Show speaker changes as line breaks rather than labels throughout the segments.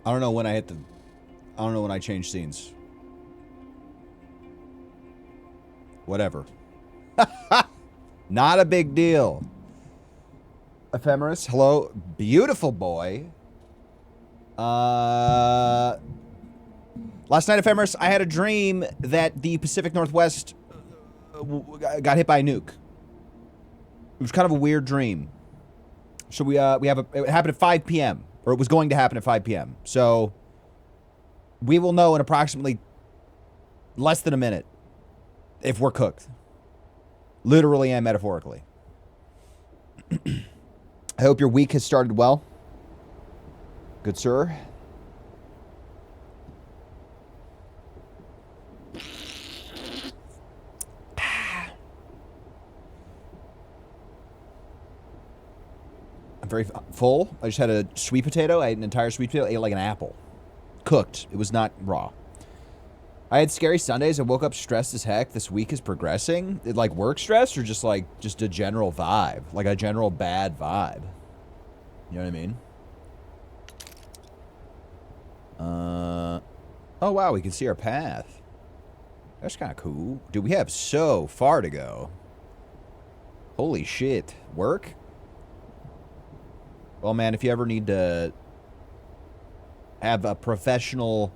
I don't know when I hit the... I don't know when I changed scenes. Whatever. Not a big deal. Ephemeris, hello. Beautiful boy. Last night, Ephemeris, I had a dream that the Pacific Northwest got hit by a nuke. It was kind of a weird dream. So we have it happened at 5 p.m. Or it was going to happen at 5 p.m. So we will know in approximately less than a minute if we're cooked. Literally and metaphorically. I hope your week has started well. Good sir. I'm very full. I just had a sweet potato. I ate an entire sweet potato. I ate like an apple. Cooked. It was not raw. I had scary Sundays. I woke up stressed as heck. This week is progressing. It like work stress or just a general vibe? Like a general bad vibe. You know what I mean? Oh wow, we can see our path. That's kind of cool. Dude, we have so far to go. Holy shit. Work? Well, man, if you ever need to have a professional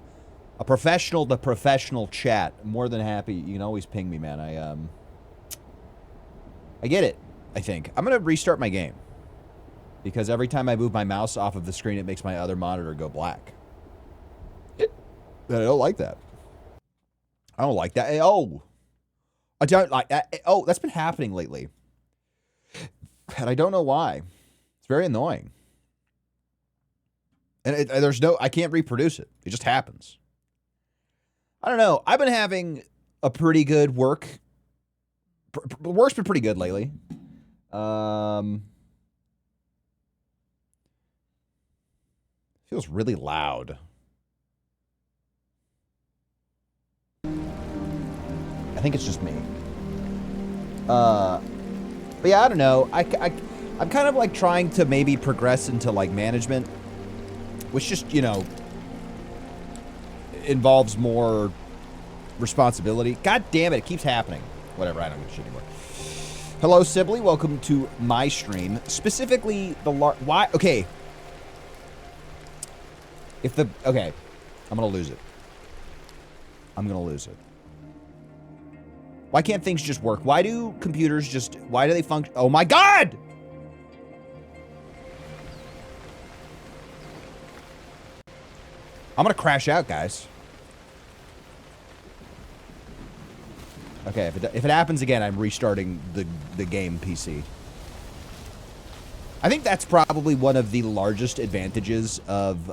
to professional chat, I'm more than happy. You can always ping me, man. I get it, I think. I'm going to restart my game. Because every time I move my mouse off of the screen, it makes my other monitor go black. I don't like that. I don't like that. Oh. I don't like that. Oh, that's been happening lately. And I don't know why. It's very annoying. And there's no... I can't reproduce it. It just happens. I don't know. I've been having a pretty good work. Work's been pretty good lately. Feels really loud. I think it's just me. But yeah, I don't know. I'm kind of like trying to maybe progress into like management, which just, you know, involves more responsibility. God damn it, it keeps happening. Whatever, I don't give a shit anymore. Hello, Sibley. Welcome to my stream. Specifically, why? Okay. Okay. I'm gonna lose it. I'm gonna lose it. Why can't things just work? Why do computers just... Why do they function... Oh my god! I'm gonna crash out, guys. Okay, if it happens again, I'm restarting the game PC. I think that's probably one of the largest advantages of...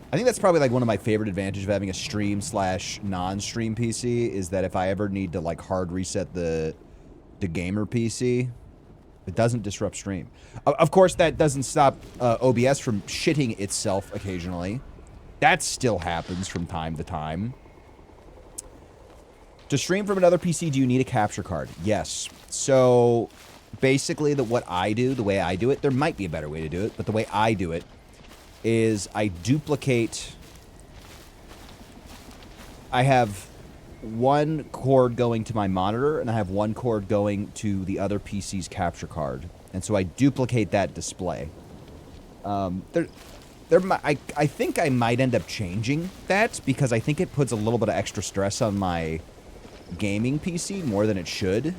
I think that's probably like one of my favorite advantages of having a stream / non-stream PC is that if I ever need to like hard reset the gamer PC, it doesn't disrupt stream. Of course, that doesn't stop OBS from shitting itself occasionally. That still happens from time to time. To stream from another PC, do you need a capture card? Yes. So basically, the way I do it, there might be a better way to do it, but the way I do it is I duplicate. I have one cord going to my monitor, and I have one cord going to the other PC's capture card. And so I duplicate that display. I think I might end up changing that, because I think it puts a little bit of extra stress on my gaming PC, more than it should.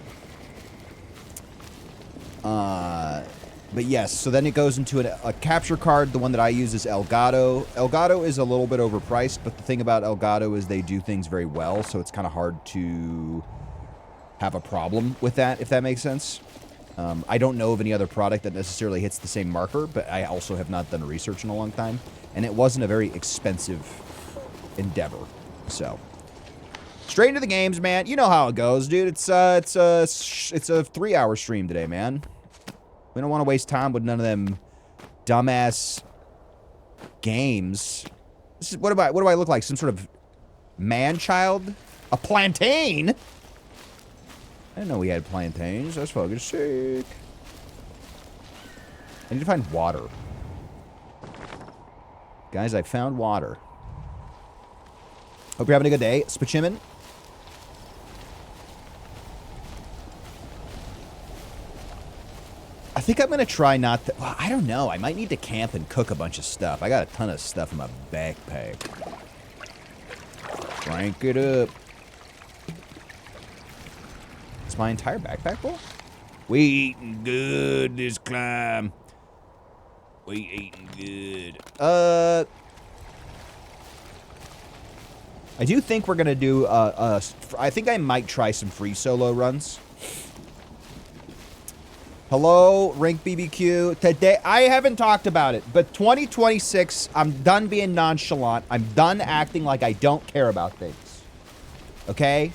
But yes, so then it goes into a capture card. The one that I use is Elgato. Elgato is a little bit overpriced, but the thing about Elgato is they do things very well, so it's kind of hard to have a problem with that, if that makes sense. I don't know of any other product that necessarily hits the same marker, but I also have not done research in a long time, and it wasn't a very expensive endeavor. So, straight into the games, man. You know how it goes, dude. It's a 3-hour stream today, man. We don't want to waste time with none of them dumbass games. This is what do I look like? Some sort of man-child? A plantain? I didn't know we had plantains. That's fucking sick. I need to find water. Guys, I found water. Hope you're having a good day. Spachimin. I think I'm going to try not to... Well, I don't know. I might need to camp and cook a bunch of stuff. I got a ton of stuff in my backpack. Crank it up. Is my entire backpack full? We eating good this climb. We eating good. I do think we're going to do... I think I might try some free solo runs. Hello, Rank BBQ. Today, I haven't talked about it, but 2026, I'm done being nonchalant. I'm done acting like I don't care about things. Okay?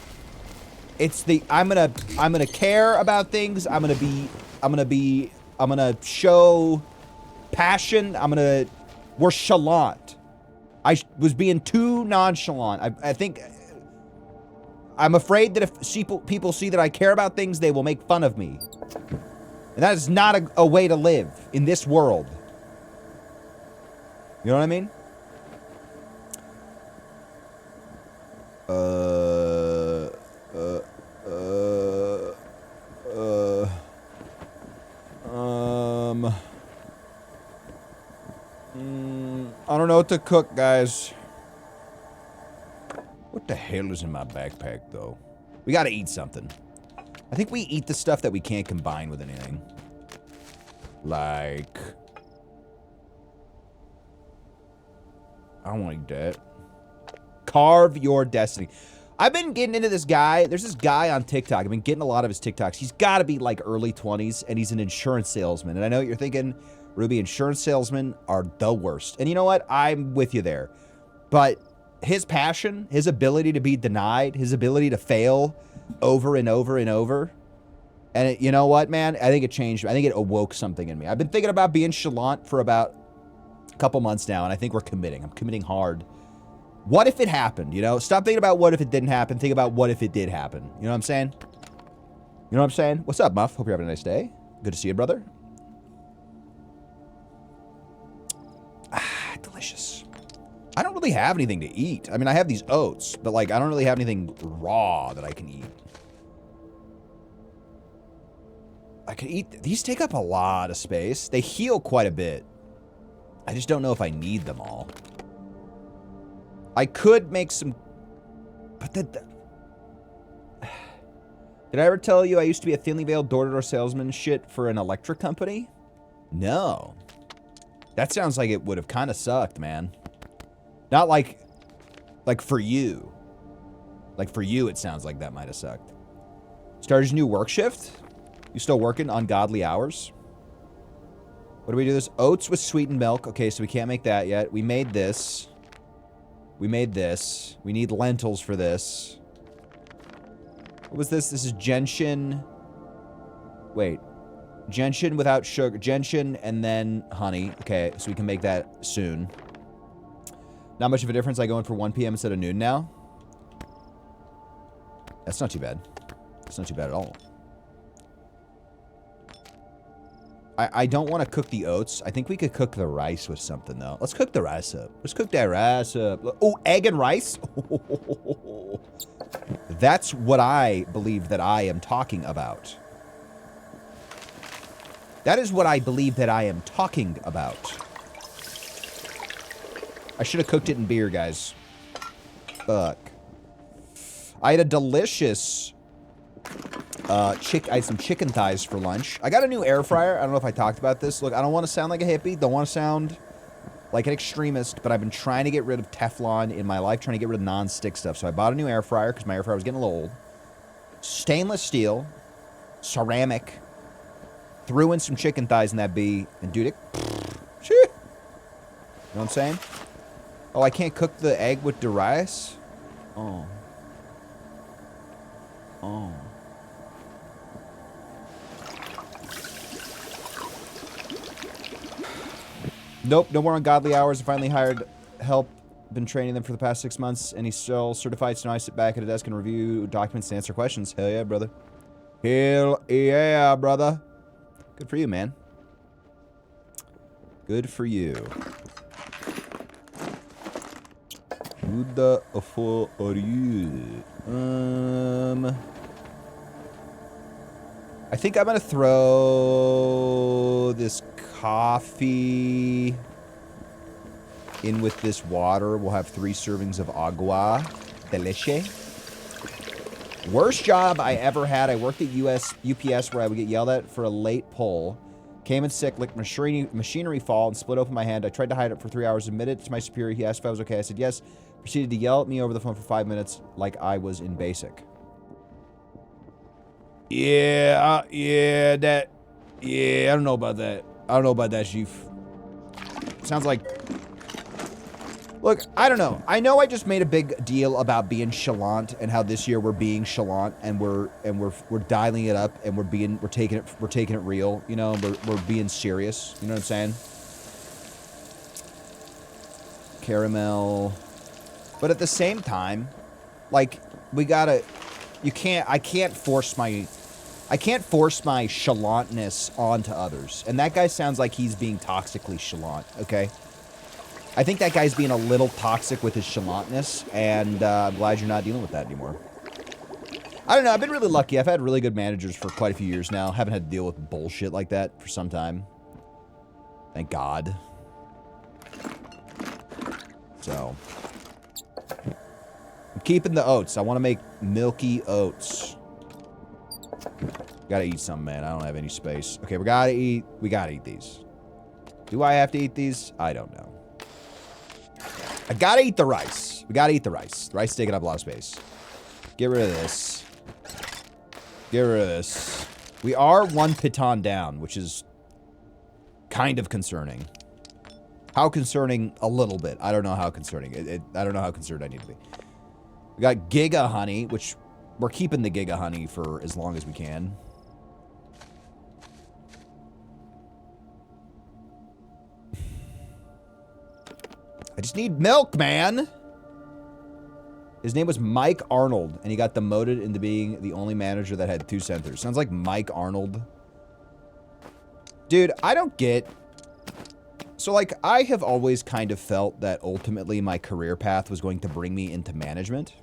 It's the, I'm gonna care about things. I'm gonna show passion. We're chalant. I was being too nonchalant. I think, I'm afraid that if people see that I care about things, they will make fun of me. And that is not a way to live in this world. You know what I mean? I don't know what to cook, guys. What the hell is in my backpack, though? We gotta eat something. I think we eat the stuff that we can't combine with anything. Like... I don't want to eat that. Carve your destiny. I've been getting into this guy. There's this guy on TikTok. I've been getting a lot of his TikToks. He's got to be like early 20s, and he's an insurance salesman. And I know what you're thinking, Ruby, insurance salesmen are the worst. And you know what? I'm with you there. But his passion, his ability to be denied, his ability to fail over and over and over. And you know what, man? I think it changed. I think it awoke something in me. I've been thinking about being chalant for about a couple months now, and I think we're committing. I'm committing hard. What if it happened, you know? Stop thinking about what if it didn't happen. Think about what if it did happen. You know what I'm saying? You know what I'm saying? What's up, Muff? Hope you're having a nice day. Good to see you, brother. Ah, delicious. I don't really have anything to eat. I mean, I have these oats, but, like, I don't really have anything raw that I can eat. I could eat... These take up a lot of space. They heal quite a bit. I just don't know if I need them all. I could make some... But did I ever tell you I used to be a thinly veiled door-to-door salesman shit for an electric company? No. That sounds like it would have kind of sucked, man. Not like for you. Like for you, it sounds like that might have sucked. Started a new work shift? You still working ungodly hours? What do we do this? Oats with sweetened milk. Okay, so we can't make that yet. We made this. We made this. We need lentils for this. What was this? This is gentian. Wait. Gentian without sugar. Gentian and then honey. Okay, so we can make that soon. Not much of a difference. I go in for 1 p.m. instead of noon now. That's not too bad. That's not too bad at all. I don't want to cook the oats. I think we could cook the rice with something, though. Let's cook the rice up. Let's cook that rice up. Oh, egg and rice? That's what I believe that I am talking about. That is what I believe that I am talking about. I should have cooked it in beer, guys. Fuck. I had a delicious... I had some chicken thighs for lunch. I got a new air fryer. I don't know if I talked about this. Look, I don't want to sound like a hippie. Don't want to sound like an extremist, but I've been trying to get rid of Teflon in my life, trying to get rid of non-stick stuff. So I bought a new air fryer because my air fryer was getting a little old. Stainless steel, ceramic. Threw in some chicken thighs in that bee, and dude, it... You know what I'm saying? Oh, I can't cook the egg with the rice? Oh. Oh. Nope, no more ungodly hours. I finally hired help. Been training them for the past 6 months, and he's still certified, so now I sit back at a desk and review documents and answer questions. Hell yeah, brother. Hell yeah, brother. Good for you, man. Good for you. Who the fuck are you? I think I'm gonna throw this coffee in with this water. We'll have 3 servings of agua de leche. Worst job I ever had. I worked at UPS where I would get yelled at for a late pull. Came in sick, licked machinery fall, and split open my hand. I tried to hide it for 3 hours, admitted it to my superior. He asked if I was okay. I said yes. Proceeded to yell at me over the phone for 5 minutes like I was in basic. Yeah, I don't know about that. I don't know about that, Chief. Sounds like... Look, I don't know. I know I just made a big deal about being chalant and how this year we're being chalant and we're dialing it up and we're taking it real, you know, we're being serious. You know what I'm saying? Caramel. But at the same time, like, I can't force my chalantness onto others. And that guy sounds like he's being toxically chalant, okay? I think that guy's being a little toxic with his chalantness, and I'm glad you're not dealing with that anymore. I don't know, I've been really lucky. I've had really good managers for quite a few years now. Haven't had to deal with bullshit like that for some time. Thank God. So. I'm keeping the oats. I want to make milky oats. Gotta eat something, man. I don't have any space. Okay, we gotta eat these. Do I have to eat these? I don't know. I gotta eat the rice. We gotta eat the rice. The rice is taking up a lot of space. Get rid of this. Get rid of this. We are 1 piton down, which is kind of concerning. How concerning? A little bit. I don't know how concerning. I don't know how concerned I need to be. We got Giga Honey, which we're keeping the Giga Honey for as long as we can. I just need milk, man. His name was Mike Arnold, and he got demoted into being the only manager that had 2 centers. Sounds like Mike Arnold. Dude, I don't get... So, like, I have always kind of felt that ultimately my career path was going to bring me into management.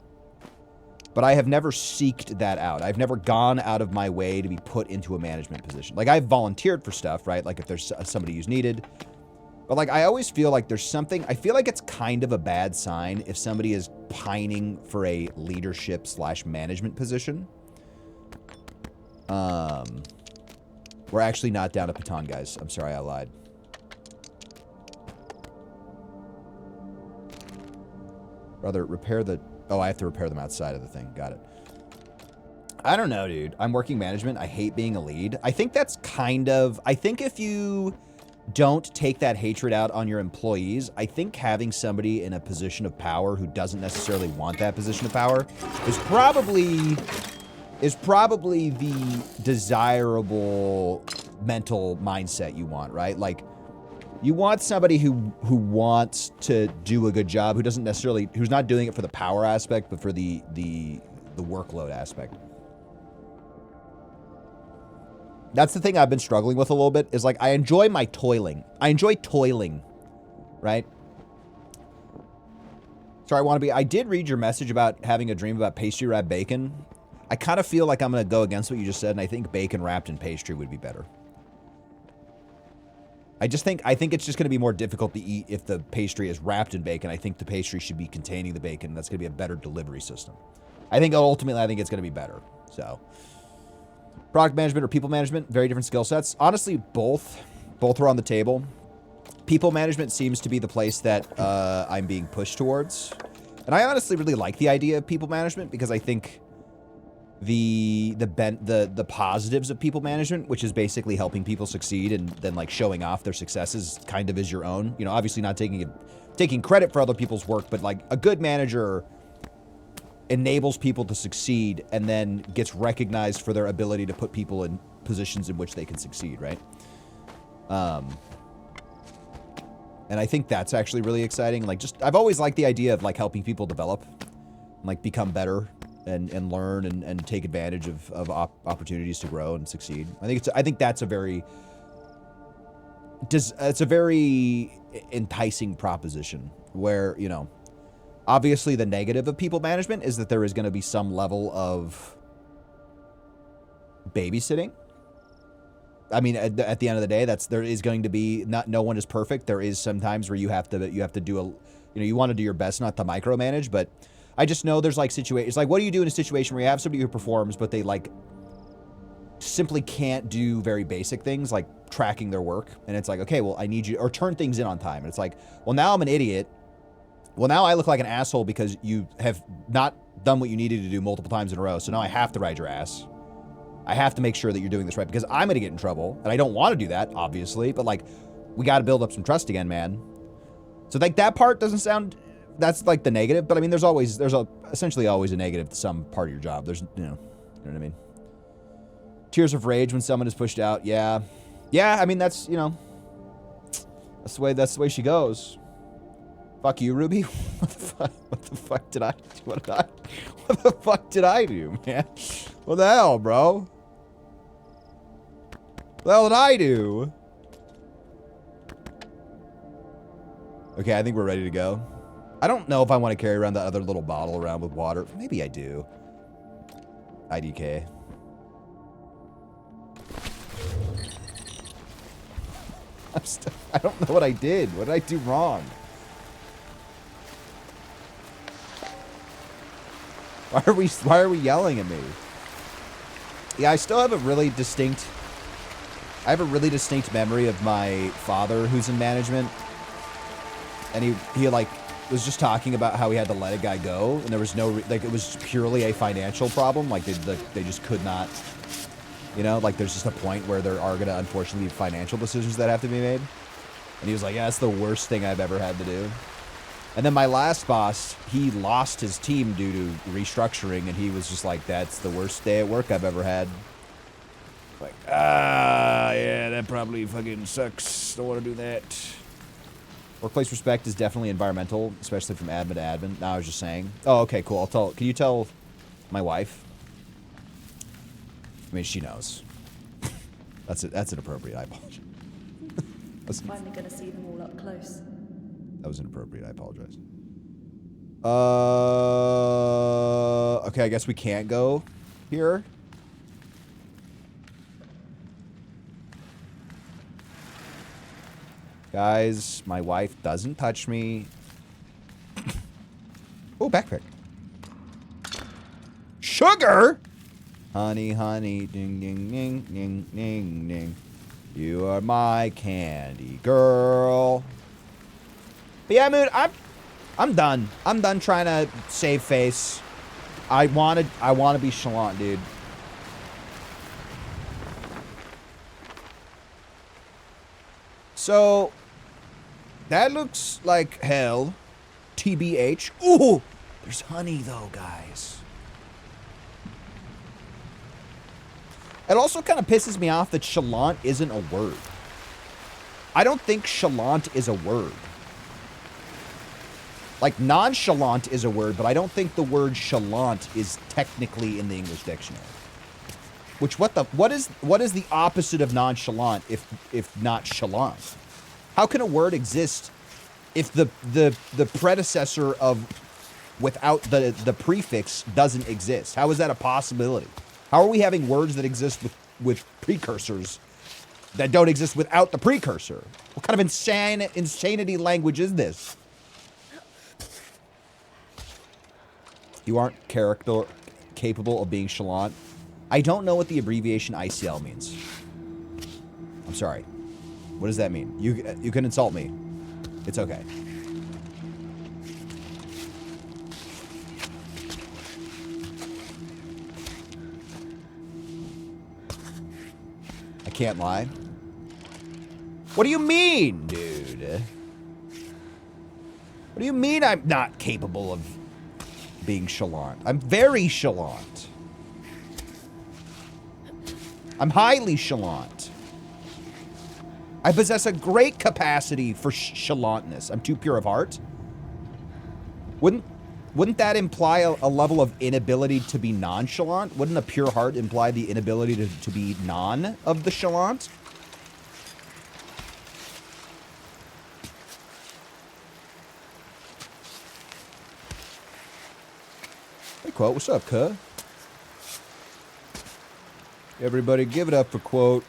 But I have never seeked that out. I've never gone out of my way to be put into a management position. Like, I've volunteered for stuff, right? Like, if there's somebody who's needed... But, like, I always feel like there's something... I feel like it's kind of a bad sign if somebody is pining for a leadership/management position. We're actually not down a piton, guys. I'm sorry, I lied. Brother, repair the... Oh, I have to repair them outside of the thing. Got it. I don't know, dude. I'm working management. I hate being a lead. I think that's kind of... I think if you... don't take that hatred out on your employees, I think having somebody in a position of power who doesn't necessarily want that position of power is probably the desirable mental mindset you want, right? Like, you want somebody who wants to do a good job, who's not doing it for the power aspect, but for the workload aspect. That's the thing I've been struggling with a little bit, is like, I enjoy my toiling. I enjoy toiling, right? Sorry, I did read your message about having a dream about pastry wrapped bacon. I kind of feel like I'm going to go against what you just said, and I think bacon wrapped in pastry would be better. I think it's just going to be more difficult to eat if the pastry is wrapped in bacon. I think the pastry should be containing the bacon. That's going to be a better delivery system. Ultimately, I think it's going to be better, so... Product management or people management, very different skill sets. Honestly, both are on the table. People management seems to be the place that I'm being pushed towards. And I honestly really like the idea of people management because I think the positives of people management, which is basically helping people succeed and then like showing off their successes kind of is your own. You know, obviously not taking credit for other people's work, but like a good manager enables people to succeed and then gets recognized for their ability to put people in positions in which they can succeed, right? And I think that's actually really exciting. Like, I've always liked the idea of like helping people develop, and, like become better and learn and take advantage of opportunities to grow and succeed. I think that's a very enticing proposition where, you know, Obviously, the negative of people management is that there is going to be some level of babysitting. I mean, at the end of the day, there is going to be no one is perfect. There is sometimes where you have to do you want to do your best not to micromanage, but I just know there's like situations like, what do you do in a situation where you have somebody who performs but they like simply can't do very basic things like tracking their work, and it's like, okay, well, I need you, or turn things in on time, and it's like, well, now I'm an idiot. Well, now I look like an asshole because you have not done what you needed to do multiple times in a row, so now I have to ride your ass. I have to make sure that you're doing this right because I'm going to get in trouble, and I don't want to do that, obviously, but like, we got to build up some trust again, man. So like that part doesn't sound, that's like the negative, but I mean, there's essentially always a negative to some part of your job. There's, you know what I mean? Tears of rage when someone is pushed out. Yeah. Yeah, I mean, that's, you know, that's the way she goes. Fuck you, Ruby. What the fuck did I do? What the fuck did I do, man? What the hell, bro? What the hell did I do? Okay, I think we're ready to go. I don't know if I want to carry around that other little bottle around with water. Maybe I do. IDK. I don't know what I did. What did I do wrong? Why are we yelling at me? Yeah, I still have a really distinct memory of my father who's in management. And he like was just talking about how he had to let a guy go, and there was no like, it was purely a financial problem. Like they just could not, you know, like there's just a point where there are gonna unfortunately be financial decisions that have to be made. And he was like, yeah, that's the worst thing I've ever had to do. And then my last boss, he lost his team due to restructuring, and he was just like, that's the worst day at work I've ever had. Like, yeah, that probably fucking sucks. Don't want to do that. Workplace respect is definitely environmental, especially from admin to admin. No, I was just saying. Oh, okay, cool. Can you tell my wife? I mean, she knows. That's inappropriate. I apologize.
Finally gonna see them all up close.
That was inappropriate. I apologize. Okay, I guess we can't go here. Guys, my wife doesn't touch me. Oh, backpack. Sugar? Honey, honey, ding, ding, ding, ding, ding, ding. You are my candy girl. But yeah, Moon, I'm done. I'm done trying to save face. I want to be chalant, dude. So that looks like hell. TBH. Ooh, there's honey though, guys. It also kind of pisses me off that chalant isn't a word. I don't think chalant is a word. Like, nonchalant is a word, but I don't think the word chalant is technically in the English dictionary. Which, what is the opposite of nonchalant if not chalant? How can a word exist if the predecessor of without the prefix doesn't exist? How is that a possibility? How are we having words that exist with precursors that don't exist without the precursor? What kind of insanity language is this? You aren't capable of being chalant. I don't know what the abbreviation ICL means. I'm sorry. What does that mean? You can insult me. It's okay. I can't lie. What do you mean, dude? What do you mean I'm not capable of being chalant? I'm very chalant. I'm highly chalant. I possess a great capacity for chalantness. I'm too pure of heart. Wouldn't that imply a level of inability to be nonchalant? Wouldn't a pure heart imply the inability to be non of the chalant? Hey, Quote, what's up, cuh? Everybody give it up for Quote.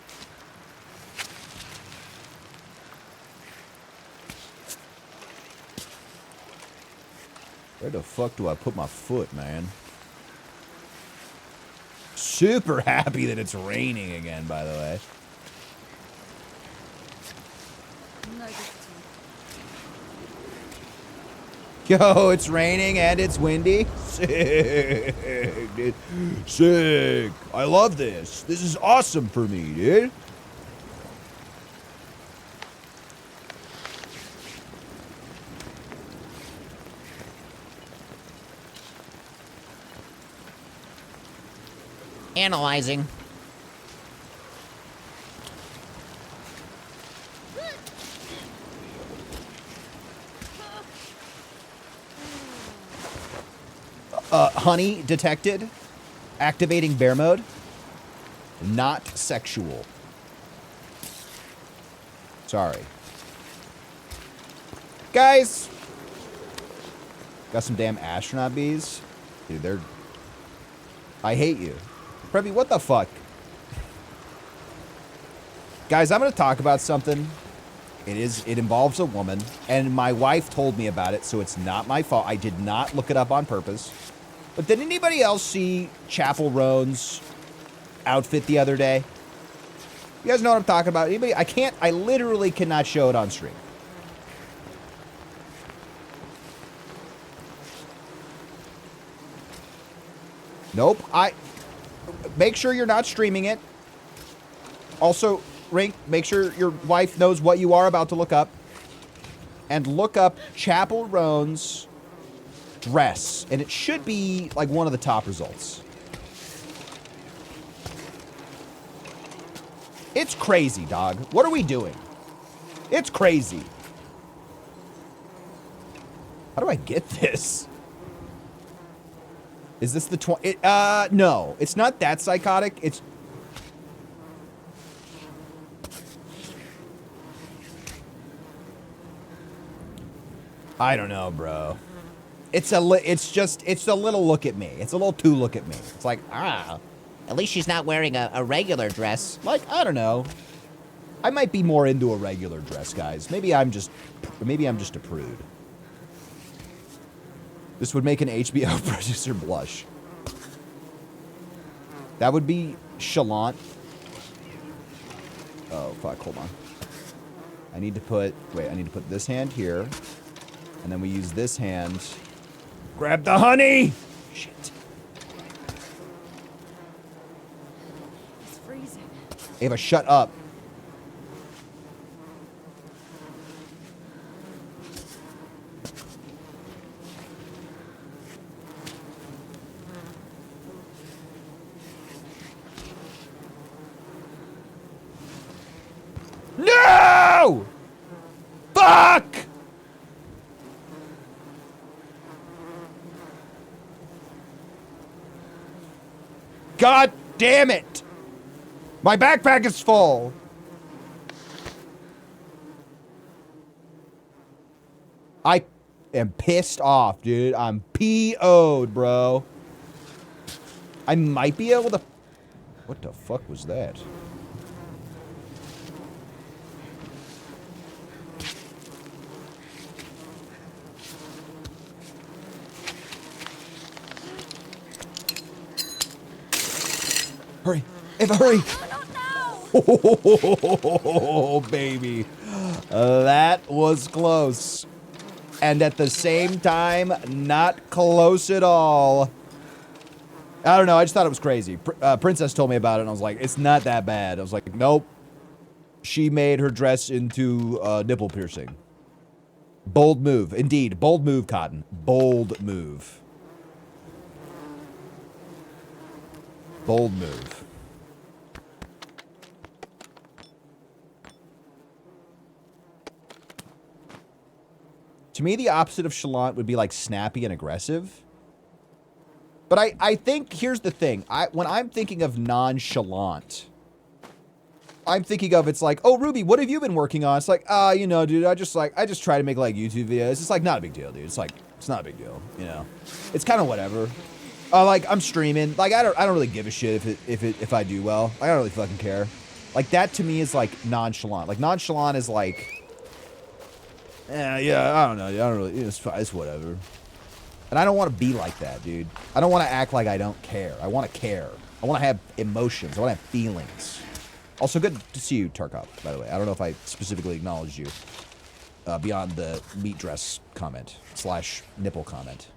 Where the fuck do I put my foot, man? Super happy that it's raining again, by the way.
No difficulty.
Yo, it's raining and it's windy. Sick, dude. Sick. I love this. This is awesome for me, dude.
Analyzing.
Honey detected. Activating bear mode. Not sexual. Sorry. Guys. Got some damn astronaut bees. Dude, they're... I hate you. Preppy, what the fuck? Guys, I'm going to talk about something. It involves a woman, and my wife told me about it, so it's not my fault. I did not look it up on purpose. But did anybody else see Chapel Roan's outfit the other day? You guys know what I'm talking about? Anybody? I literally cannot show it on stream. Nope. Make sure you're not streaming it. Also, Rink, make sure your wife knows what you are about to look up. And look up Chapel Roan's dress. And it should be like one of the top results. It's crazy, dog. What are we doing? It's crazy. How do I get this? Is this the no. It's not that psychotic. It's... I don't know, bro. It's a little look at me. It's a little too look at me. It's like,
At least she's not wearing a regular dress.
like, I don't know. I might be more into a regular dress, guys. Maybe I'm just a prude. This would make an HBO producer blush. That would be chalant. Oh, fuck, hold on. I need to put this hand here. And then we use this hand. Grab the honey! Shit.
It's freezing.
Ava, shut up. No! Fuck! God damn it! My backpack is full! I am pissed off, dude. I'm PO'd, bro. I might be able to... What the fuck was that? Hurry! Ava, hurry! Oh, baby. That was close. And at the same time, not close at all. I don't know. I just thought it was crazy. Princess told me about it, and I was like, it's not that bad. I was like, nope. She made her dress into nipple piercing. Bold move. Indeed. Bold move, Cotton. Bold move. Bold move. To me, the opposite of chalant would be like snappy and aggressive. But I think, here's the thing. When I'm thinking of nonchalant, I'm thinking of, it's like, oh, Ruby, what have you been working on? It's like, you know, dude, I just try to make like YouTube videos. It's like, not a big deal, dude. It's like, it's not a big deal, you know? It's kind of whatever. Like I'm streaming. Like I don't really give a shit if I do well. I don't really fucking care. Like that to me is like nonchalant. Like nonchalant is like, yeah, I don't know. I don't really. It's whatever. And I don't want to be like that, dude. I don't want to act like I don't care. I want to care. I want to have emotions. I want to have feelings. Also, good to see you, Tarkov, by the way. I don't know if I specifically acknowledged you beyond the meat dress comment / nipple comment.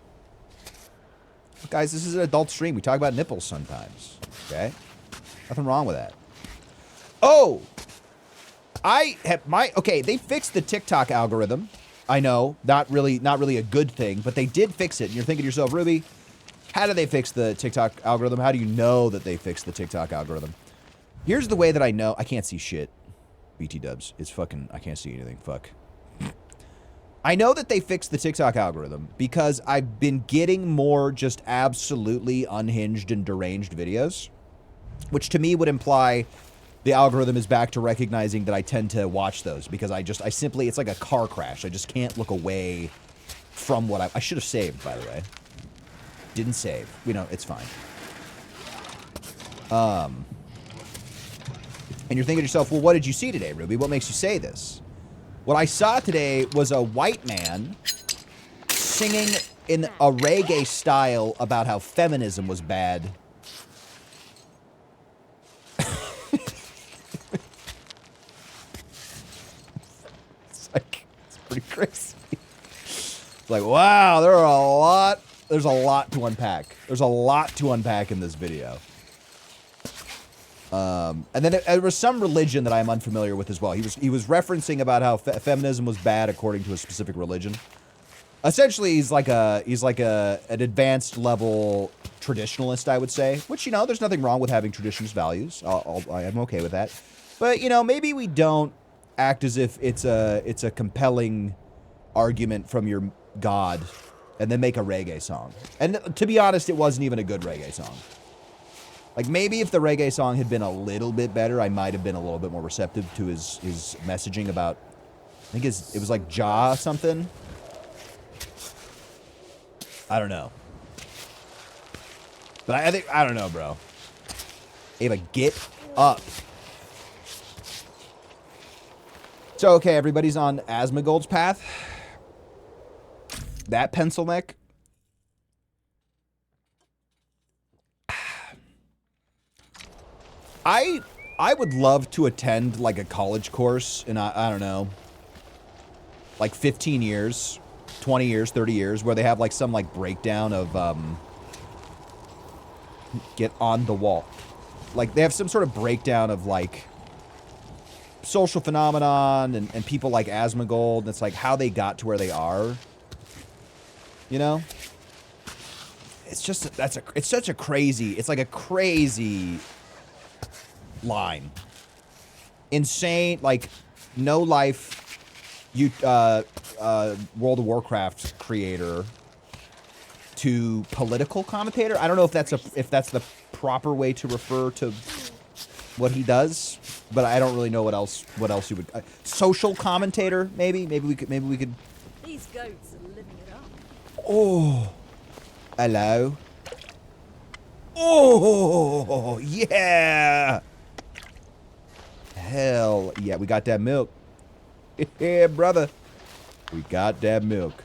But guys, this is an adult stream. We talk about nipples sometimes, okay? Nothing wrong with that. Oh! Okay, they fixed the TikTok algorithm. I know, not really a good thing, but they did fix it. And you're thinking to yourself, Ruby, how did they fix the TikTok algorithm? How do you know that they fixed the TikTok algorithm? Here's the way that I know. I can't see shit. BT dubs. It's fucking, I can't see anything. Fuck. I know that they fixed the TikTok algorithm because I've been getting more just absolutely unhinged and deranged videos, which to me would imply the algorithm is back to recognizing that I tend to watch those because I simply, it's like a car crash. I just can't look away from what I should have saved, by the way. Didn't save. You know, it's fine. And you're thinking to yourself, well, what did you see today, Ruby? What makes you say this? What I saw today was a white man singing in a reggae style about how feminism was bad. It's pretty crazy. It's like, wow, there's a lot to unpack. There's a lot to unpack in this video. And then there was some religion that I'm unfamiliar with as well. He was referencing about how feminism was bad according to a specific religion. Essentially, he's like an advanced level traditionalist, I would say. Which, you know, there's nothing wrong with having traditionalist values. I'm okay with that. But, you know, maybe we don't act as if it's a compelling argument from your God and then make a reggae song. And to be honest, it wasn't even a good reggae song. Like, maybe if the reggae song had been a little bit better, I might have been a little bit more receptive to his messaging about, I think it was like Jah something. I don't know. But I don't know, bro. Ava, get up. So, okay, everybody's on Asmongold's path. That pencil neck. I would love to attend like a college course in, I don't know, like 15 years, 20 years, 30 years, where they have like some like breakdown of get on the wall. Like they have some sort of breakdown of like social phenomenon and people like Asmongold, and it's like how they got to where they are. You know? It's just it's such a crazy, it's like a crazy line. Insane, like no life World of Warcraft creator to political commentator. I don't know if that's the proper way to refer to what he does, but I don't really know what else you would social commentator maybe we could
These goats are living it up.
Oh, hello. Oh, yeah. Hell yeah, we got that milk. Yeah, brother. We got that milk.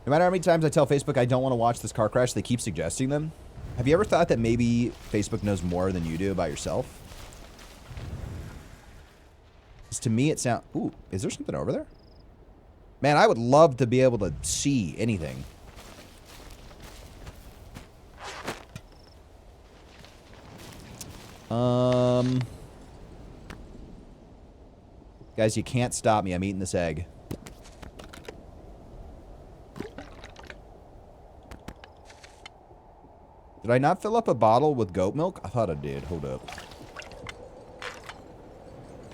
No matter how many times I tell Facebook I don't want to watch this car crash, they keep suggesting them. Have you ever thought that maybe Facebook knows more than you do about yourself? Because to me it sounds... Ooh, is there something over there? Man, I would love to be able to see anything. Guys, you can't stop me. I'm eating this egg. Did I not fill up a bottle with goat milk? I thought I did. Hold up.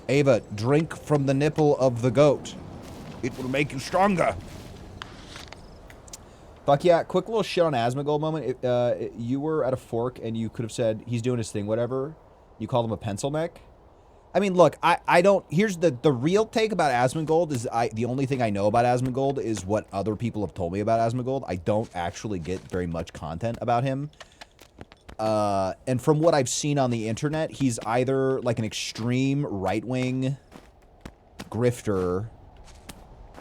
Ava, drink from the nipple of the goat. It will make you stronger. Fuck yeah. Quick little shit on Asmongold moment. You were at a fork and you could have said, he's doing his thing, whatever. You called him a pencil neck. I mean, look, I don't. Here's the real take about Asmongold is the only thing I know about Asmongold is what other people have told me about Asmongold. I don't actually get very much content about him. And from what I've seen on the internet, he's either like an extreme right-wing grifter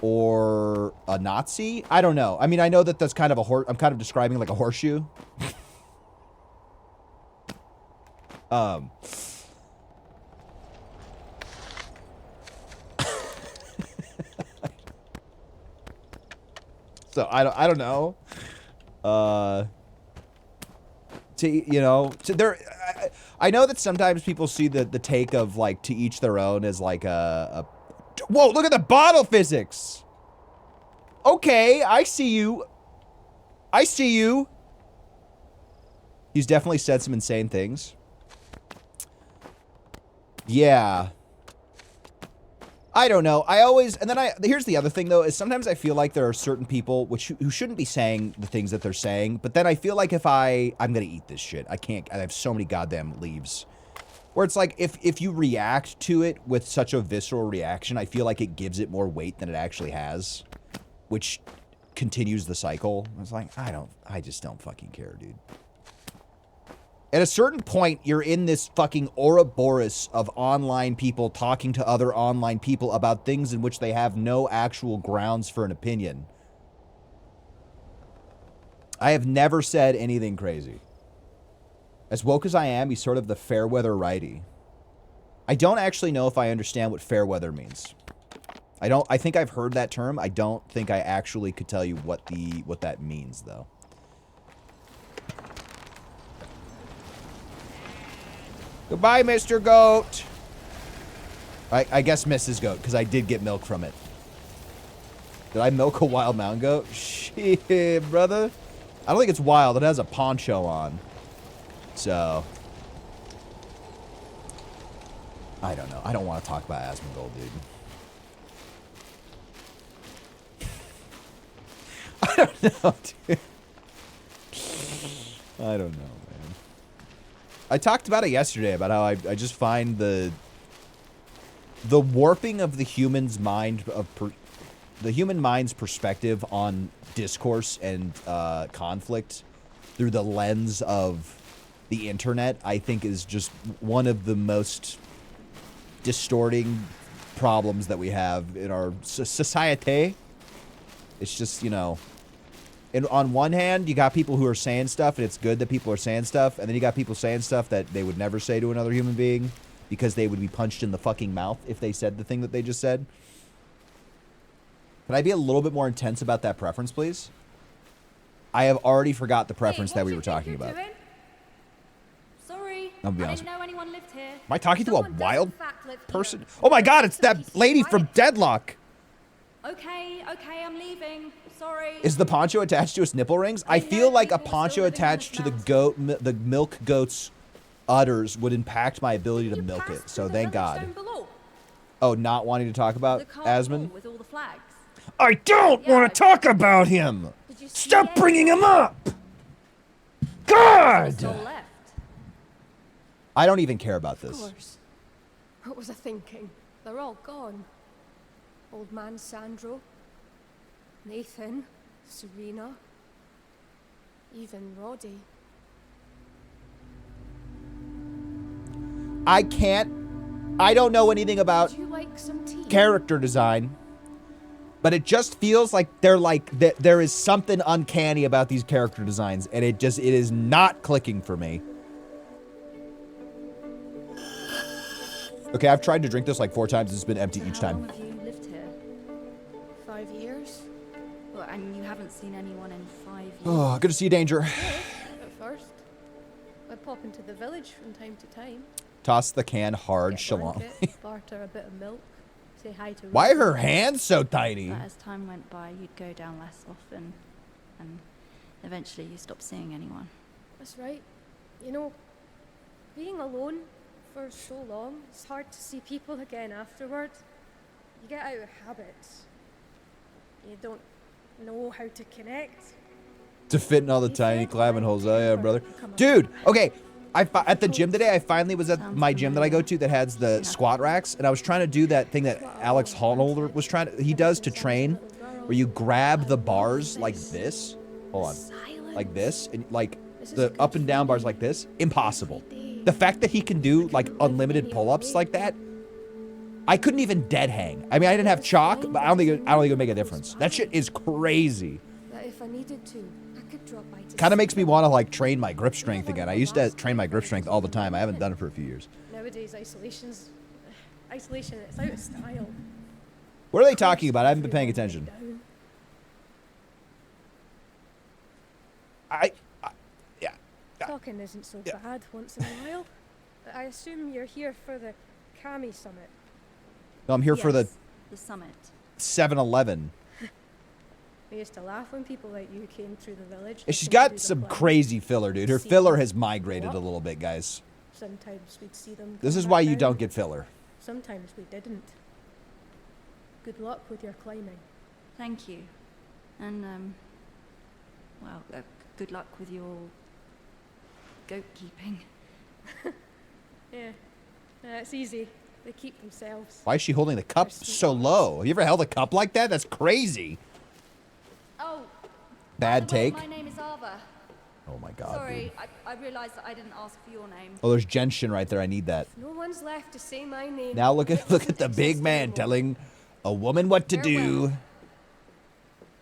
or a Nazi. I don't know. I mean, I know that that's kind of I'm kind of describing like a horseshoe. So I don't know. I know that sometimes people see the take of like to each their own as like whoa, look at the bottle physics. Okay, I see you. I see you. He's definitely said some insane things. Yeah. I don't know. Here's the other thing though, is sometimes I feel like there are certain people who shouldn't be saying the things that they're saying, but then I feel like if I'm gonna eat this shit. I have so many goddamn leaves. Where it's like, if you react to it with such a visceral reaction, I feel like it gives it more weight than it actually has. Which continues the cycle. It's like, I just don't fucking care, dude. At a certain point, you're in this fucking Ouroboros of online people talking to other online people about things in which they have no actual grounds for an opinion. I have never said anything crazy. As woke as I am, he's sort of the fair weather righty. I don't actually know if I understand what fair weather means. I think I've heard that term. I don't think I actually could tell you what that means, though. Goodbye, Mr. Goat. I guess Mrs. Goat, because I did get milk from it. Did I milk a wild mountain goat? Shit, brother. I don't think it's wild. It has a poncho on. So. I don't know. I don't want to talk about Asmongold, dude. I don't know, dude. I don't know. I talked about it yesterday, about how I just find the warping of the human's mind, the human mind's perspective on discourse and conflict through the lens of the internet, I think is just one of the most distorting problems that we have in our society. It's just, and on one hand, you got people who are saying stuff, and it's good that people are saying stuff, and then you got people saying stuff that they would never say to another human being because they would be punched in the fucking mouth if they said the thing that they just said. Can I be a little bit more intense about that preference, please? I have already forgot the preference that we were talking about.
Sorry,
I'll be
I
honest.
didn't know anyone lived here.
Am I talking to a
Someone does
wild
in fact live
person?
here.
Oh my god, it's that lady from
Right.
Deadlock!
Okay, I'm leaving. Sorry.
Is the poncho attached to his nipple rings? I
I
feel
know
like a
people are
poncho
still living on
attached to
this
the milk goat's udders would impact my ability to
You
milk
passed
it, so
through the
thank
village
God.
down below.
Oh, not wanting to talk about
The cart
Asmon?
with all the flags.
I don't
Yeah,
want to talk about him!
Did you see
Stop
it?
bringing him up!
Still
God!
left.
I don't even care about
Of
this.
course. What was I thinking? They're all gone. Old man Sandro, Nathan, Serena, even Roddy.
I don't know anything about
Would you like some tea?
character design, but it just feels like there is something uncanny about these character designs, and it is not clicking for me. Okay, I've tried to drink this like 4 times. It's been empty each
How long
time.
have you lived here?
5 years?
Well, and you haven't seen anyone in 5 years.
Oh, good to see you, Danger.
At first. I pop into the village from time to time.
Toss the can hard,
Get a
shalom.
blanket, barter a bit of milk, say hi to
Why are
Roddy.
her hands so tiny?
But as time went by, you'd go down less often, and eventually you stopped seeing anyone.
That's right. You know, being alone for so long, it's hard to see people again afterward. You get out of habit. You don't know how to connect.
To fit in all the tiny climbing holes. Oh, yeah, brother. Dude, okay. At the gym today, I finally was at my gym that I go to that has the squat racks, and I was trying to do that thing that Alex Honnold was he does to train, where you grab the bars like this. Hold on. Like this, and like the up and down bars like this. Impossible. The fact that he can do like unlimited pull-ups like that, I couldn't even dead hang. I mean, I didn't have chalk, but I don't think it would make a difference. That shit is crazy.
That if I needed to, I could drop by to
Kind of makes me want to like train my grip strength again. I used to train my grip strength all the time. I haven't done it for a few years.
Nowadays, isolation, it's out of style.
What are they talking about? I haven't been paying attention. Yeah.
Talking isn't so bad once in a while. I assume you're here for the Kami Summit.
No, I'm here for the
summit.
7-Eleven.
We used to laugh when people like you came through the village.
And she's
looking to do
got
the
some
plan.
crazy filler, dude. Her
See
filler
them
has migrated
what?
a little bit, guys.
Sometimes we'd see them.
This
come
is
back
why you
down.
don't get filler.
Sometimes we didn't. Good luck with your climbing.
Thank you. And, well, good luck with your goat keeping.
Yeah, it's easy. They keep themselves.
Why is she holding the cup so low? Have you ever held a cup like that? That's crazy.
Oh.
Bad
by the way,
take.
my name is Ava.
Oh my god.
Sorry,
Dude.
I realised that I didn't ask for your name.
Oh, there's Genshin right there. I need that.
No one's left to say my name.
Now look at
It
the
doesn't
big
exist
man
anymore.
telling a woman what to do.
Farewell.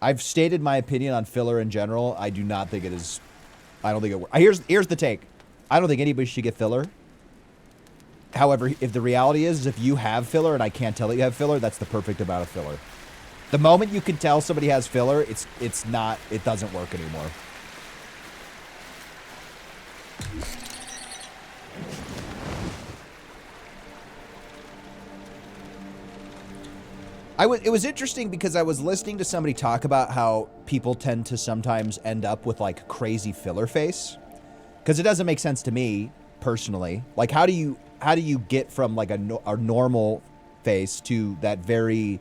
I've stated my opinion on filler in general. I do not think it is. I don't think it works. Here's the take. I don't think anybody should get filler. However, if the reality is if you have filler and I can't tell that you have filler, that's the perfect amount of filler. The moment you can tell somebody has filler, it doesn't work anymore. It was interesting because I was listening to somebody talk about how people tend to sometimes end up with like crazy filler face, because it doesn't make sense to me personally. Like, how do you get from like a normal face to that very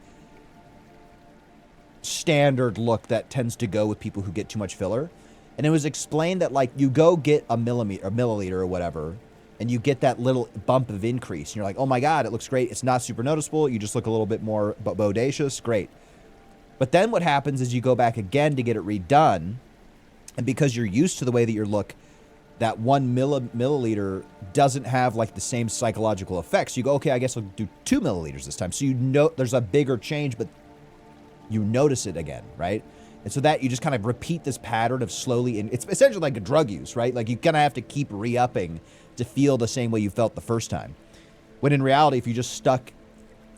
standard look that tends to go with people who get too much filler? And it was explained that like you go get a milliliter or whatever, and you get that little bump of increase. And you're like, oh my God, it looks great. It's not super noticeable. You just look a little bit more bodacious. Great. But then what happens is you go back again to get it redone. And because you're used to the way that you look, that 1 milliliter doesn't have like the same psychological effects. You go, okay, I guess I'll do 2 milliliters this time. So you know there's a bigger change, but you notice it again, right? And so that you just kind of repeat this pattern of slowly, and it's essentially like a drug use, right? Like you kind of have to keep re-upping to feel the same way you felt the first time. When in reality, if you just stuck,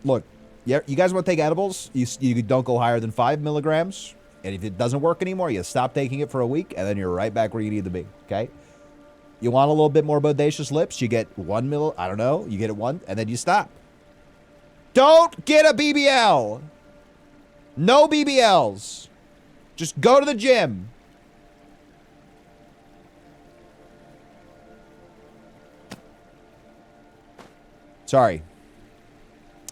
look, yeah, you guys want to take edibles? You don't go higher than 5 milligrams. And if it doesn't work anymore, you stop taking it for a week, and then you're right back where you need to be, okay? You want a little bit more bodacious lips? You get 1 mil, I don't know, you get it 1, and then you stop. Don't get a BBL. No BBLs. Just go to the gym. Sorry.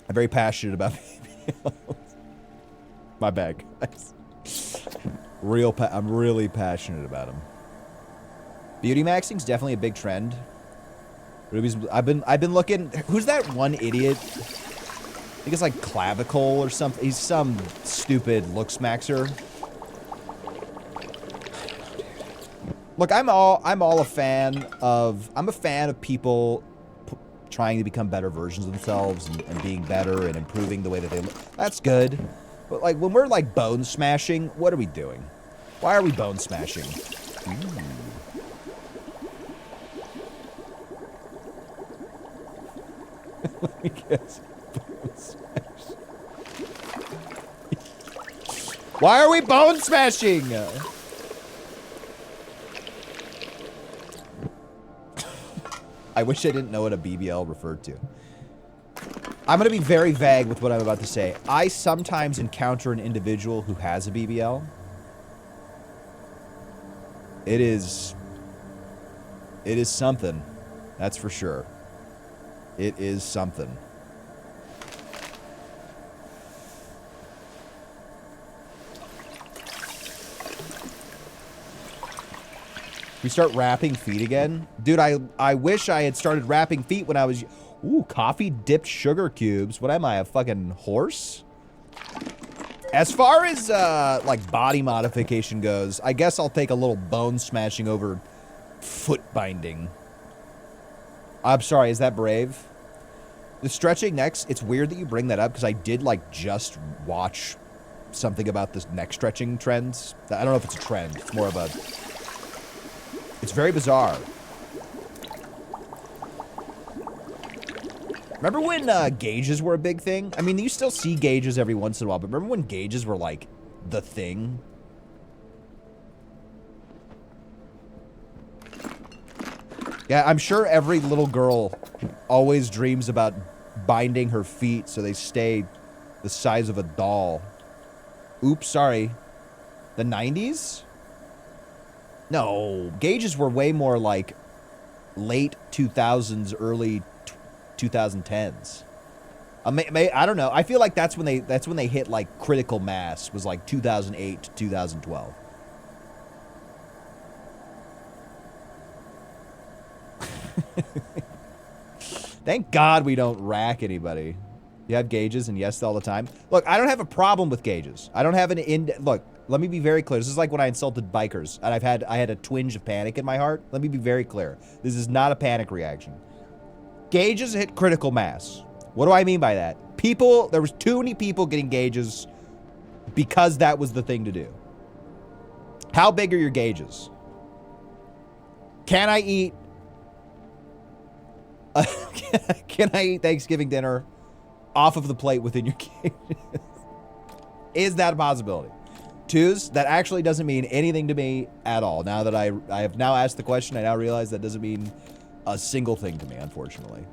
I'm very passionate about BBLs. My bad, guys. I'm really passionate about them. Beauty maxing's definitely a big trend. Ruby's. I've been looking. Who's that one idiot? I think it's like Clavicle or something. He's some stupid looks maxer. Look, I'm a fan of people trying to become better versions of themselves and being better and improving the way that they look. That's good. But like when we're like bone smashing, what are we doing? Why are we bone smashing? Ooh. Let me guess. Why are we bone smashing? I wish I didn't know what a BBL referred to. I'm going to be very vague with what I'm about to say. I sometimes encounter an individual who has a BBL. It is something. That's for sure. It is something. We start wrapping feet again? Dude, I wish I had started wrapping feet when I was... Ooh, coffee dipped sugar cubes. What am I, a fucking horse? As far as, like, body modification goes, I guess I'll take a little bone smashing over foot binding. I'm sorry, is that brave? The stretching necks, it's weird that you bring that up because I did, like, just watch something about this neck stretching trends. I don't know if it's a trend. It's more of a... It's very bizarre. Remember when gauges were a big thing? I mean, you still see gauges every once in a while, but remember when gauges were, like, the thing? Yeah, I'm sure every little girl always dreams about binding her feet so they stay the size of a doll. Oops, sorry. The 90s? No, gauges were way more like late 2000s, early 2010s. I don't know. I feel like that's when they hit like critical mass, was like 2008 to 2012. Thank God we don't rack anybody. You have gauges and yes all the time. Look, I don't have a problem with gauges. I don't have an look, let me be very clear. This is like when I insulted bikers and I had a twinge of panic in my heart. Let me be very clear. This is not a panic reaction. Gauges hit critical mass. What do I mean by that? There was too many people getting gauges because that was the thing to do. How big are your gauges? Can I eat can I eat Thanksgiving dinner off of the plate within your gauges? Is that a possibility? Twos, that actually doesn't mean anything to me at all. Now that I have now asked the question, I now realize that doesn't mean a single thing to me, unfortunately.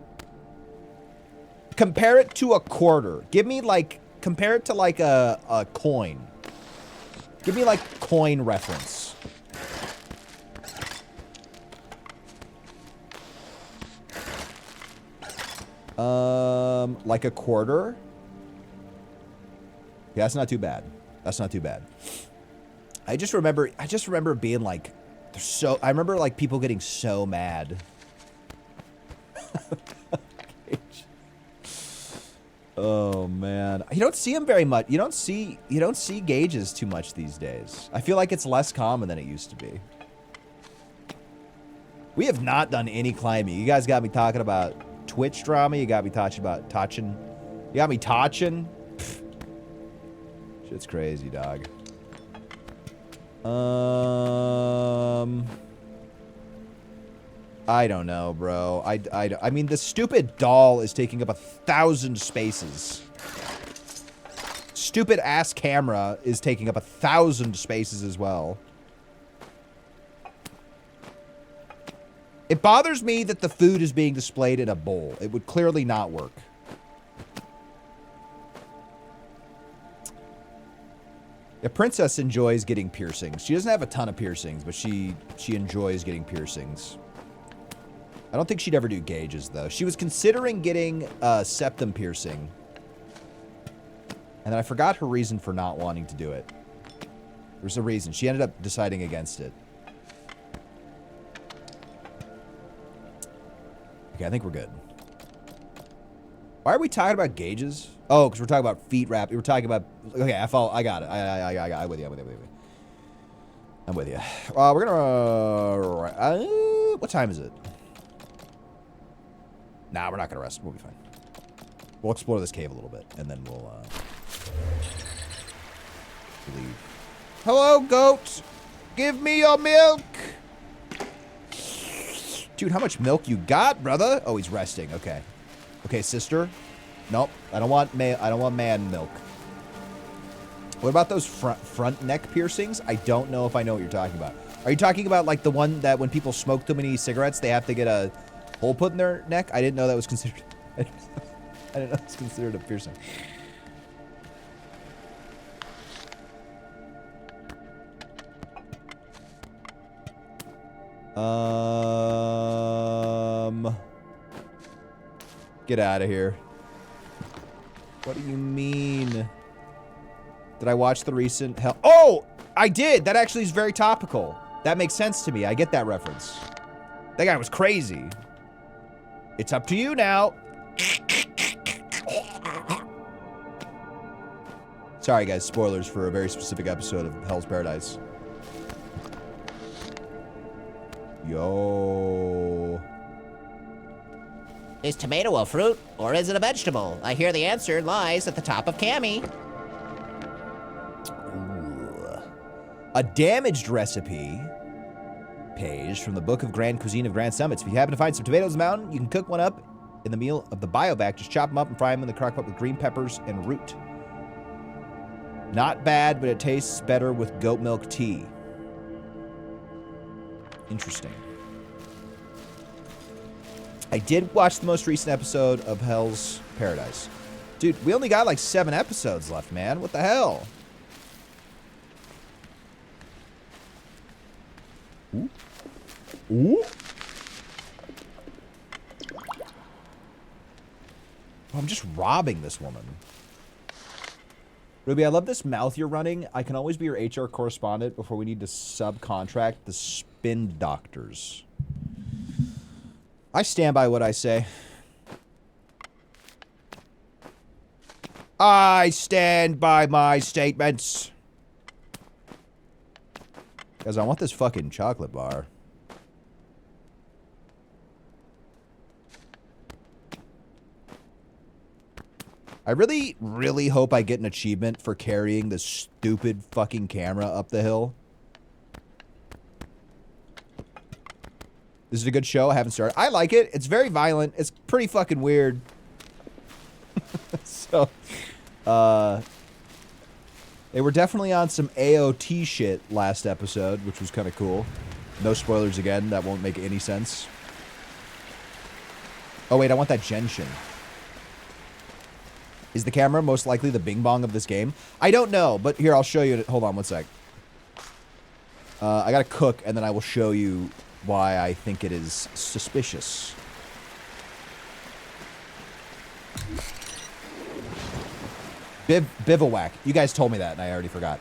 Compare it to a quarter. Give me like, compare it to like a coin. Give me like coin reference. Like a quarter? Yeah, that's not too bad. That's not too bad. I just remember being like, I remember like people getting so mad. Oh man, you don't see them very much. You don't see gauges too much these days. I feel like it's less common than it used to be. We have not done any climbing. You guys got me talking about Twitch drama. You got me talking about touching. You got me touching. Shit's crazy, dog. I don't know, bro. I mean, the stupid doll is taking up 1,000 spaces. Stupid ass camera is taking up 1,000 spaces as well. It bothers me that the food is being displayed in a bowl. It would clearly not work. The princess enjoys getting piercings. She doesn't have a ton of piercings, but she enjoys getting piercings. I don't think she'd ever do gauges, though. She was considering getting a septum piercing. And then I forgot her reason for not wanting to do it. There's a reason. She ended up deciding against it. Okay, I think we're good. Why are we talking about gauges? Oh, because we're talking about feet wrap. We're talking about... Okay, I follow. I got it. I'm with you. I'm with you. We're gonna... what time is it? Nah, we're not gonna rest. We'll be fine. We'll explore this cave a little bit, and then we'll leave. Hello, goat. Give me your milk. Dude, how much milk you got, brother? Oh, he's resting. Okay. Okay, sister. Nope. I don't want man milk. What about those front neck piercings? I don't know if I know what you're talking about. Are you talking about like the one that when people smoke too many cigarettes, they have to get a hole put in their neck? I didn't know that was considered. I didn't know it was considered a piercing. Get out of here. What do you mean? Did I watch the recent hell? Oh, I did. That actually is very topical. That makes sense to me. I get that reference. That guy was crazy. It's up to you now. Sorry, guys. Spoilers for a very specific episode of Hell's Paradise. Yo.
Is tomato a fruit, or is it a vegetable? I hear the answer lies at the top of Cammy.
Ooh. A damaged recipe page from the Book of Grand Cuisine of Grand Summits. If you happen to find some tomatoes in the mountain, you can cook one up in the meal of the biovac. Just chop them up and fry them in the crock pot with green peppers and root. Not bad, but it tastes better with goat milk tea. Interesting. I did watch the most recent episode of Hell's Paradise. Dude, we only got like 7 episodes left, man. What the hell? Ooh. Ooh. Oh, I'm just robbing this woman. Ruby, I love this mouth you're running. I can always be your HR correspondent before we need to subcontract the spin doctors. I stand by what I say. I stand by my statements. Guys, I want this fucking chocolate bar. I really, really hope I get an achievement for carrying this stupid fucking camera up the hill. This is a good show. I haven't started. I like it. It's very violent. It's pretty fucking weird. So, they were definitely on some AOT shit last episode, which was kind of cool. No spoilers again. That won't make any sense. Oh, wait. I want that gentian. Is the camera most likely the bing bong of this game? I don't know, but here, I'll show you. Hold on one sec. I gotta cook, and then I will show you why I think it is suspicious. Bivouac. You guys told me that, and I already forgot.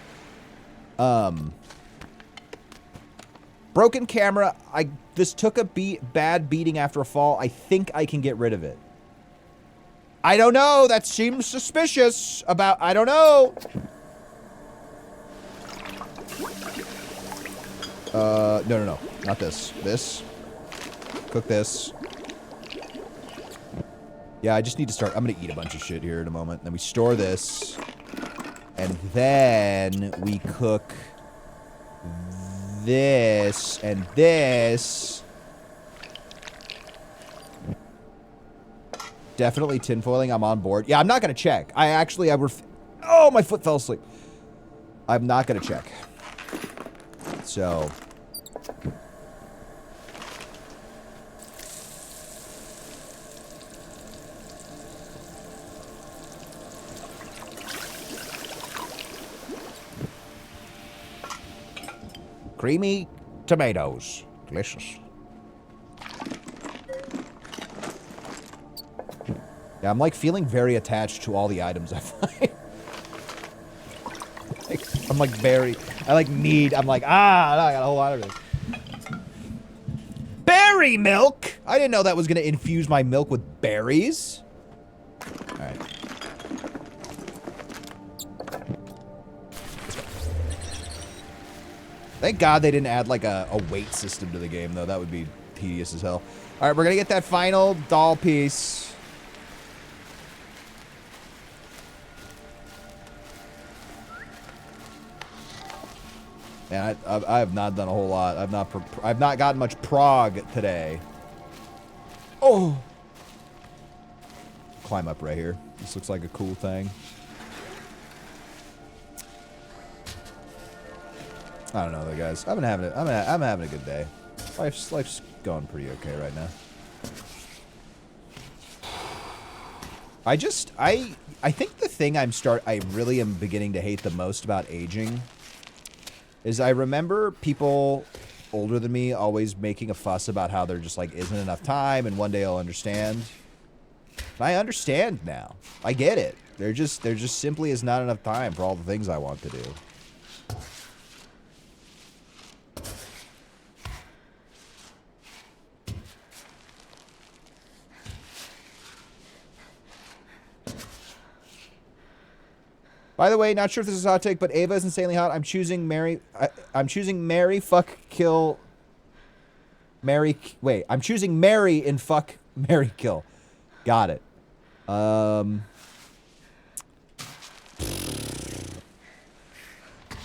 Broken camera. This took a bad beating after a fall. I think I can get rid of it. I don't know. That seems suspicious. I don't know. No. Not this. This. Cook this. Yeah, I just need to start. I'm going to eat a bunch of shit here in a moment. Then we store this. And then we cook this and this. Definitely tinfoiling. I'm on board. Yeah, I'm not going to check. Oh, my foot fell asleep. I'm not going to check. So. Creamy tomatoes. Delicious. Yeah, I'm like feeling very attached to all the items I find. I'm like very, I got a whole lot of it. Berry milk? I didn't know that was going to infuse my milk with berries. All right. Thank God they didn't add like a weight system to the game, though. That would be tedious as hell. All right, we're going to get that final doll piece. And I have not done a whole lot. I've not gotten much prog today. Oh! Climb up right here. This looks like a cool thing. I don't know though, guys. I'm having a good day. Life's going pretty okay right now. I think the thing I really am beginning to hate the most about aging is I remember people older than me always making a fuss about how there just like isn't enough time and one day I'll understand. But I understand now. I get it. There just simply is not enough time for all the things I want to do. By the way, not sure if this is a hot take, but Ava is insanely hot. I'm choosing Mary. I'm choosing Mary, fuck, kill. Mary. Wait, I'm choosing Mary in fuck, Mary, kill. Got it.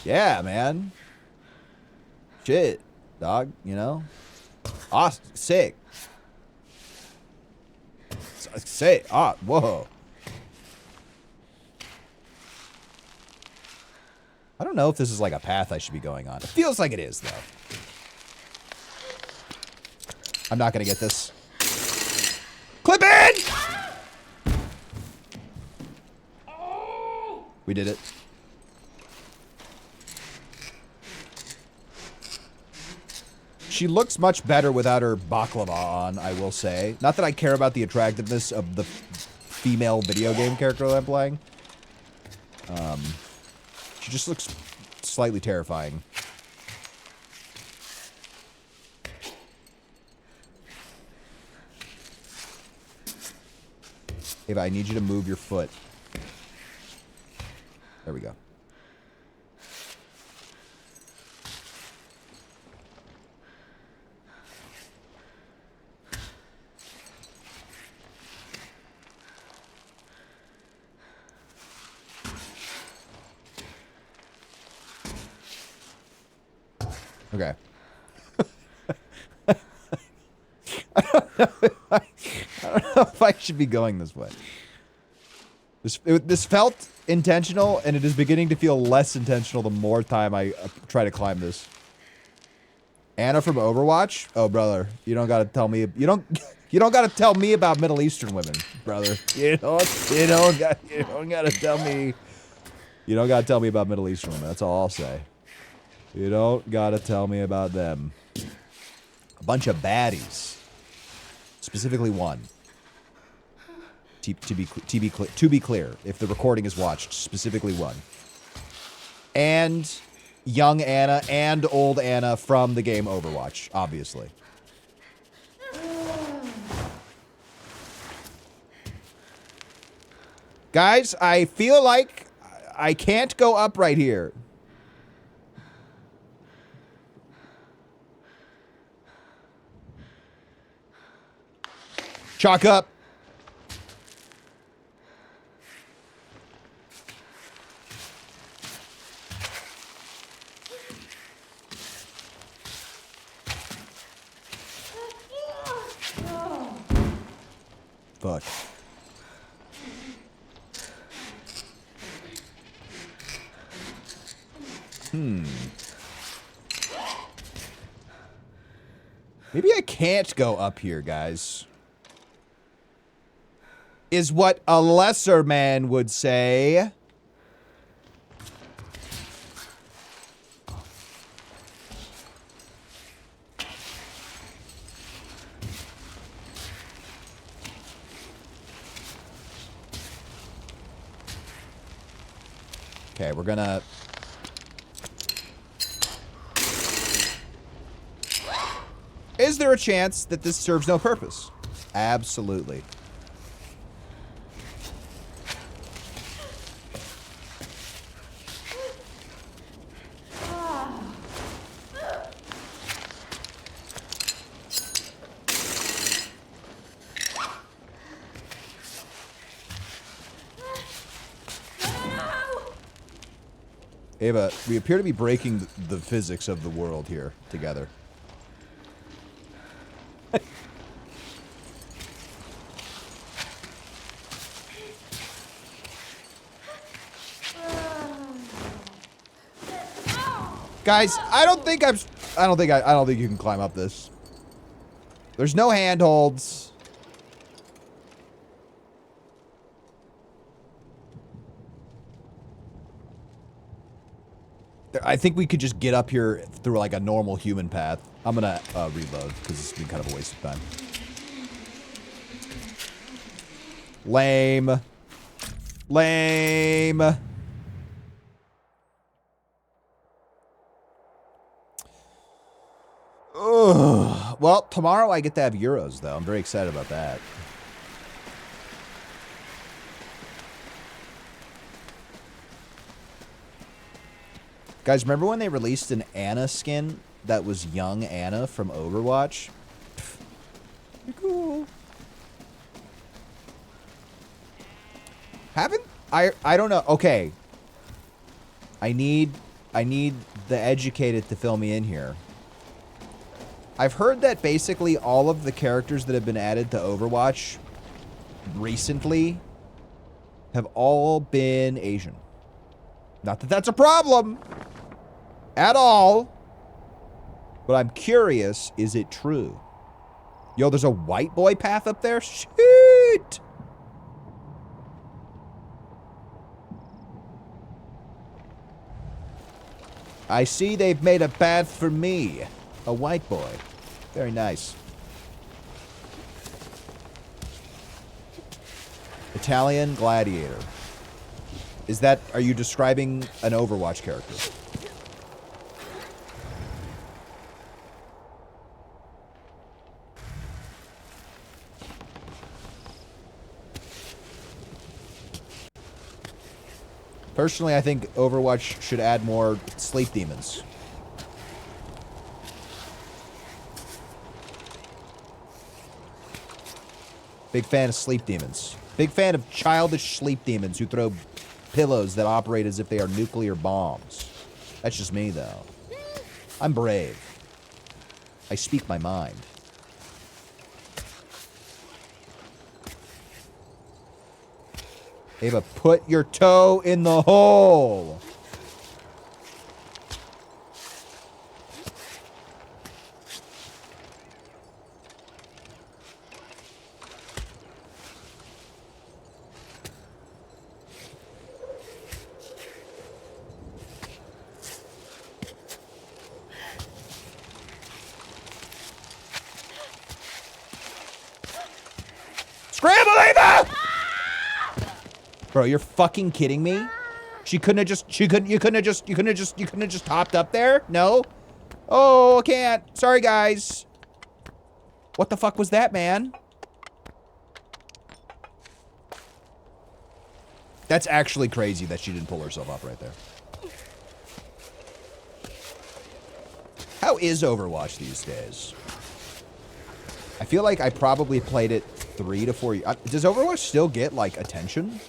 Yeah, man. Shit, dog. You know. Awesome. Sick. Sick. Ah, whoa. I don't know if this is like a path I should be going on. It feels like it is, though. I'm not going to get this. Clip in! We did it. She looks much better without her baklava on, I will say. Not that I care about the attractiveness of the female video game character that I'm playing. She just looks slightly terrifying. Ava, I need you to move your foot. There we go. Okay. I don't know if I should be going this way. This felt intentional, and it is beginning to feel less intentional the more time I try to climb this. Anna from Overwatch? Oh, brother, you don't gotta tell me. You don't gotta tell me about Middle Eastern women, brother. You don't gotta tell me. You don't gotta tell me about Middle Eastern women. That's all I'll say. You don't gotta tell me about them. A bunch of baddies. Specifically one. To be clear, if the recording is watched, specifically one. And young Anna and old Anna from the game Overwatch, obviously. Guys, I feel like I can't go up right here. Chalk up. Fuck. Maybe I can't go up here, guys. Is what a lesser man would say. Okay, we're gonna... Is there a chance that this serves no purpose? Absolutely. Ava, we appear to be breaking the physics of the world here together. Guys, I don't think you can climb up this. There's no handholds. I think we could just get up here through like a normal human path. I'm gonna reload because it's been kind of a waste of time. Lame. Lame. Ugh. Well, tomorrow I get to have Euros, though. I'm very excited about that. Guys, remember when they released an Anna skin that was young Anna from Overwatch? Cool. Haven't I don't know. Okay. I need the educated to fill me in here. I've heard that basically all of the characters that have been added to Overwatch recently have all been Asian. Not that that's a problem at all, but I'm curious, is it true? Yo, there's a white boy path up there? Shit! I see they've made a path for me. A white boy. Very nice. Italian gladiator. Is that, are you describing an Overwatch character? Personally, I think Overwatch should add more sleep demons. Big fan of sleep demons. Big fan of childish sleep demons who throw pillows that operate as if they are nuclear bombs. That's just me, though. I'm brave. I speak my mind. Ava, put your toe in the hole. Scramble, Ava! Bro, you're fucking kidding me? You couldn't have just topped up there? No? Oh, I can't. Sorry, guys. What the fuck was that, man? That's actually crazy that she didn't pull herself up right there. How is Overwatch these days? I feel like I probably played it 3 to 4 years. Does Overwatch still get, like, attention?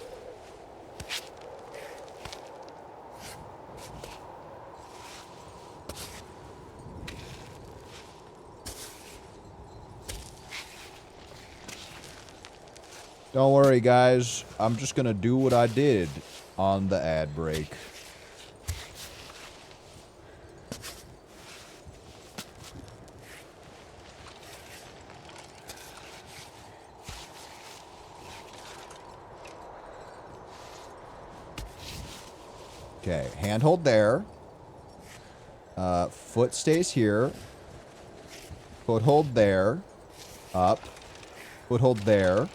Don't worry, guys. I'm just gonna do what I did on the ad break. Okay, handhold there. Foot stays here. Foothold there. Up. Foothold there.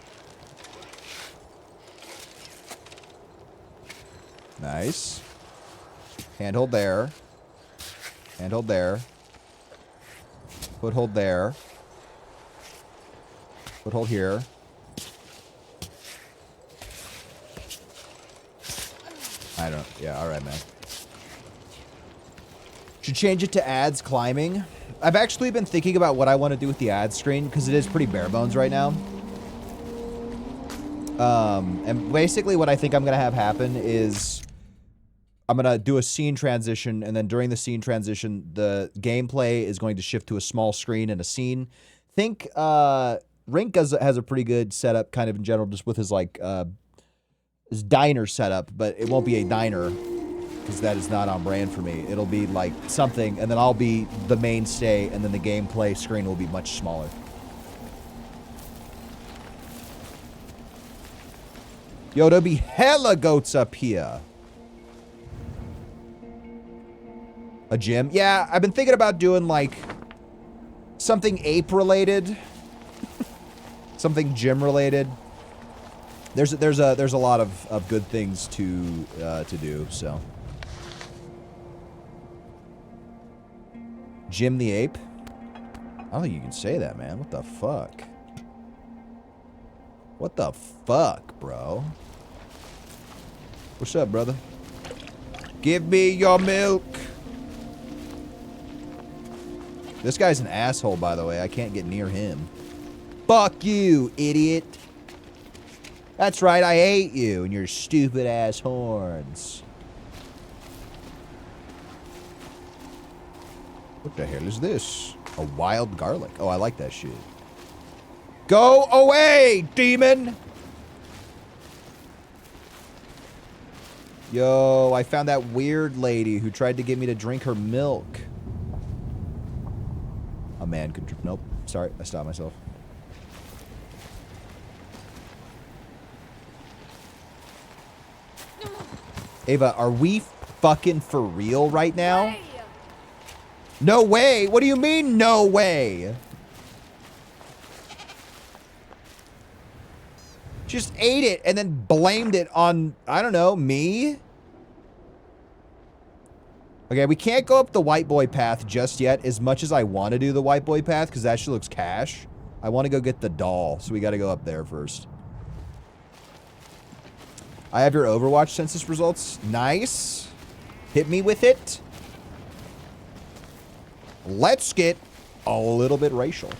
Nice. Handhold there. Handhold there. Foothold there. Foothold here. I don't... Yeah, alright, man. Should change it to ads climbing. I've actually been thinking about what I want to do with the ad screen, because it is pretty bare bones right now. And basically what I think I'm going to have happen is I'm going to do a scene transition, and then during the scene transition, the gameplay is going to shift to a small screen and a scene. Think, Rink has a pretty good setup, kind of in general, just with his, like, his diner setup, but it won't be a diner, because that is not on brand for me. It'll be, like, something, and then I'll be the mainstay, and then the gameplay screen will be much smaller. Yo, there'll be hella goats up here. A gym? Yeah, I've been thinking about doing, like, something ape-related. Something gym-related. There's a lot of good things to do, so. Jim the Ape? I don't think you can say that, man. What the fuck? What the fuck, bro? What's up, brother? Give me your milk. This guy's an asshole, by the way. I can't get near him. Fuck you, idiot. That's right, I hate you and your stupid ass horns. What the hell is this? A wild garlic. Oh, I like that shit. Go away, demon! Yo, I found that weird lady who tried to get me to drink her milk. A man could... Nope. Sorry, I stopped myself. Ava, are we fucking for real right now?
Hey!
No way! What do you mean, no way? Just ate it and then blamed it on, I don't know, me? Okay, we can't go up the white boy path just yet, as much as I want to do the white boy path, because that shit looks cash. I want to go get the doll, so we got to go up there first. I have your Overwatch census results. Nice. Hit me with it. Let's get a little bit racial.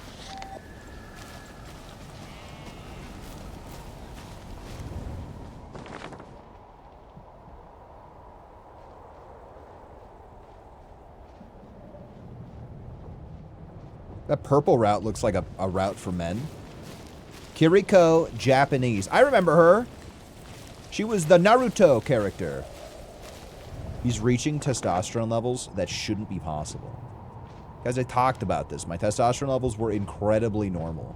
That purple route looks like a route for men. Kiriko, Japanese. I remember her. She was the Naruto character. He's reaching testosterone levels that shouldn't be possible. Guys, I talked about this. My testosterone levels were incredibly normal.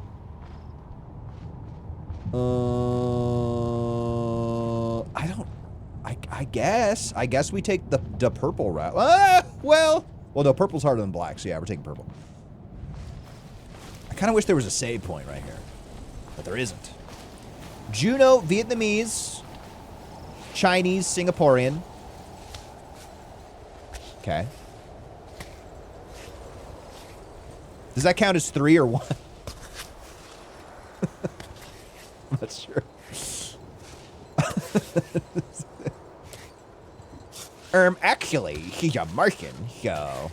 I guess. I guess we take the purple route. Well, no, purple's harder than black, so yeah, we're taking purple. I kind of wish there was a save point right here, but there isn't. Juno, Vietnamese, Chinese, Singaporean. Okay. Does that count as 3 or 1? I'm not sure. Actually, he's a Martian, so...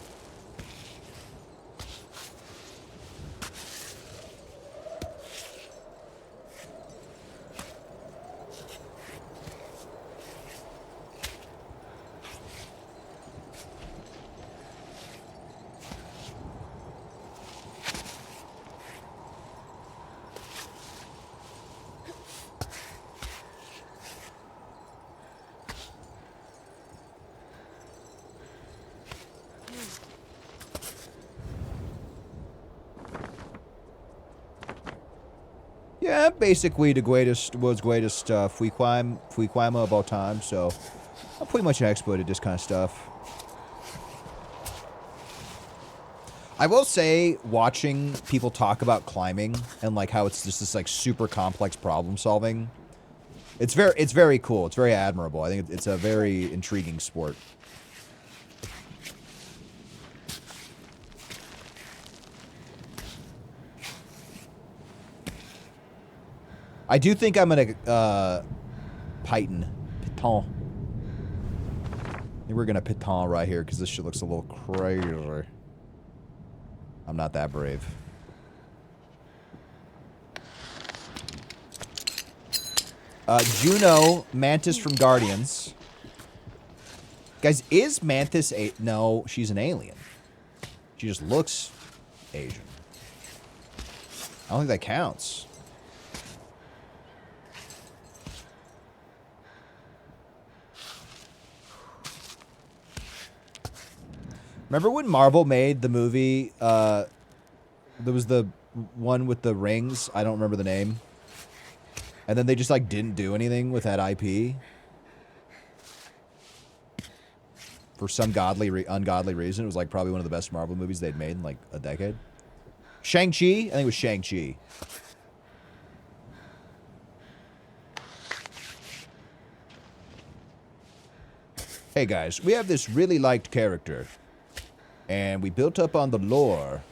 Yeah, basically the greatest free crime of all time, so I'm pretty much an expert at this kind of stuff. I will say, watching people talk about climbing and like how it's just this like super complex problem solving, it's very cool. It's very admirable. I think it's a very intriguing sport. I do think I'm gonna Piton. I think we're gonna Piton right here because this shit looks a little crazy. I'm not that brave. Juno, Mantis from Guardians. Guys, is Mantis a... No, she's an alien. She just looks Asian. I don't think that counts. Remember when Marvel made the movie, there was the one with the rings, I don't remember the name, and then they just, like, didn't do anything with that IP? For some ungodly reason, it was, like, probably one of the best Marvel movies they'd made in, like, a decade. Shang-Chi? I think it was Shang-Chi. Hey, guys, we have this really liked character. And we built up on the lore,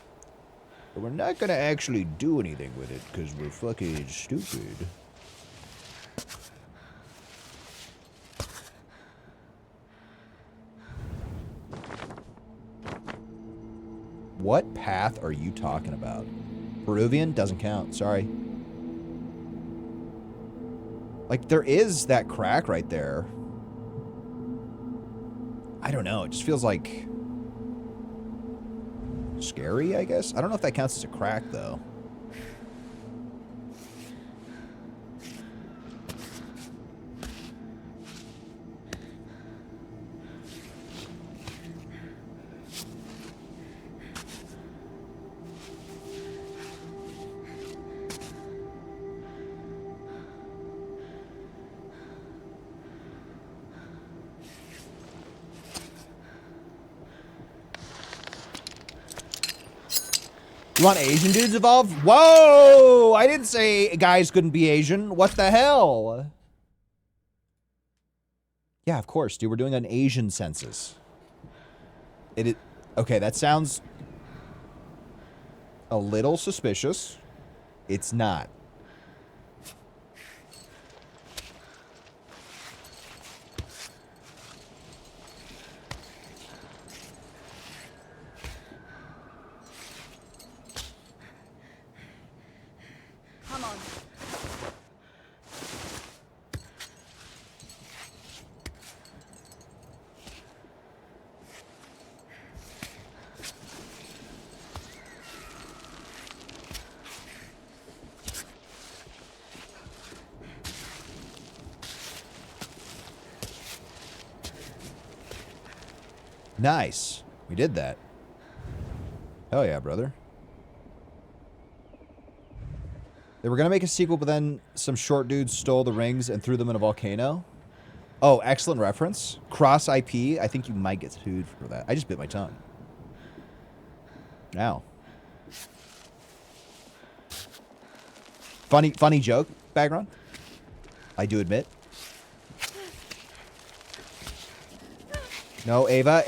but we're not gonna actually do anything with it because we're fucking stupid. What path are you talking about? Peruvian? Doesn't count. Sorry. Like, there is that crack right there. I don't know. It just feels like... scary, I guess? I don't know if that counts as a crack, though. You want Asian dudes involved? Whoa! I didn't say guys couldn't be Asian. What the hell? Yeah, of course, dude. We're doing an Asian census. Okay, that sounds a little suspicious. It's not.
Come on.
Nice. We did that. Hell yeah, brother. They were going to make a sequel, but then some short dudes stole the rings and threw them in a volcano. Oh, excellent reference. Cross IP. I think you might get sued for that. I just bit my tongue. Ow. Funny joke, background. I do admit. No, Ava,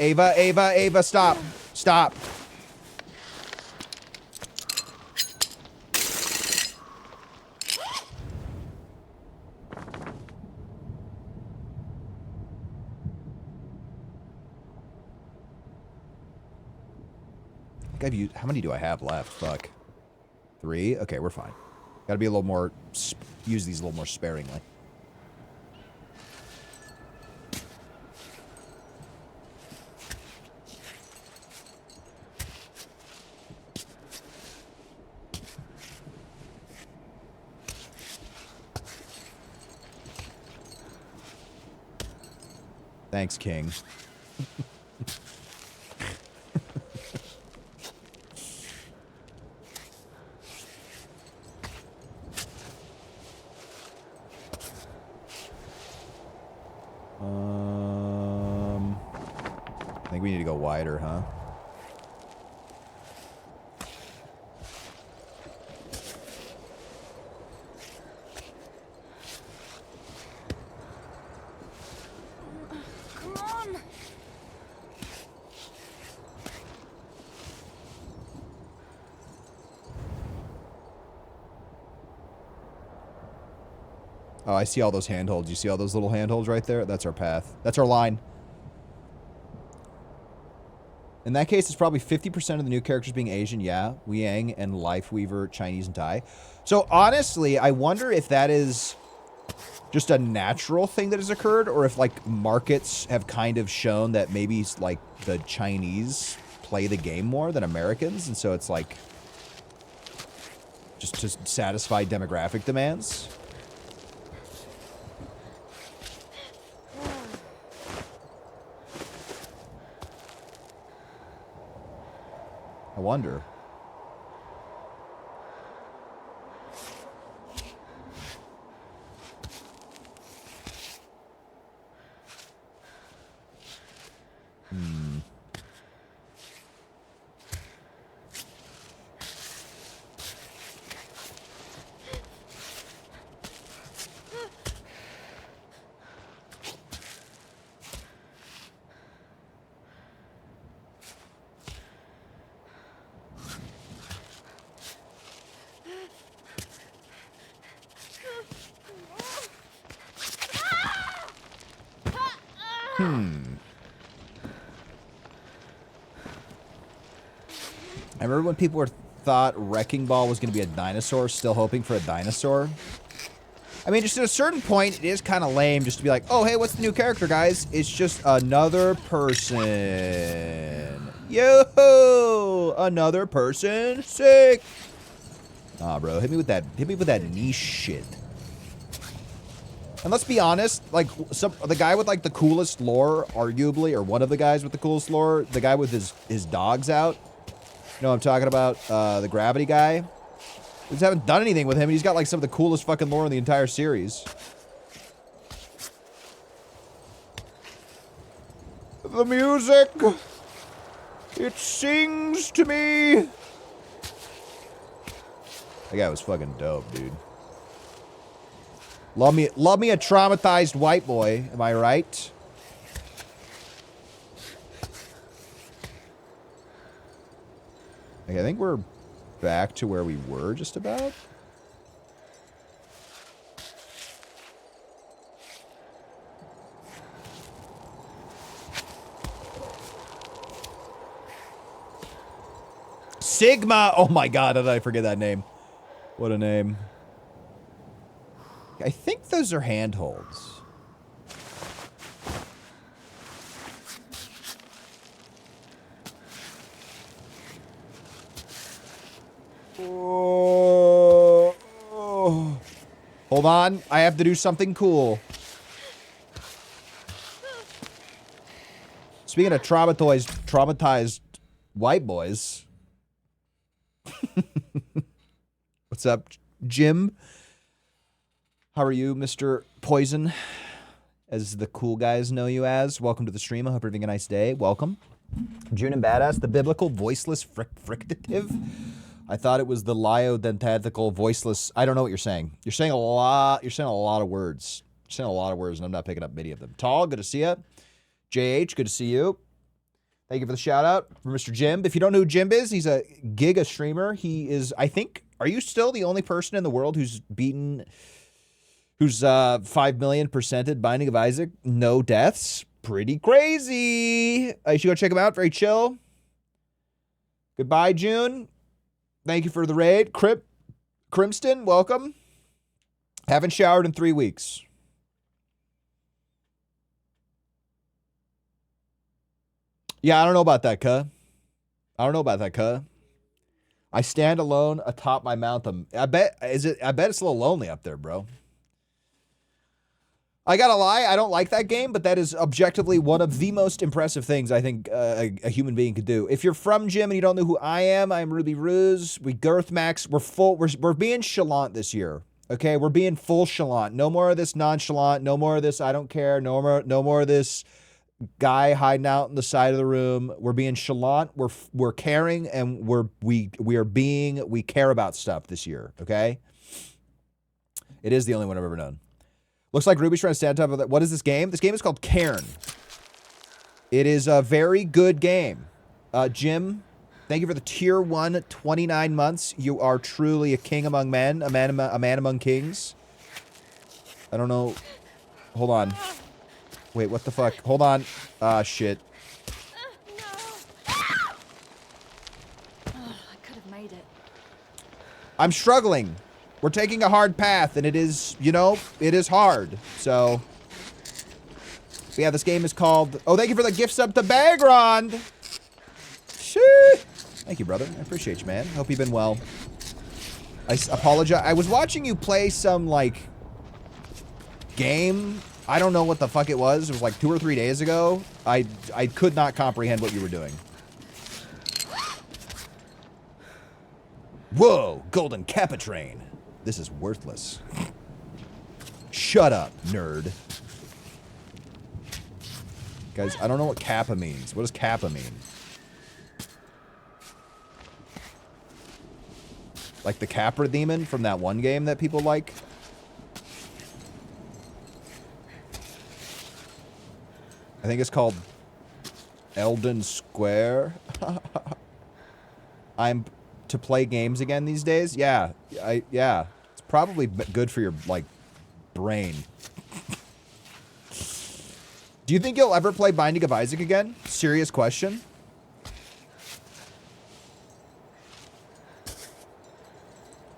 stop. Stop. I think I've used, how many do I have left? Fuck. 3? Okay, we're fine. Gotta be a little more, use these a little more sparingly. Thanks, King. I think we need to go wider, huh?
Come on.
Oh, I see all those handholds. You see all those little handholds right there? That's our path. That's our line. In that case, it's probably 50% of the new characters being Asian. Yeah, Liang and Lifeweaver, Chinese and Thai. So honestly, I wonder if that is just a natural thing that has occurred, or if like markets have kind of shown that maybe like the Chinese play the game more than Americans, and so it's like just to satisfy demographic demands. I wonder. I remember when people thought Wrecking Ball was going to be a dinosaur, still hoping for a dinosaur. I mean, just at a certain point, it is kind of lame just to be like, oh, hey, what's the new character, guys? It's just another person. Yo, another person. Sick. Nah, bro, hit me with that niche shit. And let's be honest, like, the guy with, like, the coolest lore, arguably, or one of the guys with the coolest lore, the guy with his dogs out. You know what I'm talking about? The gravity guy. We just haven't done anything with him, and he's got, like, some of the coolest fucking lore in the entire series. The music! It sings to me! That guy was fucking dope, dude. Love me a traumatized white boy, am I right? Okay, I think we're back to where we were just about. Sigma! Oh my god, how did I forget that name? What a name. I think those are handholds. Oh. Hold on, I have to do something cool. Speaking of traumatized white boys. What's up, Jim? How are you, Mr. Poison? As the cool guys know you as. Welcome to the stream. I hope you're having a nice day. Welcome. June and Badass, the biblical voiceless fricative. I thought it was the liodentatical voiceless. I don't know what you're saying. You're saying a lot of words. You're saying a lot of words, and I'm not picking up many of them. Tall, good to see you. JH, good to see you. Thank you for the shout out for Mr. Jim. If you don't know who Jim is, he's a giga streamer. He is, I think, are you still the only person in the world who's 5 million percented Binding of Isaac? No deaths. Pretty crazy. You should go check him out. Very chill. Goodbye, June. Thank you for the raid. Crimston, welcome. Haven't showered in 3 weeks. Yeah, I don't know about that, cuh. I stand alone atop my mountain. I bet it's a little lonely up there, bro. I gotta lie, I don't like that game, but that is objectively one of the most impressive things I think a human being could do. If you're from Jim and you don't know who I am, I'm Ruby Ruse. We Girth Max. We're being chalant this year. Okay, we're being full chalant. No more of this nonchalant. No more of this I don't care. No more of this guy hiding out in the side of the room. We're being chalant. We're caring, and we care about stuff this year. Okay, it is the only one I've ever known. Looks like Ruby's trying to stand on top of that. What is this game? This game is called Cairn. It is a very good game. Jim, thank you for the tier 1 29 months. You are truly a king among men, a man among kings. I don't know. Hold on. Wait, what the fuck? Hold on. Ah, shit.
Oh, I could have made it.
I'm struggling. We're taking a hard path, and it is, you know, it is hard. So, yeah, this game is called... Oh, thank you for the gift sub to Bagrond. Shit. Thank you, brother. I appreciate you, man. Hope you've been well. I apologize. I was watching you play some, like, game. I don't know what the fuck it was. It was like 2 or 3 days ago. I could not comprehend what you were doing. Whoa, golden Capitrain. This is worthless. Shut up, nerd. Guys, I don't know what Kappa means. What does Kappa mean? Like the Capra demon from that one game that people like? I think it's called Elden Square. I'm to play games again these days. Yeah, yeah. It's probably good for your like brain. Do you think you'll ever play Binding of Isaac again? Serious question.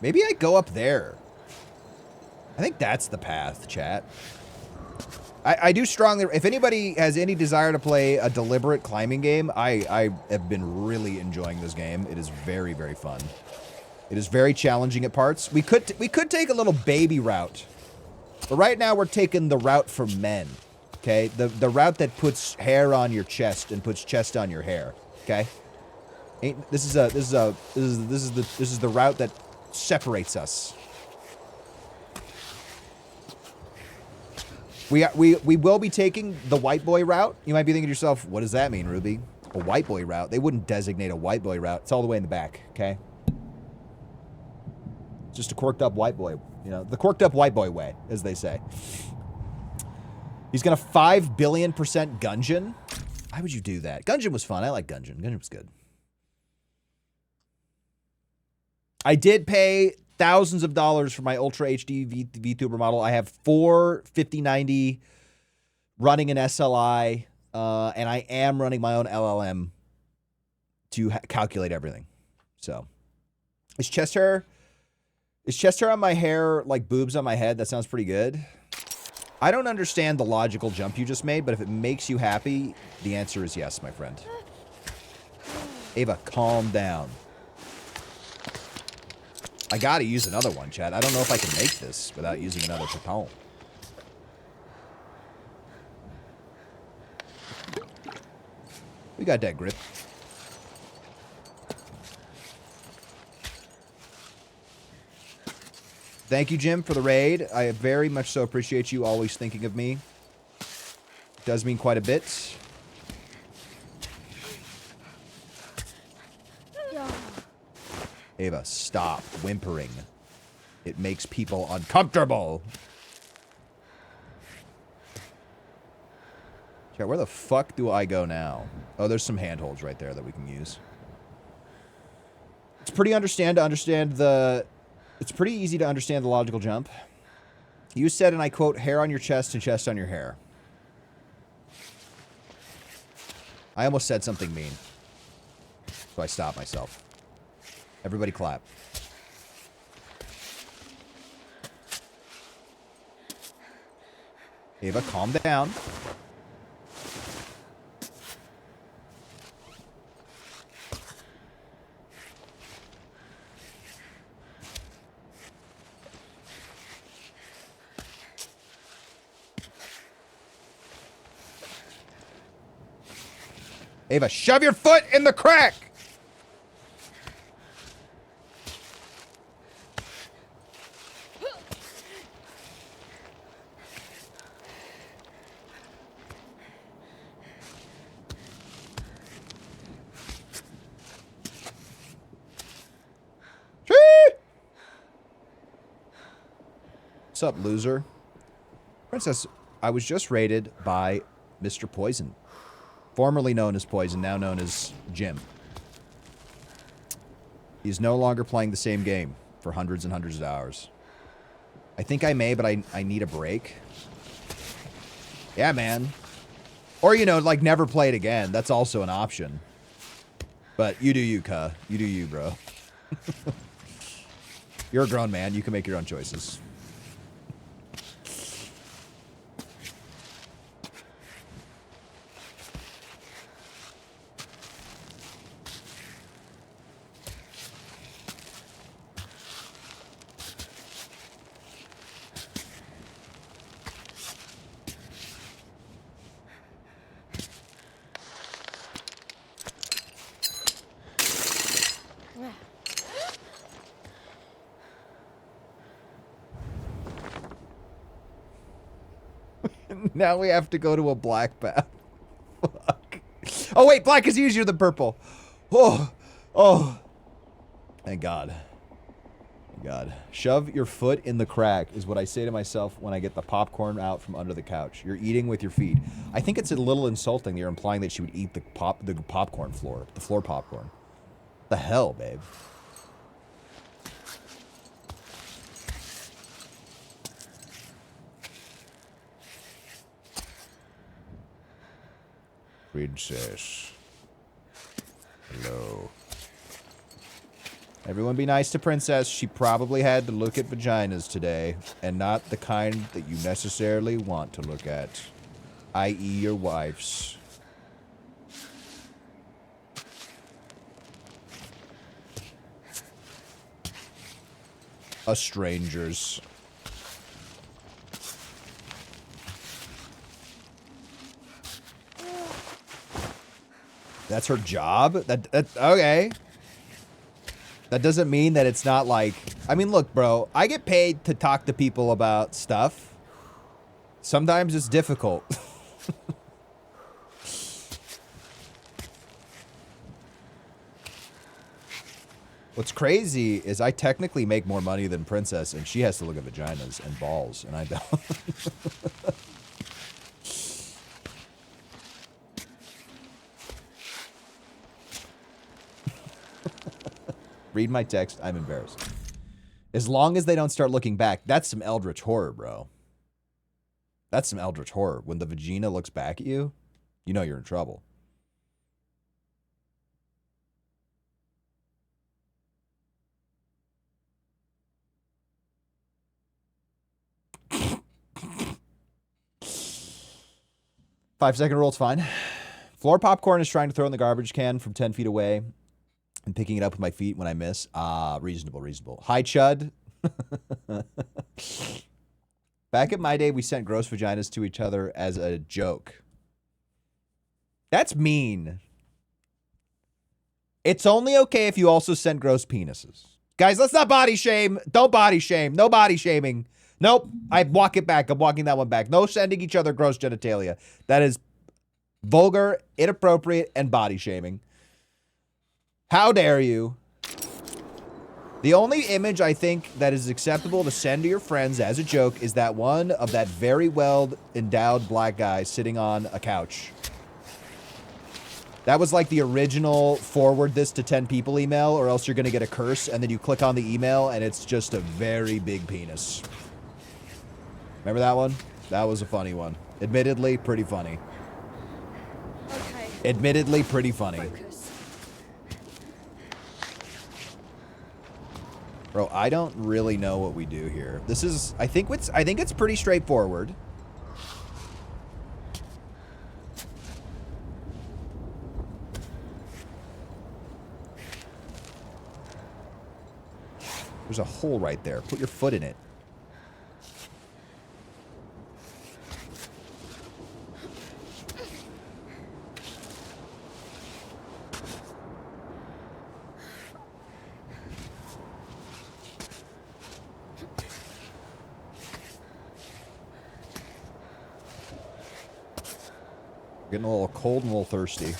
Maybe I go up there. I think that's the path, chat. I do strongly... If anybody has any desire to play a deliberate climbing game, I have been really enjoying this game. It is very, very fun. It is very challenging at parts. We could take a little baby route. But right now we're taking the route for men. Okay? The route that puts hair on your chest and puts chest on your hair. Okay? This is the route that separates us. We will be taking the white boy route. You might be thinking to yourself, what does that mean, Ruby? A white boy route? They wouldn't designate a white boy route. It's all the way in the back, okay? It's just a quirked up white boy. You know, the quirked up white boy way, as they say. He's gonna 5 billion% Gungeon. Why would you do that? Gungeon was fun. I like Gungeon. Gungeon was good. I did pay thousands of dollars for my Ultra HD VTuber model. I have 4 5090 running an SLI, and I am running my own LLM to calculate everything. So, is chest hair on my hair like boobs on my head? That sounds pretty good. I don't understand the logical jump you just made, but if it makes you happy, the answer is yes, my friend. Ava, calm down. I gotta use another one, chat. I don't know if I can make this without using another Papon. We got that grip. Thank you, Jim, for the raid. I very much so appreciate you always thinking of me. It does mean quite a bit. Ava, stop whimpering. It makes people uncomfortable. Okay, where the fuck do I go now? Oh, there's some handholds right there that we can use. It's pretty It's pretty easy to understand the logical jump. You said, and I quote, hair on your chest and chest on your hair. I almost said something mean. So I stopped myself. Everybody clap. Ava, calm down. Ava, shove your foot in the crack! What's up, loser? Princess, I was just raided by Mr. Poison. Formerly known as Poison, now known as Jim. He's no longer playing the same game for hundreds and hundreds of hours. I think I may, but I need a break. Yeah, man. Or, you know, like, never play it again. That's also an option. But you do you, cuh. You do you, bro. You're a grown man. You can make your own choices. Now we have to go to a black path. Fuck. Oh, wait, black is easier than purple. Oh, oh. Thank God. Thank God. Shove your foot in the crack is what I say to myself when I get the popcorn out from under the couch. You're eating with your feet. I think it's a little insulting that you're implying that she would eat the popcorn floor. The floor popcorn. The hell, babe? Princess. Hello. Everyone be nice to Princess. She probably had to look at vaginas today, and not the kind that you necessarily want to look at, i.e. your wife's. A stranger's. That's her job? That okay. That doesn't mean that it's not like... I mean, look, bro. I get paid to talk to people about stuff. Sometimes it's difficult. What's crazy is I technically make more money than Princess, and she has to look at vaginas and balls, and I don't. Read my text. I'm embarrassed. As long as they don't start looking back, that's some eldritch horror, bro. That's some eldritch horror. When the vagina looks back at you, you know you're in trouble. Five-second rule's fine. Floor popcorn is trying to throw in the garbage can from 10 feet away and picking it up with my feet when I miss. Reasonable, reasonable. Hi, Chud. Back in my day, we sent gross vaginas to each other as a joke. That's mean. It's only okay if you also send gross penises. Guys, let's not body shame. Don't body shame. No body shaming. Nope. I walk it back. I'm walking that one back. No sending each other gross genitalia. That is vulgar, inappropriate, and body shaming. How dare you? The only image I think that is acceptable to send to your friends as a joke is that one of that very well endowed black guy sitting on a couch. That was like the original forward this to 10 people email, or else you're going to get a curse, and then you click on the email and it's just a very big penis. Remember that one? That was a funny one. Admittedly, pretty funny.
Okay.
Admittedly, pretty funny.
Focus.
Bro, I don't really know what we do here. This is, I think it's pretty straightforward. There's a hole right there. Put your foot in it. Getting a little cold and a little thirsty.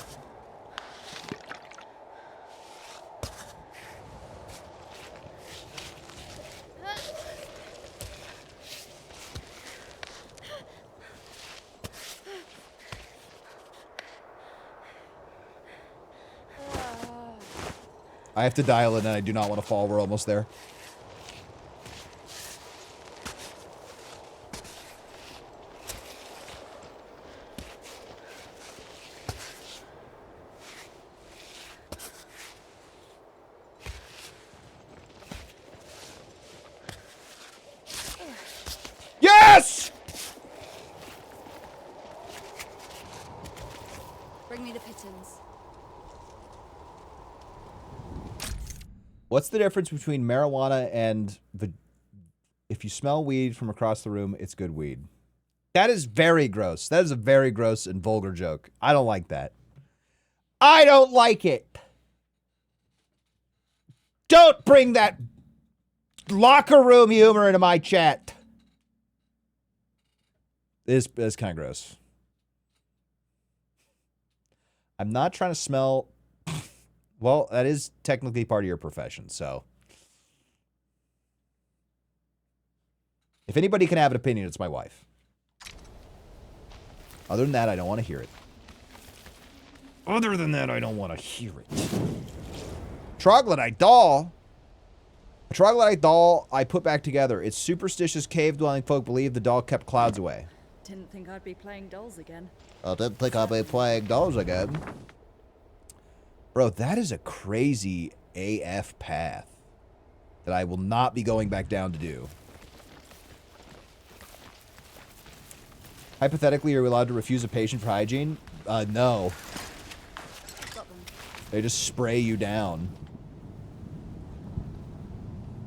I have to dial it and I do not want to fall. We're almost there. Yes!
Bring me the pittance.
What's the difference between marijuana and if you smell weed from across the room, it's good weed? That is very gross. That is a very gross and vulgar joke. I don't like that. I don't like it. Don't bring that locker room humor into my chat. It's kind of gross. I'm not trying to smell... Well, that is technically part of your profession, so. If anybody can have an opinion, it's my wife. Other than that, I don't want to hear it. Other than that, I don't want to hear it. Troglodyte doll. A troglodyte doll I put back together. Its superstitious cave-dwelling folk believe the doll kept clouds away.
Didn't think I'd be playing dolls again.
I didn't think I'd be playing dolls again. Bro, that is a crazy AF path. that I will not be going back down to do. Hypothetically, are we allowed to refuse a patient for hygiene? No.
Got them.
They just spray you down.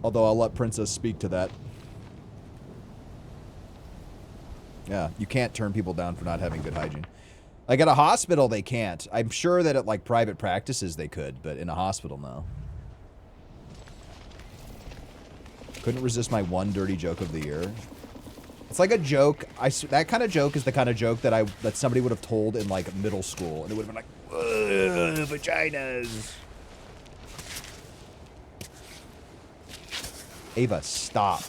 Although I'll let Princess speak to that. Yeah, you can't turn people down for not having good hygiene. Like at a hospital, they can't. I'm sure that at like private practices they could, but in a hospital, no. Couldn't resist my one dirty joke of the year. It's like a joke. That kind of joke is the kind of joke that somebody would have told in like middle school, and it would have been like, "Ugh, vaginas." Ava, stop.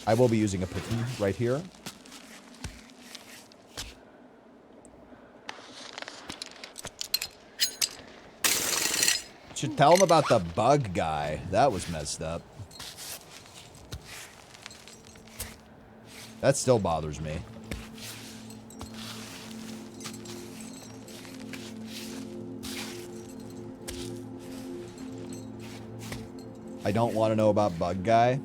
I will be using a pigeon right here. Should tell him about the bug guy. That was messed up. That still bothers me. I don't want to know about bug guy.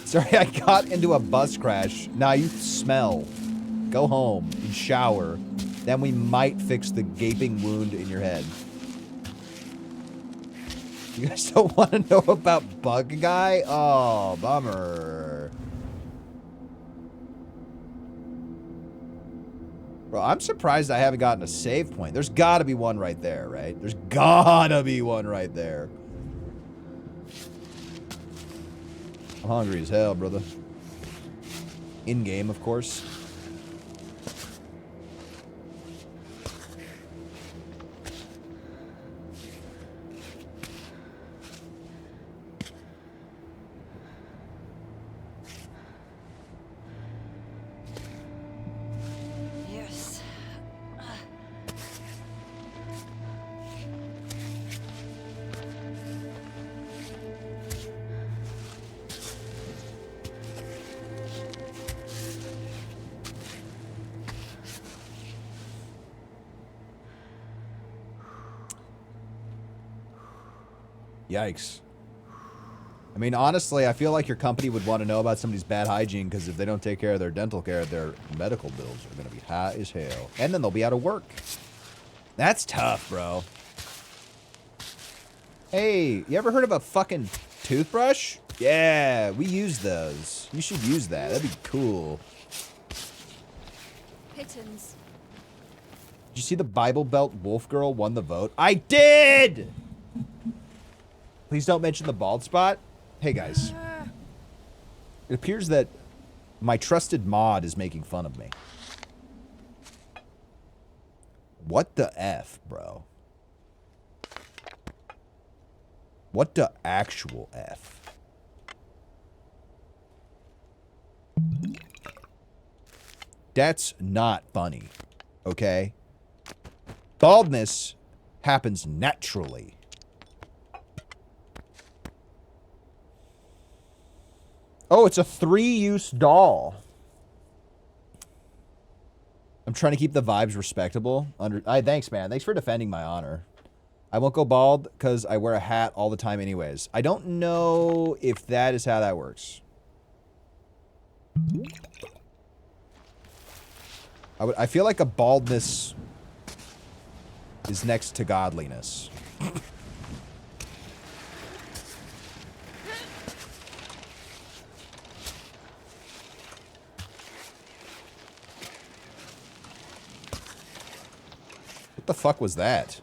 Sorry, I got into a bus crash. Nah, you smell. Go home and shower. Then we might fix the gaping wound in your head. You guys don't want to know about bug guy? Oh, bummer. Bro, I'm surprised I haven't gotten a save point. There's got to be one right there, right? There's gotta be one right there. I'm hungry as hell, brother. In-game, of course.
Yes.
Yikes. I mean, honestly, I feel like your company would want to know about somebody's bad hygiene because if they don't take care of their dental care, their medical bills are going to be high as hell. And then they'll be out of work. That's tough, bro. Hey, you ever heard of a fucking toothbrush? Yeah, we use those. You should use that. That'd be cool.
Kittens.
Did you see the Bible Belt Wolf Girl won the vote? I did! Please don't mention the bald spot. Hey, guys. It appears that my trusted mod is making fun of me. What the F, bro? What the actual F? That's not funny, okay? Baldness happens naturally. Oh, it's a 3-use doll. I'm trying to keep the vibes respectable. Thanks, man. Thanks for defending my honor. I won't go bald because I wear a hat all the time anyways. I don't know if that is how that works. I feel like a baldness is next to godliness. What the fuck was that?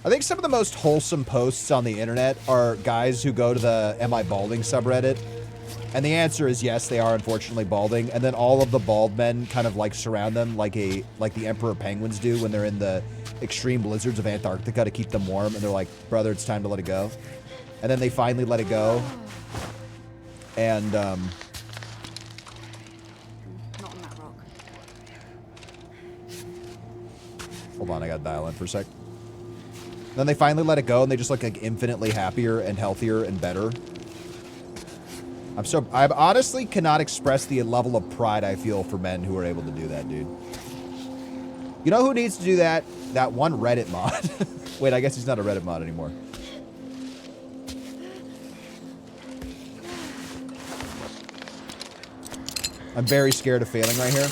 I think some of the most wholesome posts on the internet are guys who go to the Am I Balding subreddit. And the answer is yes, they are unfortunately balding. And then all of the bald men kind of like surround them like the emperor penguins do when they're in the extreme blizzards of Antarctica to keep them warm. And they're like, brother, it's time to let it go. And then they finally let it go. And,
Not on that rock.
hold on, I gotta dial in for a sec. Then they finally let it go and they just look like infinitely happier and healthier and better. I honestly cannot express the level of pride I feel for men who are able to do that, dude. You know who needs to do that? That one Reddit mod. Wait, I guess he's not a Reddit mod anymore. I'm very scared of failing right here.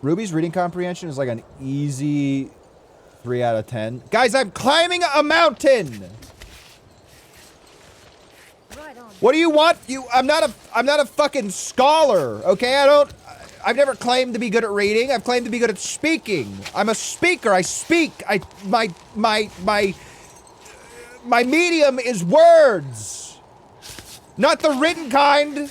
Ruby's reading comprehension is like an easy 3 out of 10. Guys, I'm climbing a mountain!
Right on.
What do you want? I'm not a fucking scholar, okay? I've never claimed to be good at reading. I've claimed to be good at speaking. I'm a speaker. I speak. My medium is words. Not the written kind.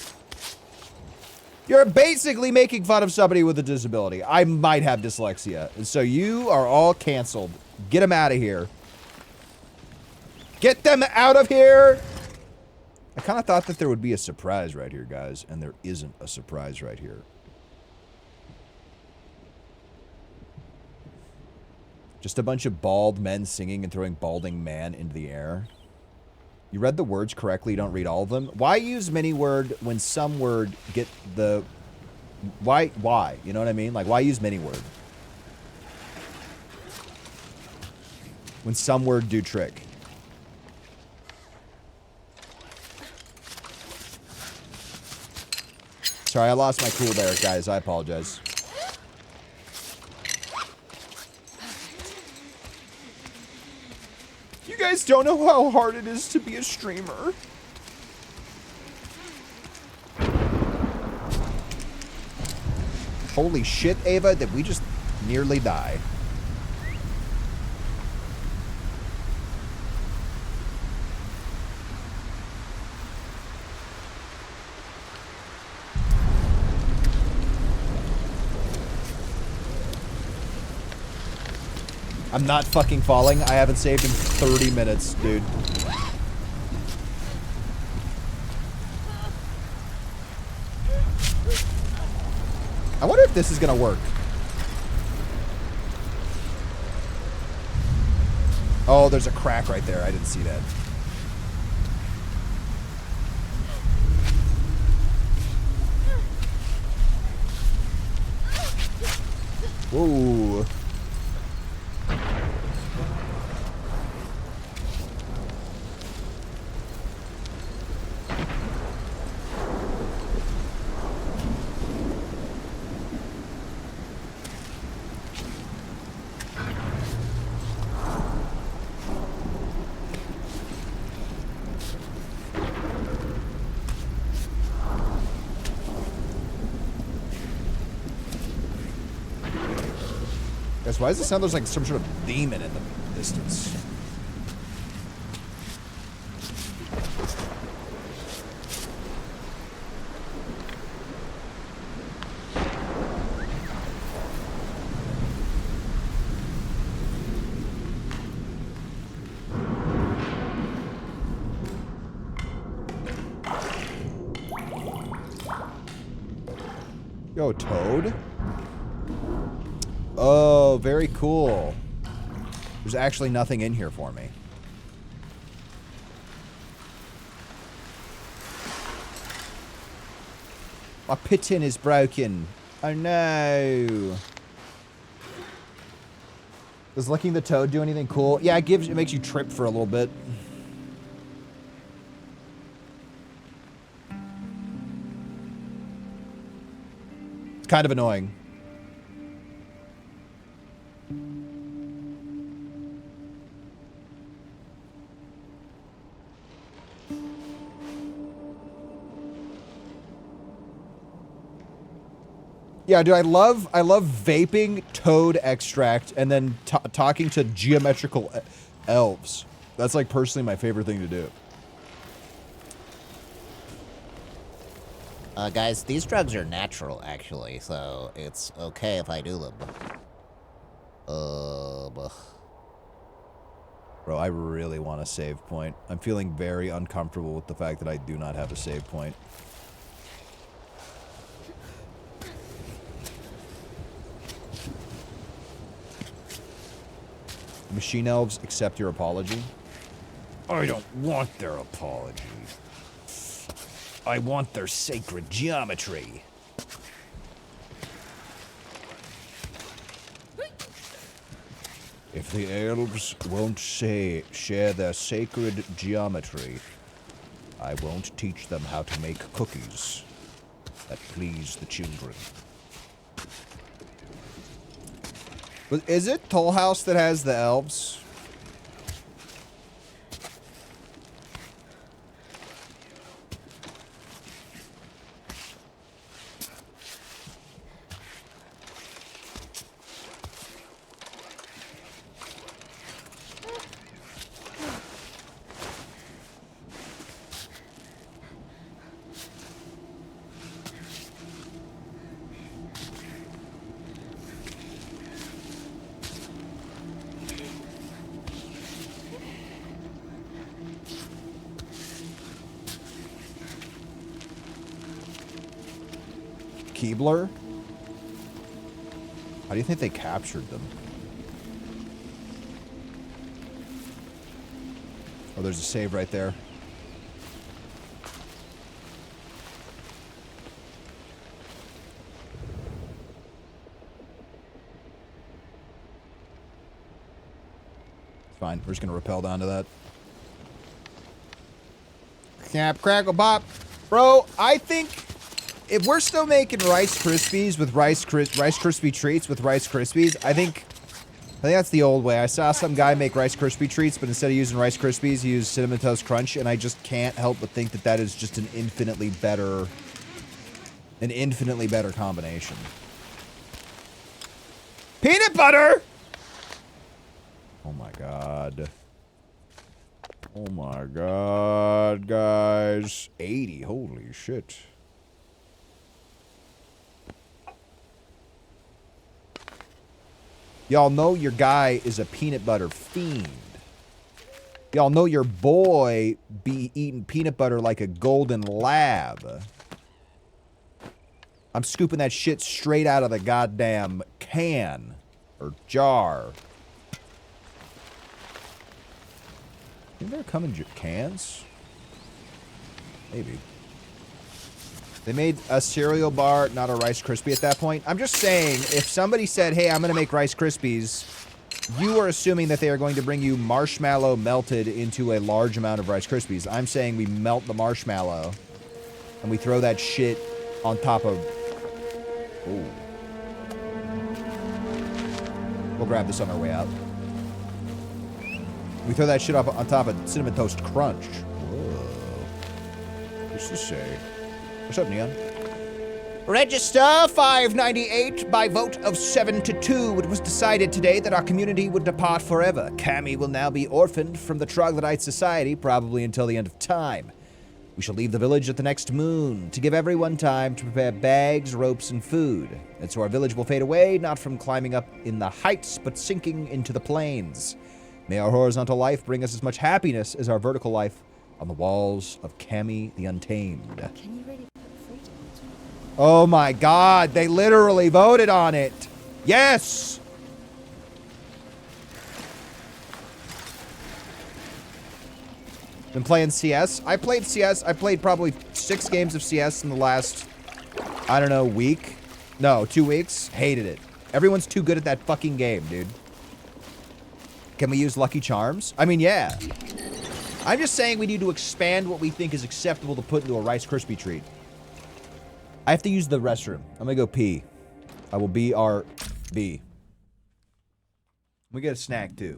You're basically making fun of somebody with a disability. I might have dyslexia. And so you are all canceled. Get them out of here. Get them out of here. I kind of thought that there would be a surprise right here, guys, and there isn't a surprise right here. Just a bunch of bald men singing and throwing balding man into the air. You read the words correctly, you don't read all of them. Why use many word when some word get the... Why? You know what I mean? Like, why use many word? When some word do trick. Sorry, I lost my cool there, guys. I apologize. You guys don't know how hard it is to be a streamer. Holy shit, Ava, did we just nearly die? I'm not fucking falling. I haven't saved in 30 minutes, dude. I wonder if this is gonna work. Oh, there's a crack right there. I didn't see that. Whoa. Guys, why does it sound there's like some sort of demon in the distance? Yo, Toad? Oh, very cool. There's actually nothing in here for me. My piton is broken. Oh no. Does licking the toad do anything cool? Yeah, it makes you trip for a little bit. It's kind of annoying. Yeah, dude, I love vaping toad extract and then talking to geometrical elves. That's like personally my favorite thing to do.
Guys, these drugs are natural, actually, so it's okay if I do them.
Bro, I really want a save point. I'm feeling very uncomfortable with the fact that I do not have a save point. Machine elves accept your apology? I don't want their apology. I want their sacred geometry. If the elves won't share their sacred geometry, I won't teach them how to make cookies that please the children. But is it Toll House that has the elves? Keebler? How do you think they captured them? Oh, there's a save right there. It's fine. We're just gonna rappel down to that. Snap, crackle, pop. Bro, I think if we're still making Rice Krispies with Rice Krispie treats with Rice Krispies, I think that's the old way. I saw some guy make Rice Krispie treats, but instead of using Rice Krispies, he used Cinnamon Toast Crunch, and I just can't help but think that that is just an infinitely better combination. Peanut butter! Oh my god. Oh my god, guys. 80, holy shit. Y'all know your guy is a peanut butter fiend. Y'all know your boy be eating peanut butter like a golden lab. I'm scooping that shit straight out of the goddamn can. Or jar. Think they're coming in cans? Maybe. They made a cereal bar, not a Rice Krispie at that point. I'm just saying, if somebody said, hey, I'm going to make Rice Krispies, you are assuming that they are going to bring you marshmallow melted into a large amount of Rice Krispies. I'm saying we melt the marshmallow, and we throw that shit on top of... Ooh. We'll grab this on our way out. We throw that shit up on top of Cinnamon Toast Crunch. Whoa. What's this say? What's up, Neon?
Register 598 by vote of 7 to 2. It was decided today that our community would depart forever. Cammy will now be orphaned from the Troglodyte Society, probably until the end of time. We shall leave the village at the next moon to give everyone time to prepare bags, ropes, and food. And so our village will fade away, not from climbing up in the heights, but sinking into the plains. May our horizontal life bring us as much happiness as our vertical life on the walls of Cammy the Untamed.
Can you really put freedom into it?
Oh my god, they literally voted on it. Yes! Been playing CS? I played CS. I played probably 6 games of CS in the last, I don't know, week. No, 2 weeks. Hated it. Everyone's too good at that fucking game, dude. Can we use Lucky Charms? I mean, yeah. I'm just saying we need to expand what we think is acceptable to put into a Rice Krispie treat. I have to use the restroom. I'm gonna go pee. I will BRB. We get a snack, too.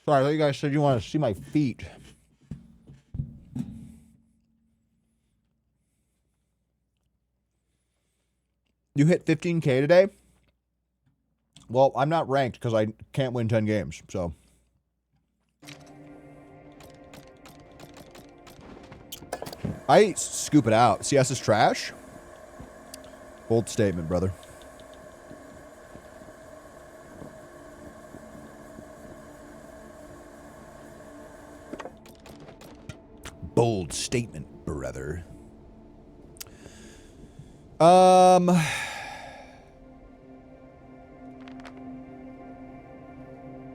Sorry, I thought you guys said you want to see my feet. You hit 15K today? Well, I'm not ranked because I can't win 10 games, so. I scoop it out. CS is trash? Bold statement, brother. Bold statement, brother.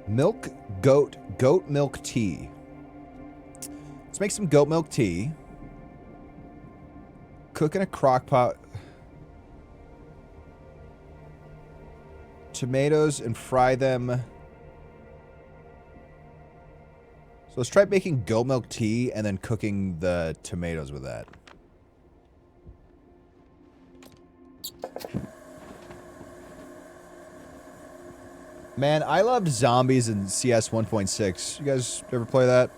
Milk, goat milk tea. Let's make some goat milk tea. Cook in a crock pot. Tomatoes and fry them. So let's try making goat milk tea and then cooking the tomatoes with that. Man, I loved zombies in CS 1.6. You guys ever play that?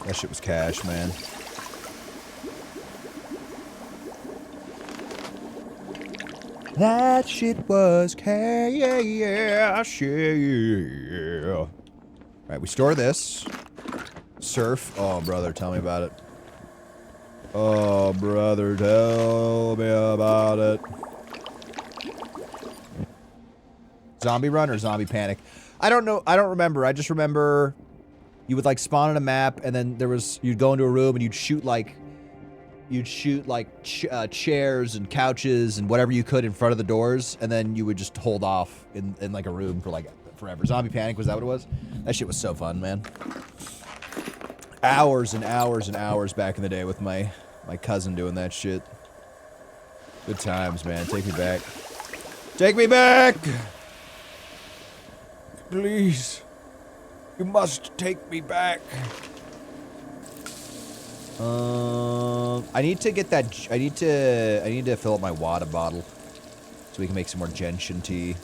That shit was cash, man. That shit was cash, yeah. Alright, we store this. Surf. Oh, brother, tell me about it. Oh, brother, tell me about it. Zombie run or zombie panic? I don't know. I don't remember. I just remember you would like spawn on a map and then there was, you'd go into a room and you'd shoot like chairs and couches and whatever you could in front of the doors, and then you would just hold off in like a room for like forever. Zombie panic, was that what it was? That shit was so fun, man. Hours and hours and hours back in the day with my cousin doing that shit. Good times, man. Take me back. Take me back! Please. You must take me back. I need to get that. I need to fill up my water bottle so we can make some more gentian tea.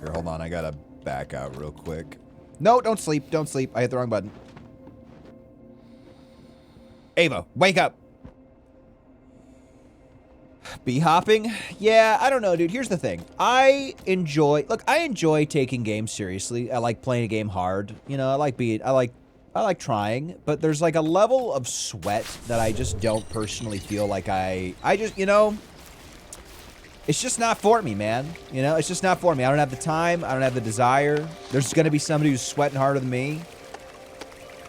Here, hold on. I gotta back out real quick. No, don't sleep. Don't sleep. I hit the wrong button. Ava, wake up. Bee hopping? Yeah, I don't know, dude. Here's the thing. I enjoy taking games seriously. I like playing a game hard. You know, I like trying, but there's like a level of sweat that I just don't personally feel like I just, you know, it's just not for me, man. You know, it's just not for me. I don't have the time. I don't have the desire. There's going to be somebody who's sweating harder than me.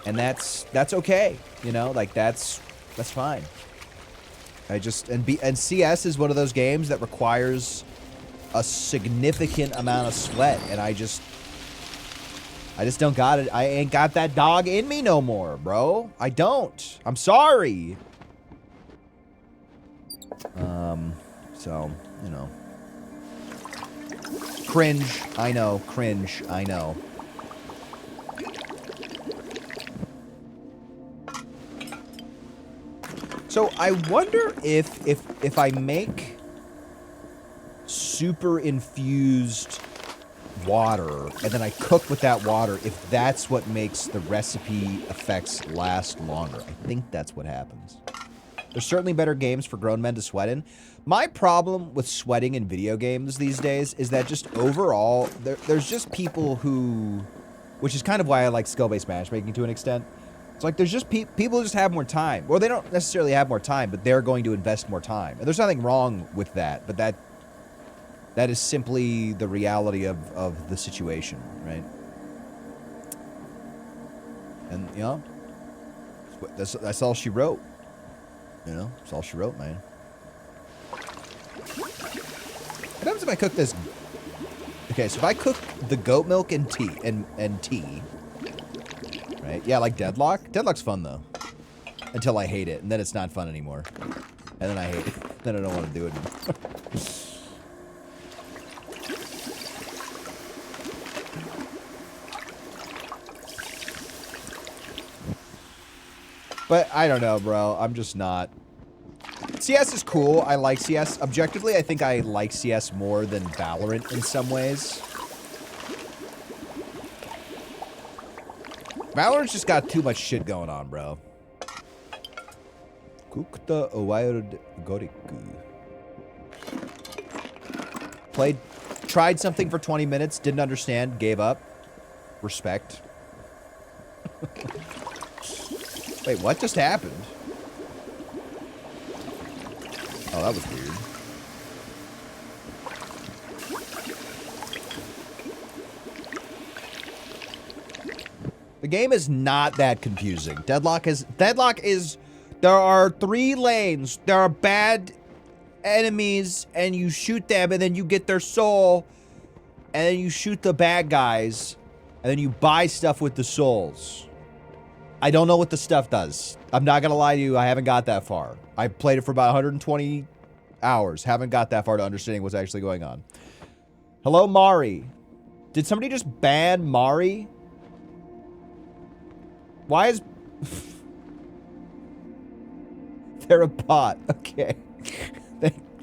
And that's okay. You know, like that's fine. And CS is one of those games that requires a significant amount of sweat, and I just don't got it. I ain't got that dog in me no more, bro. I don't. I'm sorry. So, you know. Cringe, I know. Cringe, I know. So I wonder if I make super infused water and then I cook with that water, if that's what makes the recipe effects last longer. I think that's what happens. There's certainly better games for grown men to sweat in. My problem with sweating in video games these days is that just overall, there's just people who, which is kind of why I like skill-based matchmaking to an extent. It's like there's just people just have more time. Well, they don't necessarily have more time, but they're going to invest more time. And there's nothing wrong with that, but that is simply the reality of the situation, right? And, you know, that's all she wrote. You know, that's all she wrote, man. What happens if I cook this? Okay, so if I cook the goat milk and tea, and tea, right? Yeah, like Deadlock. Deadlock's fun, though. Until I hate it, and then it's not fun anymore. And then I hate it. Then I don't want to do it anymore. But I don't know, bro. I'm just not. CS is cool. I like CS. Objectively, I think I like CS more than Valorant in some ways. Valorant's just got too much shit going on, bro. Kukta Owaird Goriku. Tried something for 20 minutes, didn't understand, gave up. Respect. Wait, what just happened? Oh, that was weird. The game is not that confusing. Deadlock is... There are 3 lanes. There are bad enemies, and you shoot them, and then you get their soul, and then you shoot the bad guys, and then you buy stuff with the souls. I don't know what the stuff does. I'm not gonna lie to you, I haven't got that far. I played it for about 120 hours. Haven't got that far to understanding what's actually going on. Hello, Mari. Did somebody just ban Mari? Why is... They're a bot. Okay.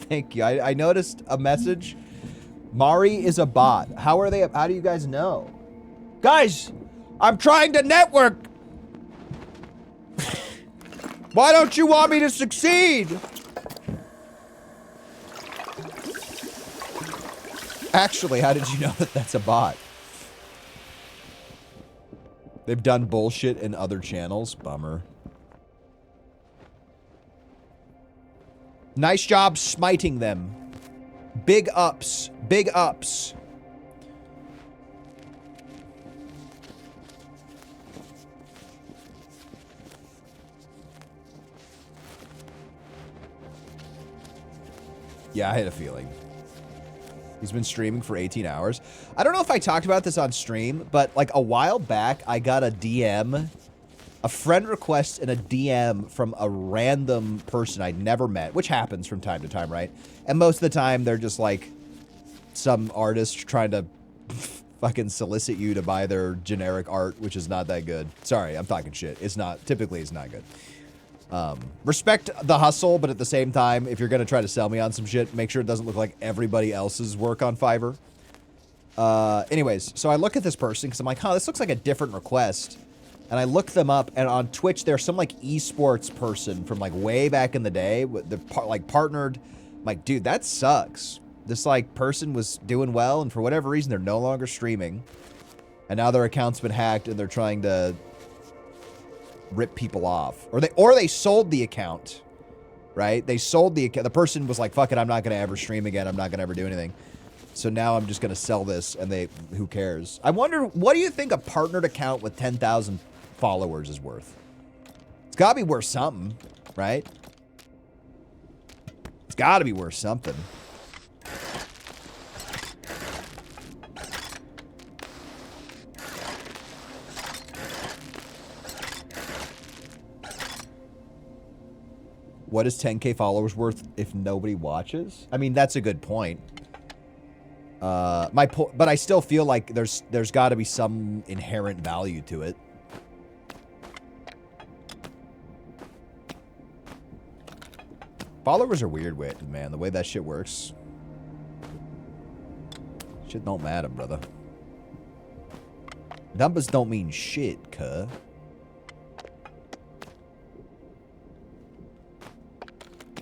Thank you. I noticed a message. Mari is a bot. How are they? How do you guys know? Guys, I'm trying to network. Why don't you want me to succeed? Actually, how did you know that that's a bot? They've done bullshit in other channels. Bummer. Nice job smiting them. Big ups. Big ups. Yeah, I had a feeling. He's been streaming for 18 hours. I don't know if I talked about this on stream, but like a while back, I got a DM, a friend request and a DM from a random person I'd never met, which happens from time to time, right? And most of the time, they're just like some artist trying to fucking solicit you to buy their generic art, which is not that good. Sorry, I'm talking shit. It's not, typically it's not good. Respect the hustle, but at the same time, if you're going to try to sell me on some shit, make sure it doesn't look like everybody else's work on Fiverr. Anyways, so I look at this person because I'm like, huh, this looks like a different request. And I look them up, and on Twitch, there's some like esports person from like way back in the day. They're like partnered. I'm like, dude, that sucks. This like person was doing well, and for whatever reason, they're no longer streaming. And now their account's been hacked, and they're trying to rip people off, or they sold the account, right? They sold the account. The person was like, fuck it, I'm not gonna ever stream again, I'm not gonna ever do anything, so now I'm just gonna sell this, and who cares? I wonder, what do you think a partnered account with 10,000 followers is worth? It's gotta be worth something, right? It's gotta be worth something. What is 10K followers worth if nobody watches? I mean, that's a good point. But I still feel like there's got to be some inherent value to it. Followers are weird, man. The way that shit works. Shit don't matter, brother. Numbers don't mean shit, cuh.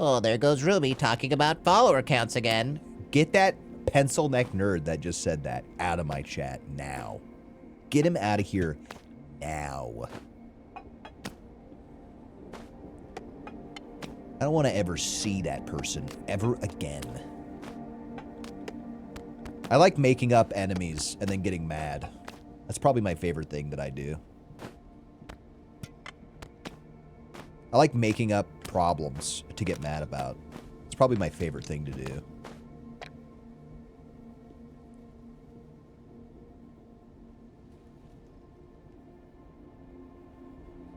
Oh, there goes Ruby talking about follower counts again.
Get that pencil neck nerd that just said that out of my chat now. Get him out of here now. I don't want to ever see that person ever again. I like making up enemies and then getting mad. That's probably my favorite thing that I do. I like making up problems to get mad about. It's probably my favorite thing to do.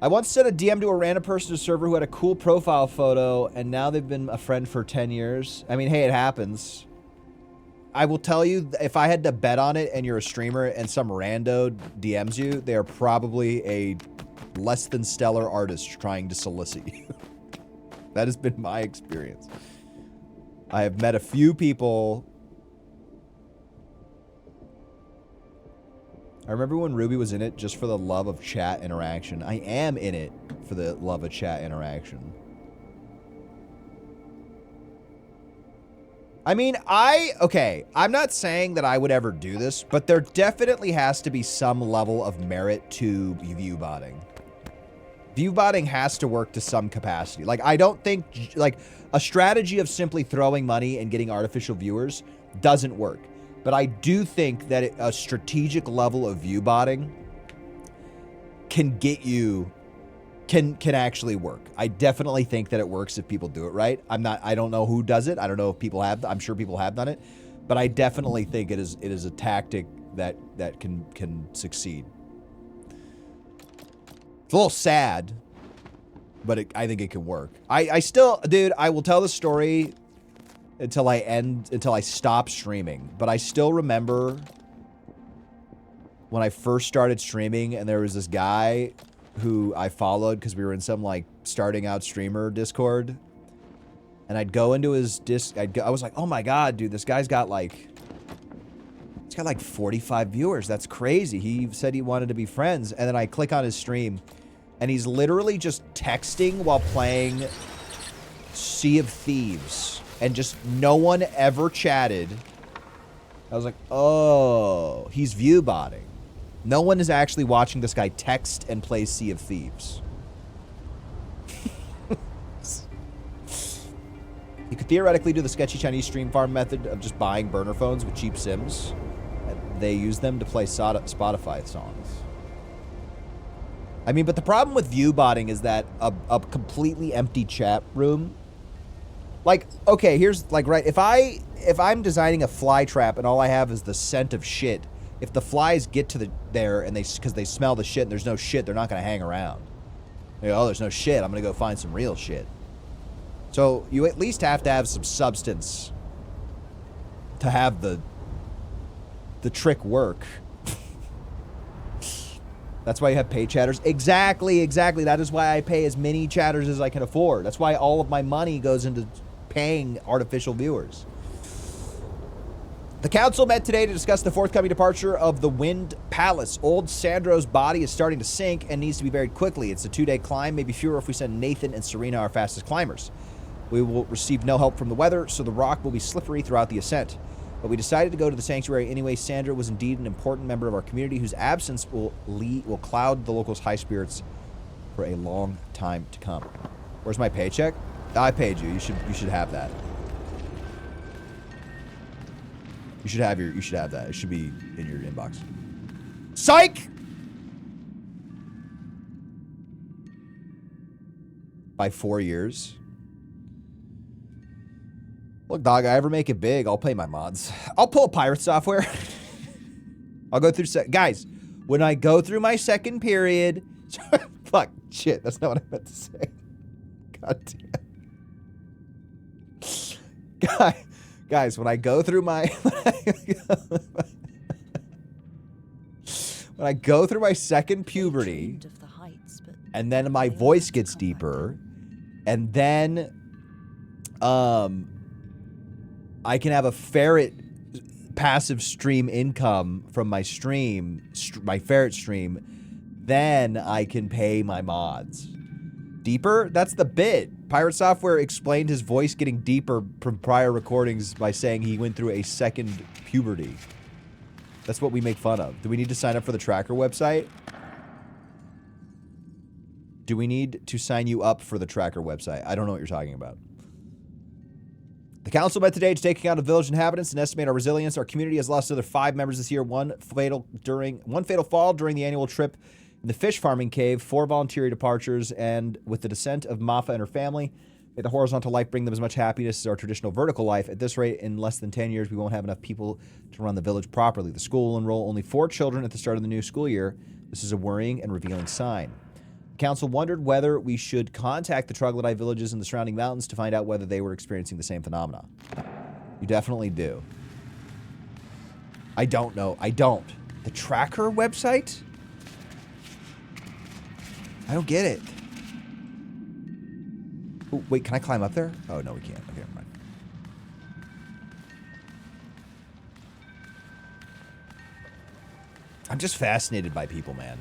I once sent a DM to a random person to a server who had a cool profile photo, and now they've been a friend for 10 years. I mean, hey, it happens. I will tell you, if I had to bet on it and you're a streamer and some rando DMs you, they are probably a less than stellar artists trying to solicit you. That has been my experience. I have met a few people. I remember when Ruby was in it just for the love of chat interaction. I am in it for the love of chat interaction. I mean, okay, I'm not saying that I would ever do this, but there definitely has to be some level of merit to view botting. View botting has to work to some capacity. Like, I don't think, like, a strategy of simply throwing money and getting artificial viewers doesn't work. But I do think that a strategic level of view botting can get you, can actually work. I definitely think that it works if people do it right. I don't know who does it. I don't know if people have, I'm sure people have done it, but I definitely think it is a tactic that can succeed. It's a little sad, but I think it can work. I still, dude, I will tell the story until I stop streaming. But I still remember when I first started streaming and there was this guy who I followed because we were in some like starting out streamer Discord. And I'd go into his I was like, oh my God, dude, this guy's got like, he's got like 45 viewers. That's crazy. He said he wanted to be friends. And then I click on his stream and he's literally just texting while playing Sea of Thieves. And just no one ever chatted. I was like, oh, he's view botting. No one is actually watching this guy text and play Sea of Thieves. You could theoretically do the sketchy Chinese stream farm method of just buying burner phones with cheap SIMs. They use them to play Spotify songs. I mean, but the problem with view botting is that a completely empty chat room. Like, okay, here's like, right, if I'm designing a fly trap and all I have is the scent of shit, if the flies get to there and because they smell the shit and there's no shit, they're not going to hang around. They go, oh, there's no shit. I'm going to go find some real shit. So you at least have to have some substance to have the trick work. That's why you have pay chatters. Exactly. That is why I pay as many chatters as I can afford. That's why all of my money goes into paying artificial viewers. The council met today to discuss the forthcoming departure of the Wind Palace. Old Sandro's body is starting to sink and needs to be buried quickly. It's a 2-day climb, maybe fewer if we send Nathan and Serena, our fastest climbers. We will receive no help from the weather, so the rock will be slippery throughout the ascent. But we decided to go to the sanctuary anyway. Sandra was indeed an important member of our community whose absence will cloud the locals' high spirits for a long time to come. Where's my paycheck? I paid you. You should have that. You should have that. It should be in your inbox. Psych! By 4 years. Look, dog, I ever make it big, I'll pay my mods. I'll pull pirate software. I'll go through... Guys, when I go through my second period... Fuck, shit, that's not what I meant to say. God damn. Guys, when I go through my... when I go through my second puberty, and then my voice gets deeper, and then... I can have a ferret passive stream income from my stream, my ferret stream, then I can pay my mods. Deeper? That's the bit. Pirate Software explained his voice getting deeper from prior recordings by saying he went through a second puberty. That's what we make fun of. Do we need to sign up for the tracker website? Do we need to sign you up for the tracker website? I don't know what you're talking about. The council met today to take account of village inhabitants and estimate our resilience. Our community has lost another 5 members this year. One fatal fall during the annual trip in the fish farming cave, 4 voluntary departures, and with the descent of Mafa and her family, may the horizontal life bring them as much happiness as our traditional vertical life. At this rate, in less than 10 years, we won't have enough people to run the village properly. The school will enroll only 4 children at the start of the new school year. This is a worrying and revealing sign. The council wondered whether we should contact the troglodyte villages in the surrounding mountains to find out whether they were experiencing the same phenomena. You definitely do. I don't know. I don't. The tracker website? I don't get it. Oh, wait, can I climb up there? Oh, no, we can't. Okay, never mind. I'm just fascinated by people, man.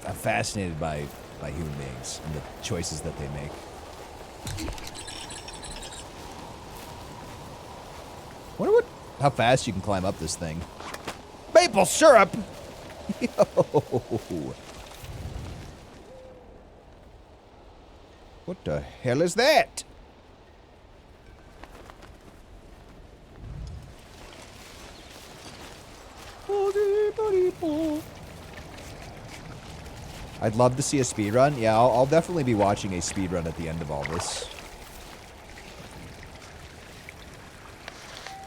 I'm fascinated by human beings and the choices that they make. Wonder how fast you can climb up this thing. Maple syrup! Yo! What the hell is that? I'd love to see a speedrun. Yeah, I'll definitely be watching a speedrun at the end of all this.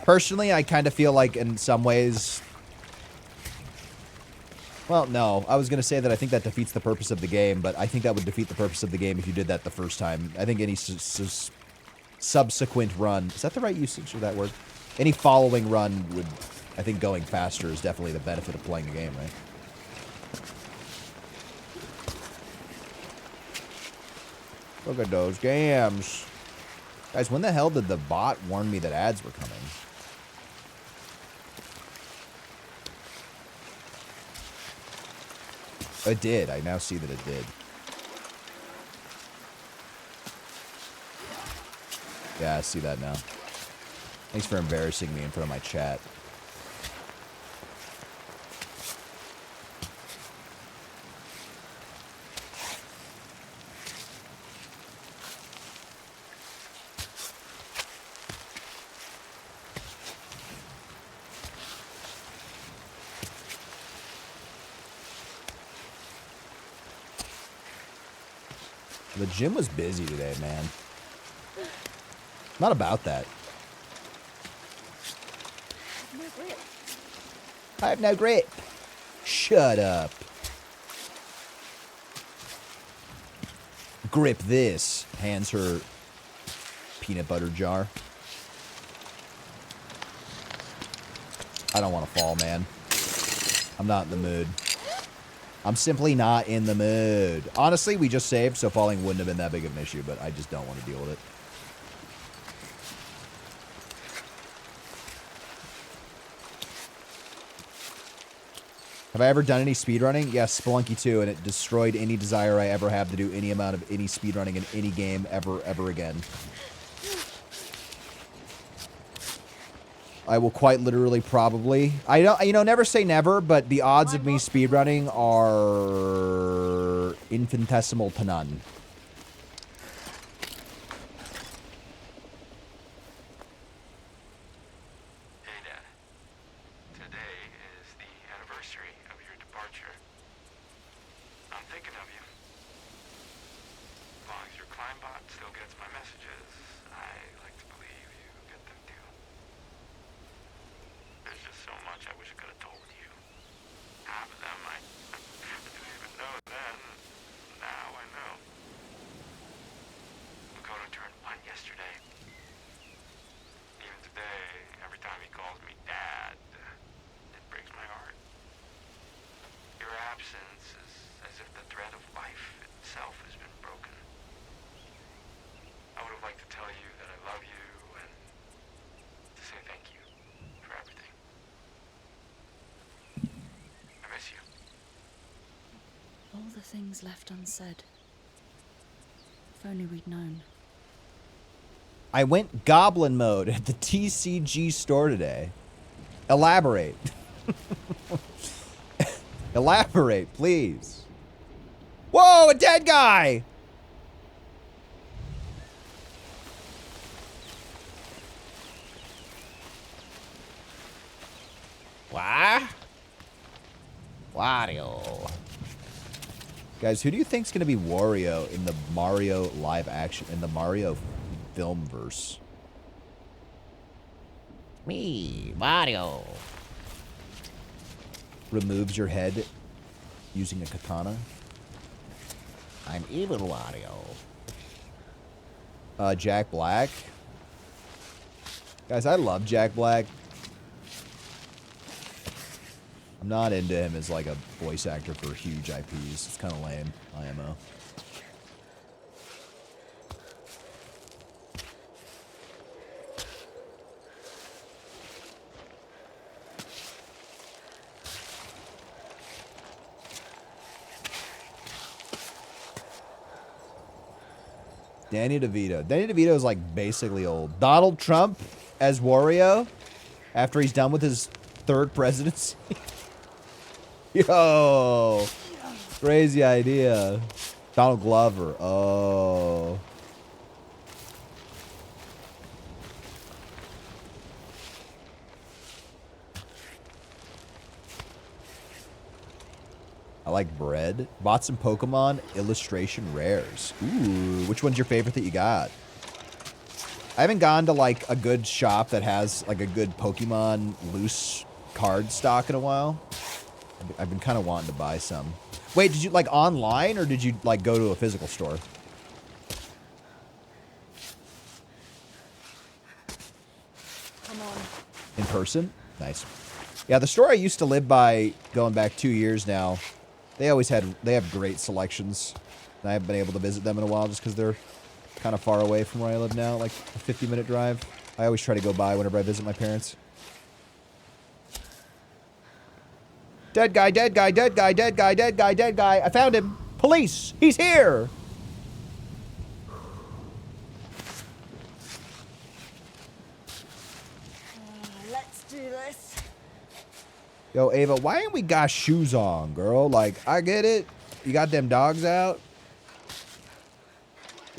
Personally, I kind of feel like in some ways... Well, no. I was going to say that I think that defeats the purpose of the game, but I think that would defeat the purpose of the game if you did that the first time. I think any subsequent run... Is that the right usage of that word? Any following run would... I think going faster is definitely the benefit of playing the game, right? Look at those games. Guys, when the hell did the bot warn me that ads were coming? It did. I now see that it did. Yeah, I see that now. Thanks for embarrassing me in front of my chat. The gym was busy today, man. Not about that.
No grip.
I have no grip. Shut up. Grip this. Hands her peanut butter jar. I don't want to fall, man. I'm not in the mood. I'm simply not in the mood. Honestly, we just saved, so falling wouldn't have been that big of an issue, but I just don't want to deal with it. Have I ever done any speedrunning? Yes, Spelunky 2, and it destroyed any desire I ever have to do any amount of any speedrunning in any game ever again. I will quite literally probably... I don't, you know, never say never, but the odds of me speedrunning are infinitesimal to none.
Hey, Dad. Today is the anniversary of your departure. I'm thinking of you. As long as your Climbot still gets my messages, I like to believe you get them too. There's just so much I wish I could have told you. Half of them I didn't even know then. Now I know. Dakota turned 1 yesterday. Even today, every time he calls me Dad, it breaks my heart. Your absence is as if the thread of life itself has been broken. I would have liked to tell you that I love you and to say thank you for everything. I miss you.
All the things left unsaid. If only we'd known.
I went goblin mode at the TCG store today. Elaborate. Elaborate, please. Whoa, a dead guy! What? Wario. Guys, who do you think's gonna be Wario in the Mario live action, in the Mario film verse?
Me, Mario.
Removes your head using a katana.
I'm evil Wario.
Jack Black. Guys, I love Jack Black. I'm I'm not into him as like a voice actor for huge IPs. It's kind of lame, IMO. Danny DeVito. Danny DeVito is like basically old. Donald Trump as Wario after he's done with his third presidency. Yo, crazy idea. Donald Glover. Oh. I like bread. Bought some Pokemon illustration rares. Ooh, which one's your favorite that you got? I haven't gone to like a good shop that has like a good Pokemon loose card stock in a while. I've been kind of wanting to buy some. Wait, did you like online or did you like go to a physical store?
Come on.
In person? Nice. Yeah, the store I used to live by, going back 2 years now, they have great selections. And I haven't been able to visit them in a while just because they're kind of far away from where I live now, like a 50-minute drive. I always try to go by whenever I visit my parents. Dead guy, dead guy, dead guy, dead guy, dead guy, dead guy. I found him. Police! He's here!
Let's do this.
Yo, Ava, why ain't we got shoes on, girl? Like, I get it. You got them dogs out.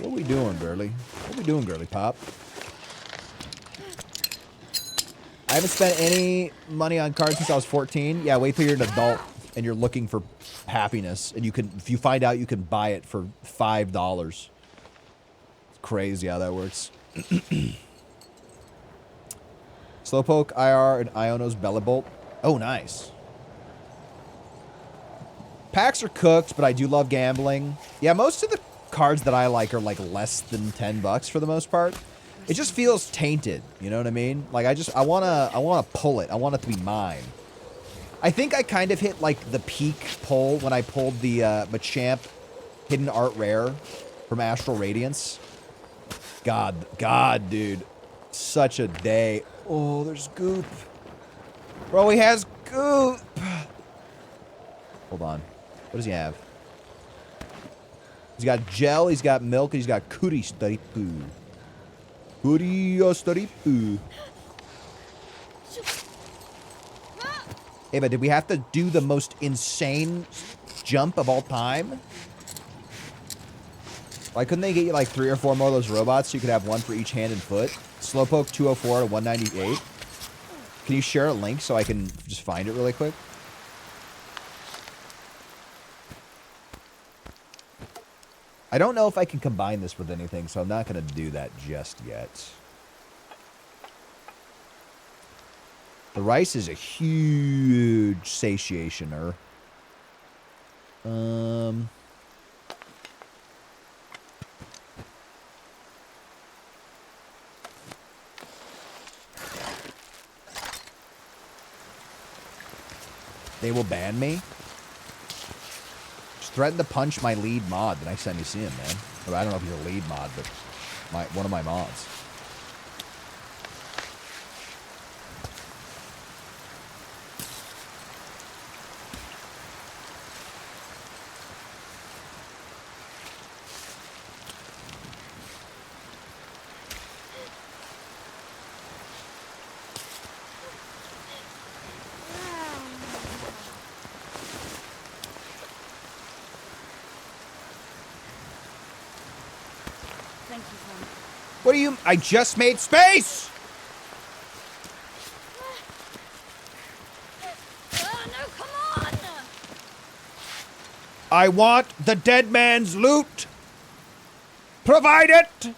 What we doing, girly? What we doing, girly pop? I haven't spent any money on cards since I was 14. Yeah, wait till you're an adult and you're looking for happiness. And you can, if you find out you can buy it for $5. It's crazy how that works. Slowpoke, IR, and Iono's Bellibolt. Oh, nice. Packs are cooked, but I do love gambling. Yeah, most of the cards that I like are like less than $10 for the most part. It just feels tainted, you know what I mean? Like I wanna pull it. I want it to be mine. I think I kind of hit like the peak pull when I pulled the Machamp Hidden Art Rare from Astral Radiance. God, dude. Such a day. Oh, there's goop. Bro, he has goop. Hold on. What does he have? He's got gel, he's got milk, and he's got Kuristaripu. Kuristaripu. Hey, but did we have to do the most insane jump of all time? Why couldn't they get you like 3 or 4 more of those robots so you could have one for each hand and foot? Slowpoke 204 to 198. Can you share a link so I can just find it really quick? I don't know if I can combine this with anything, so I'm not going to do that just yet. The rice is a huge satiationer. They will ban me? Just threaten to punch my lead mod the next time you see him, man. Or I don't know if he's a lead mod, but one of my mods.
Thank you, Tom.
What do you... I just made space!
No, come on!
I want the dead man's loot! Provide it!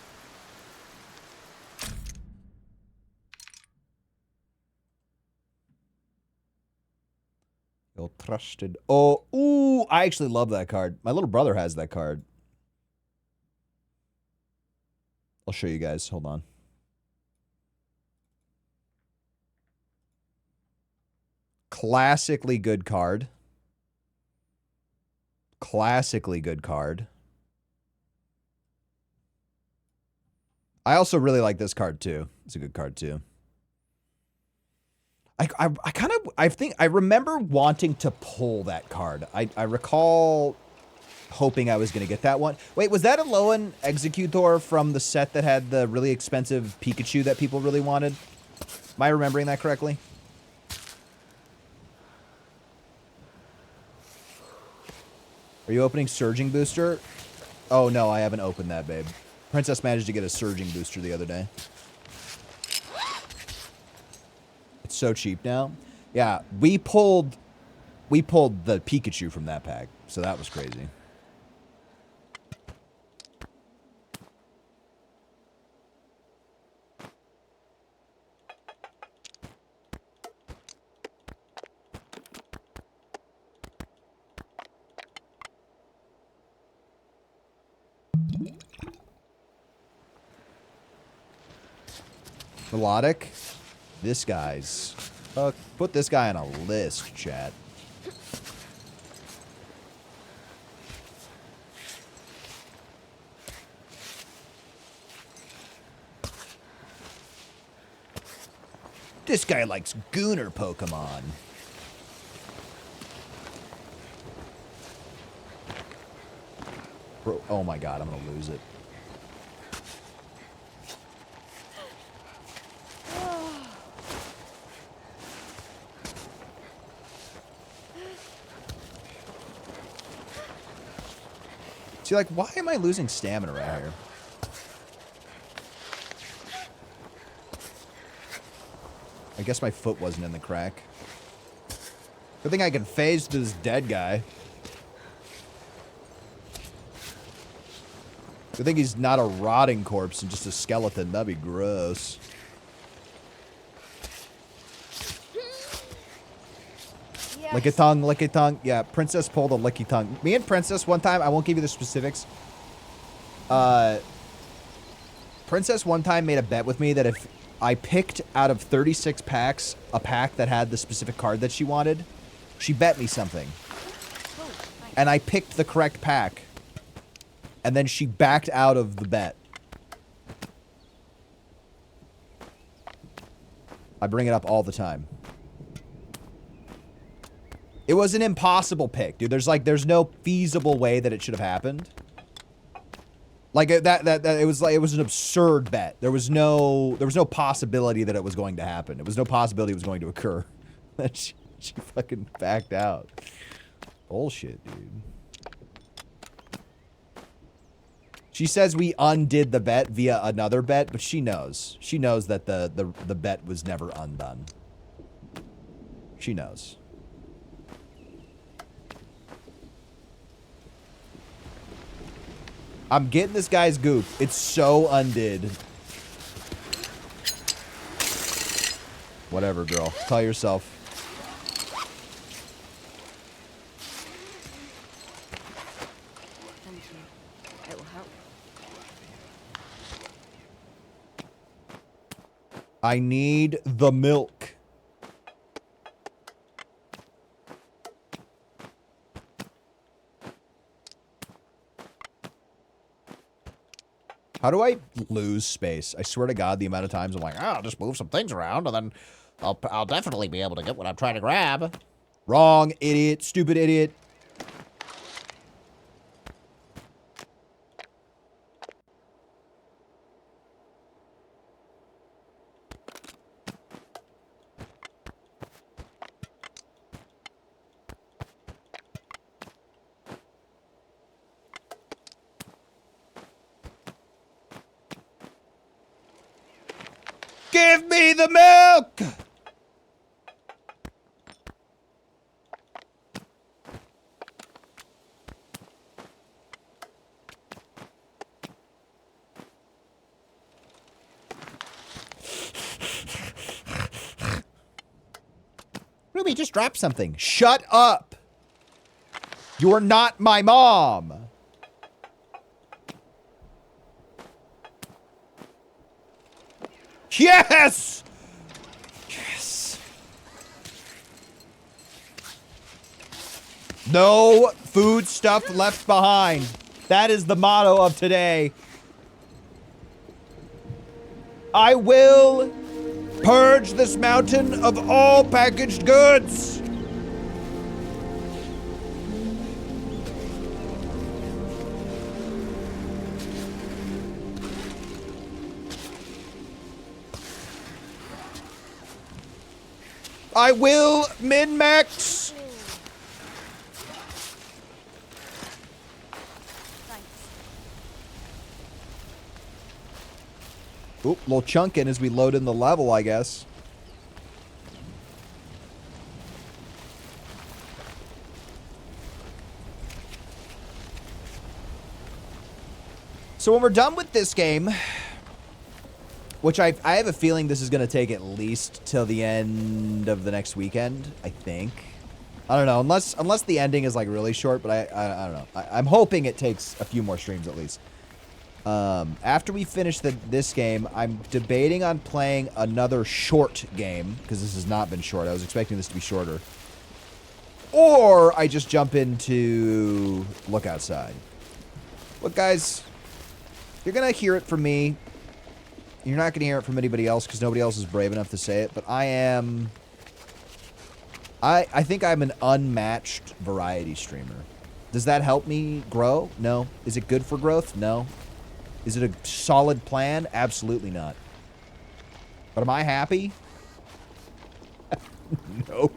You're trusted. Oh, ooh, I actually love that card. My little brother has that card. I'll show you guys. Hold on.
Classically good card. Classically good card. I also really like this card too. It's a good card too. I think I remember wanting to pull that card. I recall hoping I was going to get that one. Wait, was that a low-end Executor from the set that had the really expensive Pikachu that people really wanted? Am I remembering that correctly? Are you opening Surging Booster? Oh, no, I haven't opened that, babe. Princess managed to get a Surging Booster the other day. It's so cheap now. Yeah, we pulled the Pikachu from that pack, so that was crazy. Melodic. This guy's... put this guy on a list, chat. This guy likes Gooner Pokemon. Bro, oh my god, I'm gonna lose it. See, like, why am I losing stamina right here? I guess my foot wasn't in the crack. Good thing I can phase to this dead guy. Good thing he's not a rotting corpse and just a skeleton. That'd be gross.
Yes.
Licky tongue, licky tongue. Yeah, Princess pulled a licky tongue. Me and Princess one time, I won't give you the specifics. Princess one time made a bet with me that if I picked out of 36 packs a pack that had the specific card that she wanted, she bet me something. And I picked the correct pack. And then she backed out of the bet. I bring it up all the time. It was an impossible pick, dude. There's no feasible way that it should have happened. Like it was an absurd bet. There was no possibility that it was going to happen. There was no possibility it was going to occur. she fucking backed out. Bullshit, dude. She says we undid the bet via another bet, but she knows. She knows that the bet was never undone. She knows. I'm getting this guy's goop. It's so undid. Whatever, girl. Tell yourself.
Thank you. It will help.
I need the milk. How do I lose space? I swear to God, the amount of times I'm like, oh, I'll just move some things around, and then I'll definitely be able to get what I'm trying to grab. Wrong, idiot. Stupid idiot. Give me the milk! Ruby, just drop something. Shut up! You're not my mom! Yes! Yes! No food stuff left behind. That is the motto of today. I will purge this mountain of all packaged goods. I will min-max. Oop, little chunkin' as we load in the level, I guess. So when we're done with this game, which I have a feeling this is going to take at least till the end of the next weekend, I think. I don't know, unless the ending is like really short, but I don't know. I'm hoping it takes a few more streams at least. After we finish this game, I'm debating on playing another short game, because this has not been short. I was expecting this to be shorter. Or I just jump into Look Outside. Look, guys, you're going to hear it from me. You're not going to hear it from anybody else, because nobody else is brave enough to say it, but I think I'm an unmatched variety streamer. Does that help me grow? No. Is it good for growth? No. Is it a solid plan? Absolutely not. But am I happy? Nope.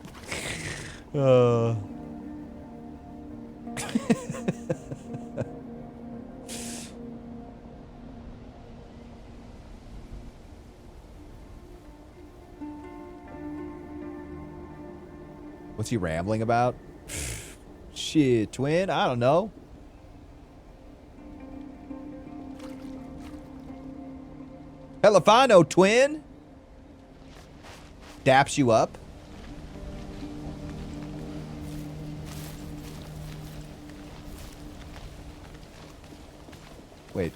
What's he rambling about? Shit, twin? I don't know. Hell if I know, twin. Daps you up. Wait.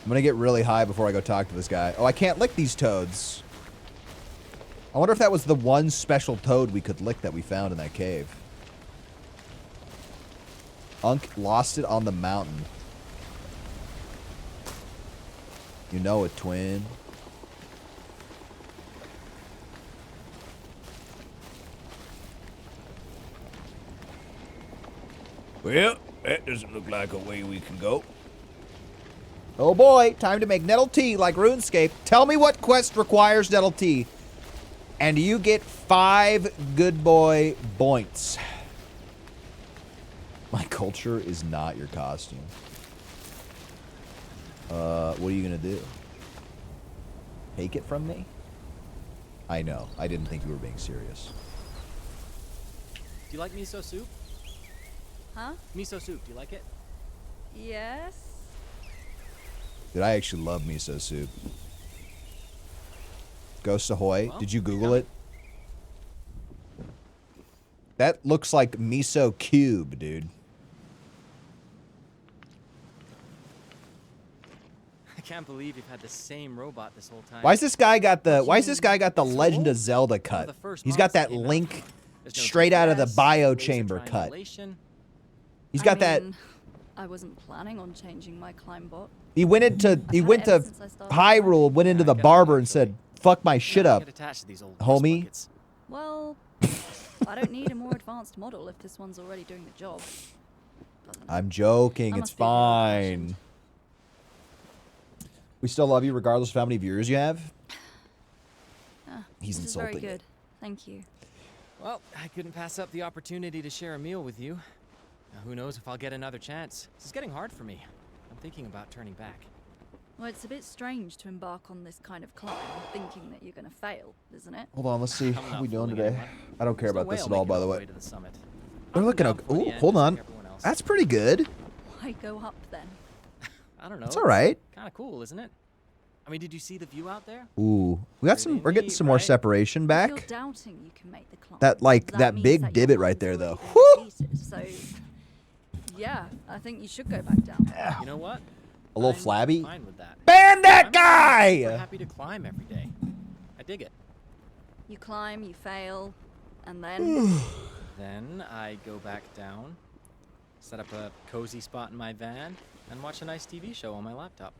I'm gonna get really high before I go talk to this guy. Oh, I can't lick these toads. I wonder if that was the one special toad we could lick that we found in that cave. Unk lost it on the mountain. You know it, twin. Well, that doesn't look like a way we can go. Oh boy, time to make nettle tea like RuneScape. Tell me what quest requires nettle tea. And you get 5 good boy points. My culture is not your costume. What are you gonna do? Take it from me? I know. I didn't think you were being serious.
Do you like miso soup?
Huh?
Miso soup, do you like it?
Yes?
Dude, I actually love miso soup. Ghost Ahoy,
Well,
did you Google it? That looks like miso cube, dude.
I can't believe you've had the same robot this whole time.
Why is this guy got the Legend of Zelda cut?
the first
He's got
mods
that
came out.
Link
There's no
straight out of the
GPS,
bio
laser
chamber cut.
triangulation.
He's
I
got that.
mean, I wasn't planning on changing my climb bot.
He went
had it ever since I started
Hyrule, went into
Yeah,
the
I get it,
barber and
actually.
said, "Fuck my shit
Yeah, I
up."
get attached to these old
homie.
buckets.
Well, I don't need a more advanced model if this one's already doing the job. But
I'm joking.
I
It's
must be a little old-fashioned.
fine. We still love you regardless of how many viewers you have. He's
this is very
insulting.
good. Thank you.
Well, I couldn't pass up the opportunity to share a meal with you. Now, who knows if I'll get another chance. This is getting hard for me. I'm thinking about turning back.
Well, it's a bit strange to embark on this kind of climb thinking that you're going to fail, isn't it?
Hold on, let's see.
I'm
How
not
we doing
fooling
today?
anyone.
I don't care
There's no
about
way
this
I'll
at all,
make it
by the
all
way.
to the summit.
They're
I'll
looking
go
okay.
down before the
Ooh,
end,
hold
just like
on.
everyone else.
That's pretty good.
Why go up then?
I don't know.
It's all right.
Kind of cool, isn't it? I mean, did you see the view out there?
Ooh, we got some. We're getting
neat,
some more
right?
separation
If you're
back.
doubting you can make the climb,
That, like, that
means
big
your
divot right
mind's
there,
already
though.
been defeated, so, yeah, I think you should go back down.
You know what?
A little
I'm
flabby.
Fine with that.
Ban that
I'm
guy!
super happy to climb every day. I dig it.
You climb, you fail, and then
Then I go back down, set up a cozy spot in my van, and watch a nice TV show on my laptop.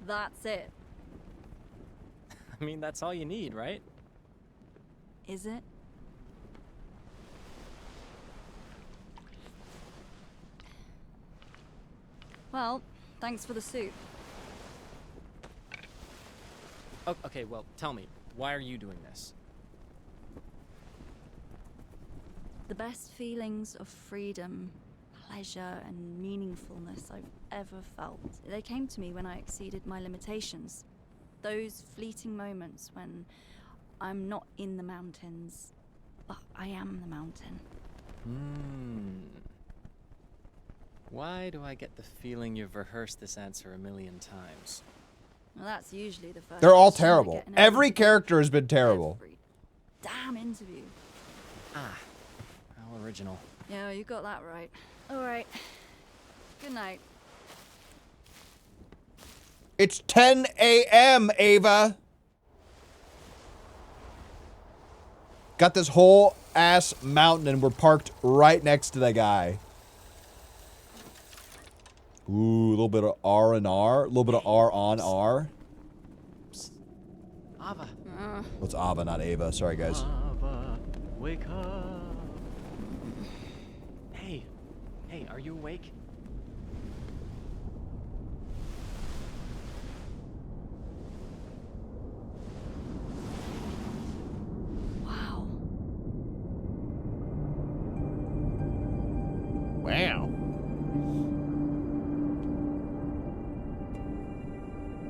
That's it.
I mean, that's all you need, right?
Is it? Well, thanks for the soup.
Okay, well, tell me, why are you doing this?
The best feelings of freedom, pleasure, and meaningfulness I've ever felt. They came to me when I exceeded my limitations. Those fleeting moments when I'm not in the mountains, but I am the mountain.
Why do I get the feeling you've rehearsed this answer a million times?
Well, that's usually the first
They're all
question I
terrible.
get in
Every character has been terrible.
every damn interview.
Ah, how original.
Yeah, you got that right. All right. Good night.
It's 10 a.m., Ava. Got this whole ass mountain and we're parked right next to the guy. Ooh, a little bit of R and R. A little bit of R on R.
Ava.
What's Ava, not Ava? Sorry, guys.
Ava, wake up. Hey, are you awake?
Wow.
Wow.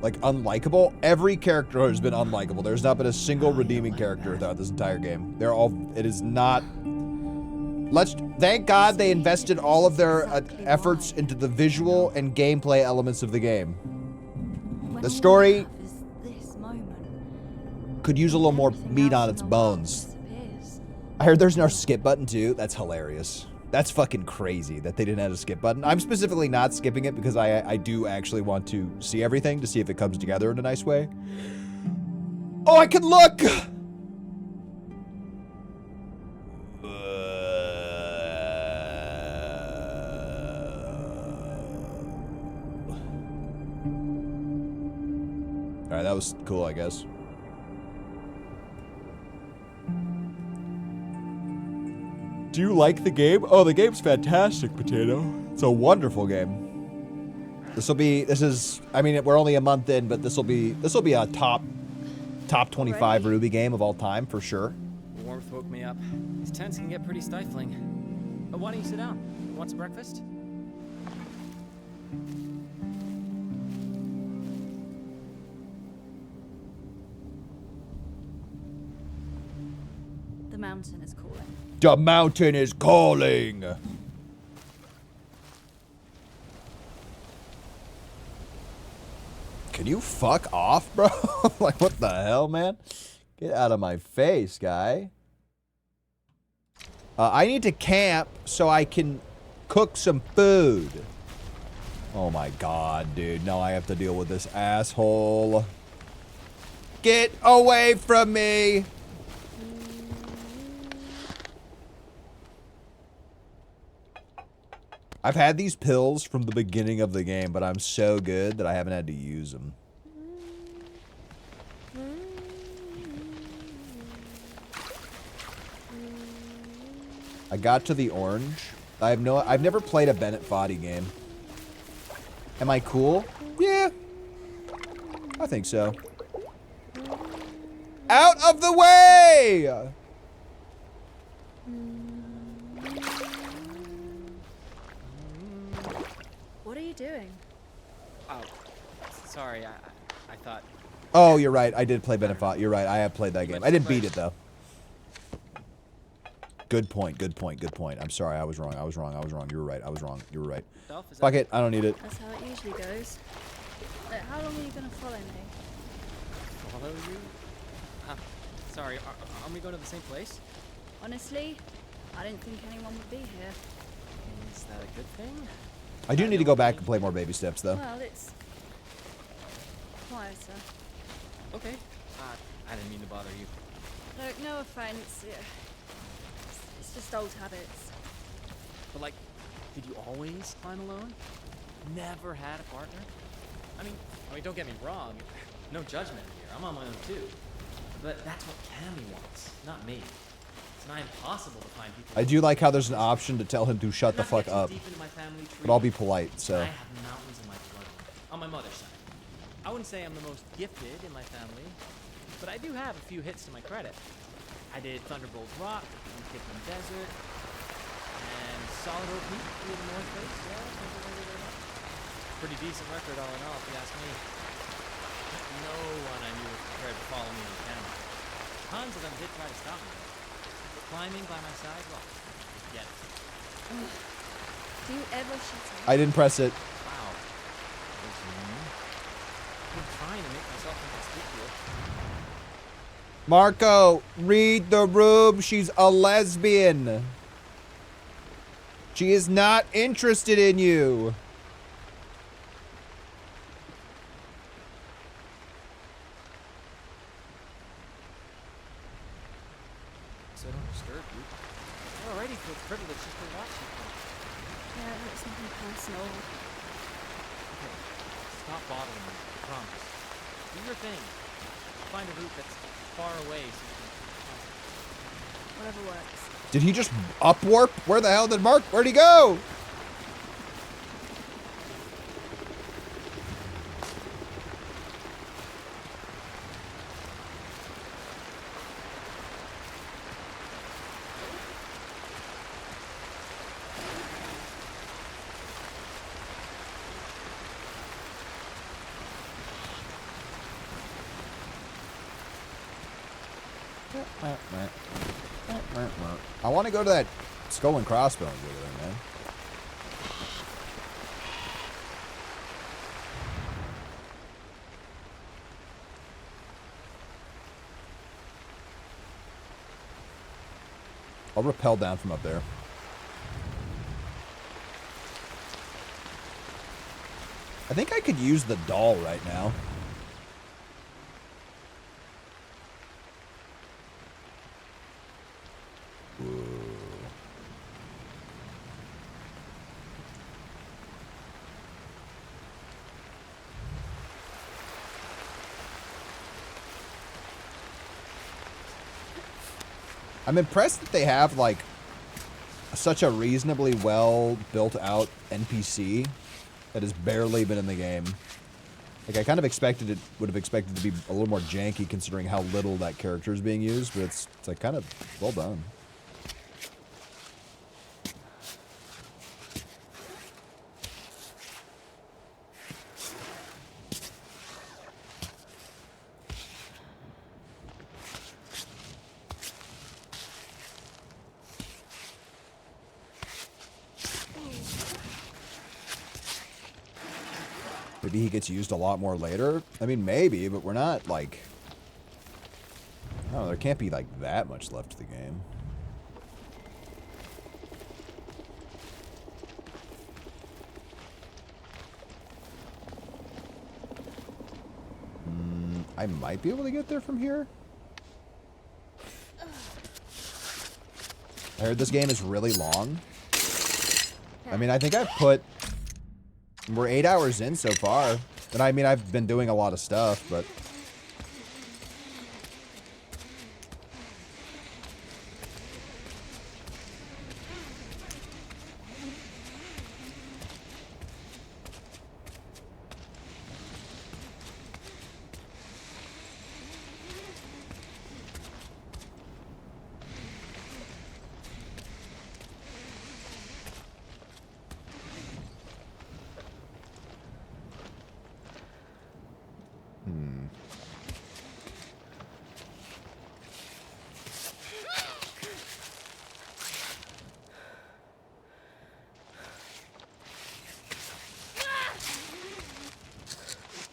Like, unlikable? Every character has been unlikable. There's not been a single redeeming character throughout this entire game. They're all... It is not... Thank God they invested all of their efforts into the visual and gameplay elements of the game.
When
The
all
story
we have is this moment,
could use a little more
everything
meat
else
on
in
its
the world
bones.
disappears.
I heard there's no skip button too. That's hilarious. That's fucking crazy that they didn't have a skip button. I'm specifically not skipping it because I do actually want to see everything to see if it comes together in a nice way. Oh, I can look! Alright, that was cool, I guess. Do you like the game? Oh, the game's fantastic, Potato. It's a wonderful game. I mean, we're only a month in, but this will be a top 25 Ruby game of all time for sure.
The warmth woke me up. These tents can get pretty stifling. But why don't you sit down? Want some breakfast?
The mountain is calling.
The mountain is calling. Can you fuck off, bro? Like, what the hell, man? Get out of my face, guy. I need to camp so I can cook some food. Oh my god, dude. Now I have to deal with this asshole. Get away from me! I've had these pills from the beginning of the game, but I'm so good that I haven't had to use them. I got to the orange. I've never played a Bennett Foddy game. Am I cool? Yeah. I think so. Out of the way!
What are you doing?
Oh, sorry, I thought...
Oh, you're right. I did play Bennett Foddy. You're right. I have played that game. I didn't beat it, though. Good point, good point, good point. I'm sorry, I was wrong, I was wrong, I was wrong. You were right, I was wrong, you were right. Fuck it, I don't need it.
That's how it usually goes. How long are you gonna follow me?
Follow you? Sorry, are we going to the same place?
Honestly, I didn't think anyone would be here.
Is that a good thing?
I do need to go back and play more Baby Steps, though.
Well, it's quieter.
Okay. I didn't mean to bother you.
Look, no offense. It's
Just old habits.
But like, did you always climb alone? Never had a partner? I mean, don't get me wrong. No judgment here. I'm on my own too. But that's what Cammy wants, not me. It's nigh impossible to find people.
I do like how there's an option to tell him to shut the fuck up. But I'll be polite, so.
I have mountains in my blood. On my mother's side. I wouldn't say I'm the most gifted in my family, but I do have a few hits to my credit. I did Thunderbolt Rock, and Kipling Desert, and Solid Oak Heat through the North Face. Pretty decent record all in all, if you ask me. No one I knew was prepared to follow me on camera. Tons of them did try to stop me. But climbing by my side, well, forget it.
Do you ever shut up?
I didn't press it.
Wow. That was mean. I've been trying to make myself inconspicuous.
Marco, read the room. She's a lesbian. She is not interested in you.
So I don't disturb you. I already feel privileged just to watch you play.
Yeah, it's nothing personal.
Okay, stop bothering me, I promise. Do your thing. Find a route that's far away so you can...
Whatever works.
Did he just upwarp? Where the hell did Mark? Where'd he go? I want to go to that skull and crossbones over there, man. I'll rappel down from up there. I think I could use the doll right now. I'm impressed that they have, like, such a reasonably well built out NPC that has barely been in the game. Like, I kind of expected would have expected to be a little more janky considering how little that character is being used, but it's like kind of well done. Maybe he gets used a lot more later. I mean, maybe, but we're not, like... I don't know, there can't be, like, that much left to the game. I might be able to get there from here. I heard this game is really long. I mean, I think I've put... We're 8 hours in so far. And I mean, I've been doing a lot of stuff, but...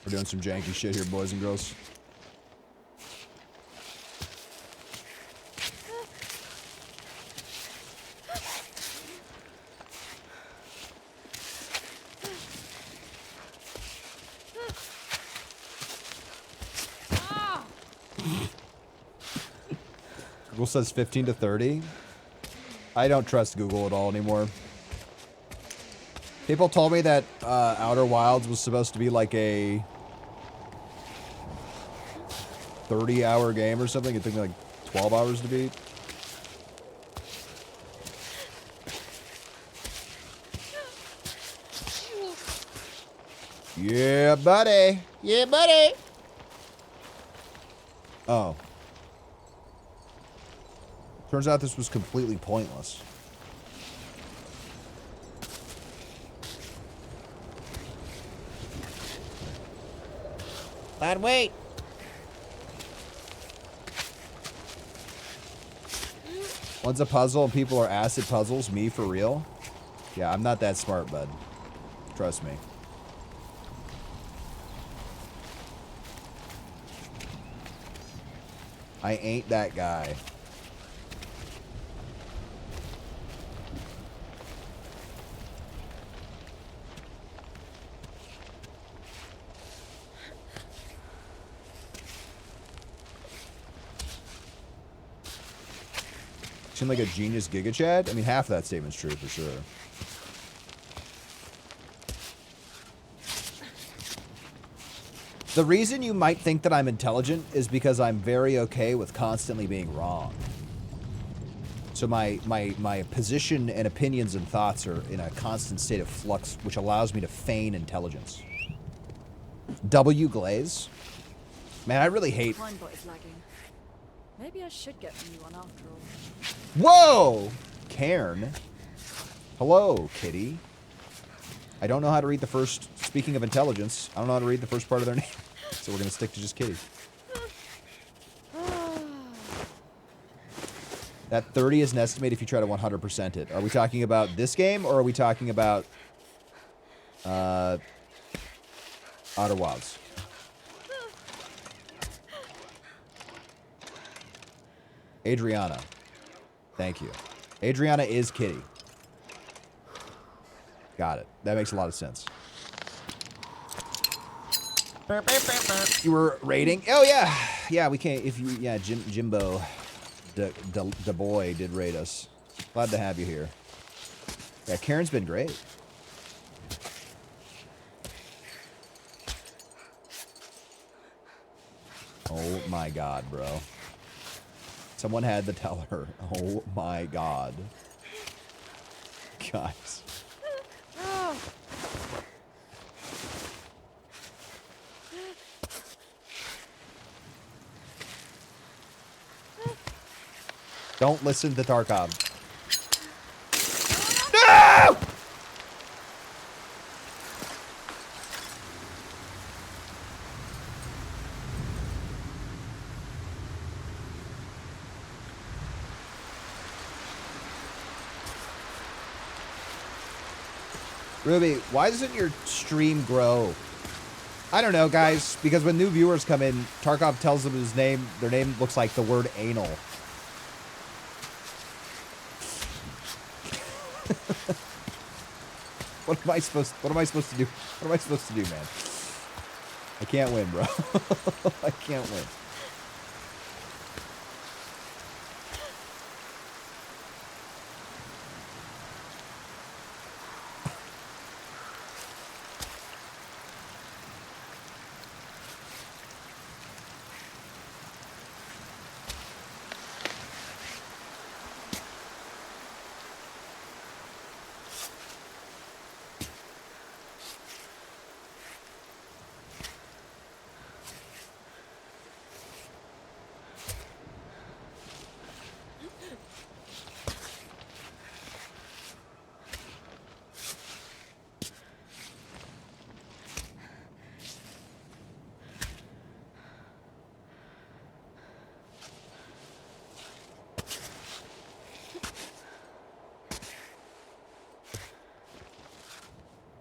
We're doing some janky shit here, boys and girls. Google says 15 to 30. I don't trust Google at all anymore. People told me that Outer Wilds was supposed to be like a 30-hour game or something. It took me like 12 hours to beat. Yeah, buddy. Yeah, buddy. Oh. Turns out this was completely pointless.
But wait.
One's a puzzle and people are acid puzzles. Me, for real? Yeah, I'm not that smart, bud. Trust me. I ain't that guy. Seem like a genius Giga Chad? I mean, half of that statement's true for sure. The reason you might think that I'm intelligent is because I'm very okay with constantly being wrong. So my position and opinions and thoughts are in a constant state of flux, which allows me to feign intelligence. W Glaze? Man, I really hate...
Timebot is lagging. Maybe I should get a new one after all.
Whoa! Cairn. Hello, kitty. I don't know how to read the first... Speaking of intelligence, I don't know how to read the first part of their name. So we're going to stick to just kitty. That 30 is an estimate if you try to 100% it. Are we talking about this game, or are we talking about... Outer Wilds? Adriana. Thank you. Adriana is kitty. Got it. That makes a lot of sense. You were rating? Oh, yeah. Yeah, we can't... If you... Yeah, Jimbo... The boy did rate us. Glad to have you here. Yeah, Cairn's been great. Oh my god, bro. Someone had to tell her. Oh my god. Guys. Don't listen to Tarkov. No! Ruby, why doesn't your stream grow? I don't know, guys. Because when new viewers come in, Tarkov tells them his name. Their name looks like the word anal. What am I supposed to do? What am I supposed to do, man? I can't win, bro. I can't win.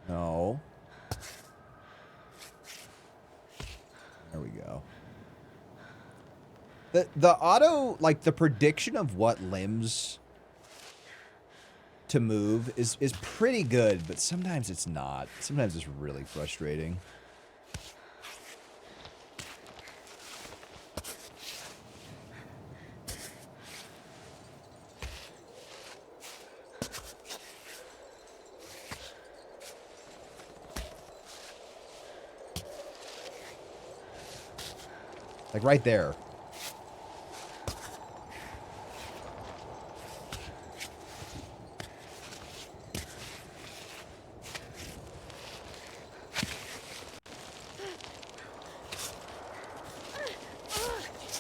No. There we go. The auto, like the prediction of what limbs to move is pretty good, but sometimes it's not. Sometimes it's really frustrating. Like right there.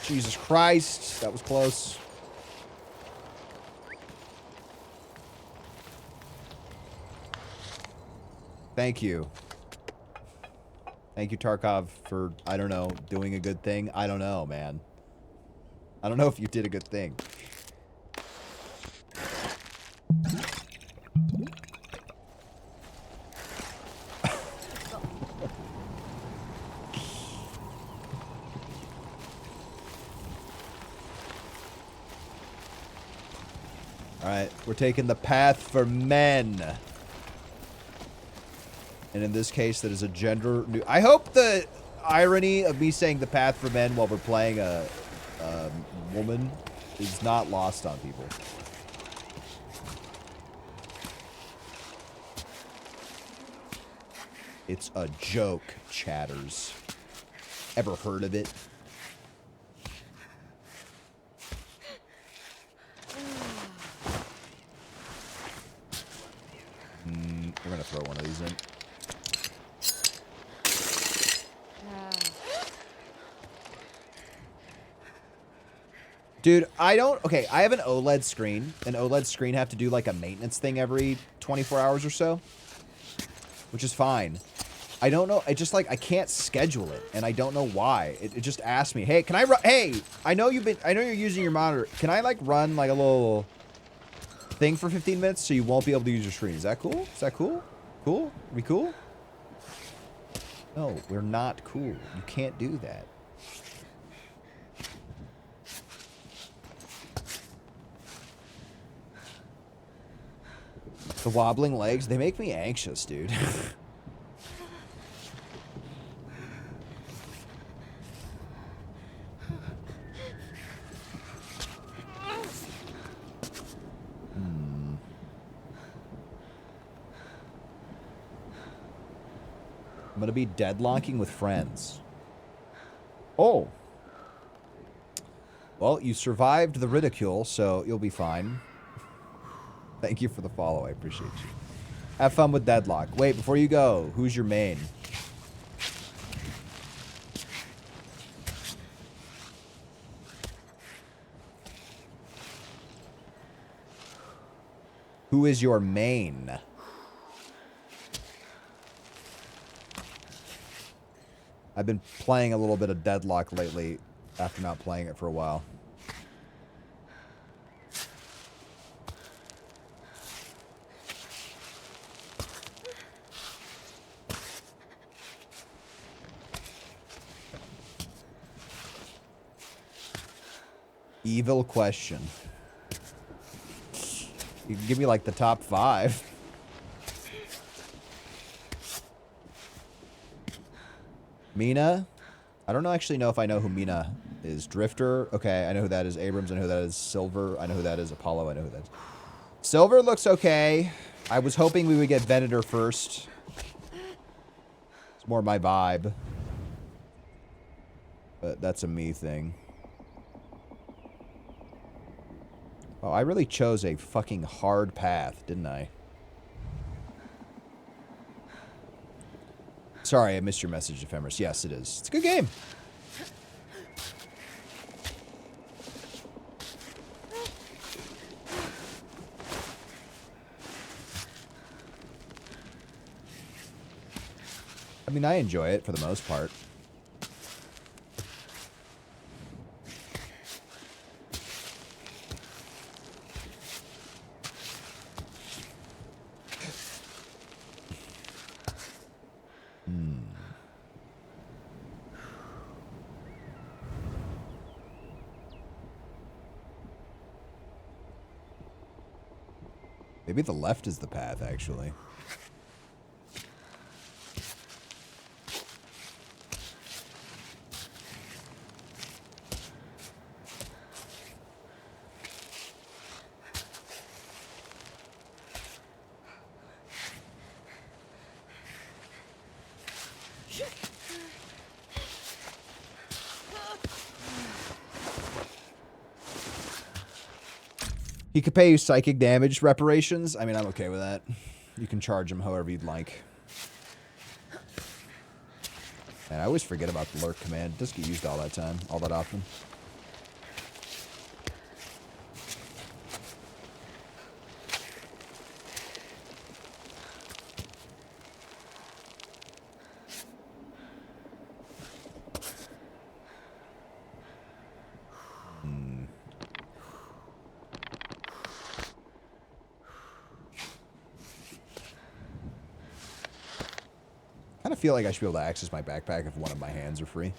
Jesus Christ, that was close. Thank you. Thank you, Tarkov, for, I don't know, doing a good thing. I don't know, man. I don't know if you did a good thing. Alright, we're taking the path for men. And in this case, that is a gender new... I hope the irony of me saying the path for men while we're playing a woman is not lost on people. It's a joke, chatters. Ever heard of it? We're gonna throw one of these in. Dude, I don't... Okay, I have an OLED screen. An OLED screen have to do, like, a maintenance thing every 24 hours or so. Which is fine. I don't know. I just, like, I can't schedule it. And I don't know why. It just asked me, hey, can I run... Hey, I know you're using your monitor. Can I, like, run, like, a little thing for 15 minutes so you won't be able to use your screen? Is that cool? Is that cool? Cool? Are we cool? No, we're not cool. You can't do that. The wobbling legs, they make me anxious, dude. I'm gonna be deadlocking with friends. Oh. Well, you survived the ridicule, so you'll be fine. Thank you for the follow. I appreciate you. Have fun with deadlock. Wait, before you go, who's your main? Who is your main? I've been playing a little bit of Deadlock lately after not playing it for a while. Evil question. You can give me like the top 5. Mina? I don't actually know if I know who Mina is. Drifter? Okay, I know who that is. Abrams, I know who that is. Silver, I know who that is. Apollo, I know who that is. Silver looks okay. I was hoping we would get Venator first. It's more my vibe. But that's a me thing. Oh, I really chose a fucking hard path, didn't I? Sorry, I missed your message, Ephemeris. Yes, it is. It's a good game. I mean, I enjoy it for the most part. Maybe the left is the path, actually. He could pay you psychic damage reparations. I mean, I'm okay with that. You can charge him however you'd like. And I always forget about the lurk command. It doesn't get used all that often. I kind of feel like I should be able to access my backpack if one of my hands are free.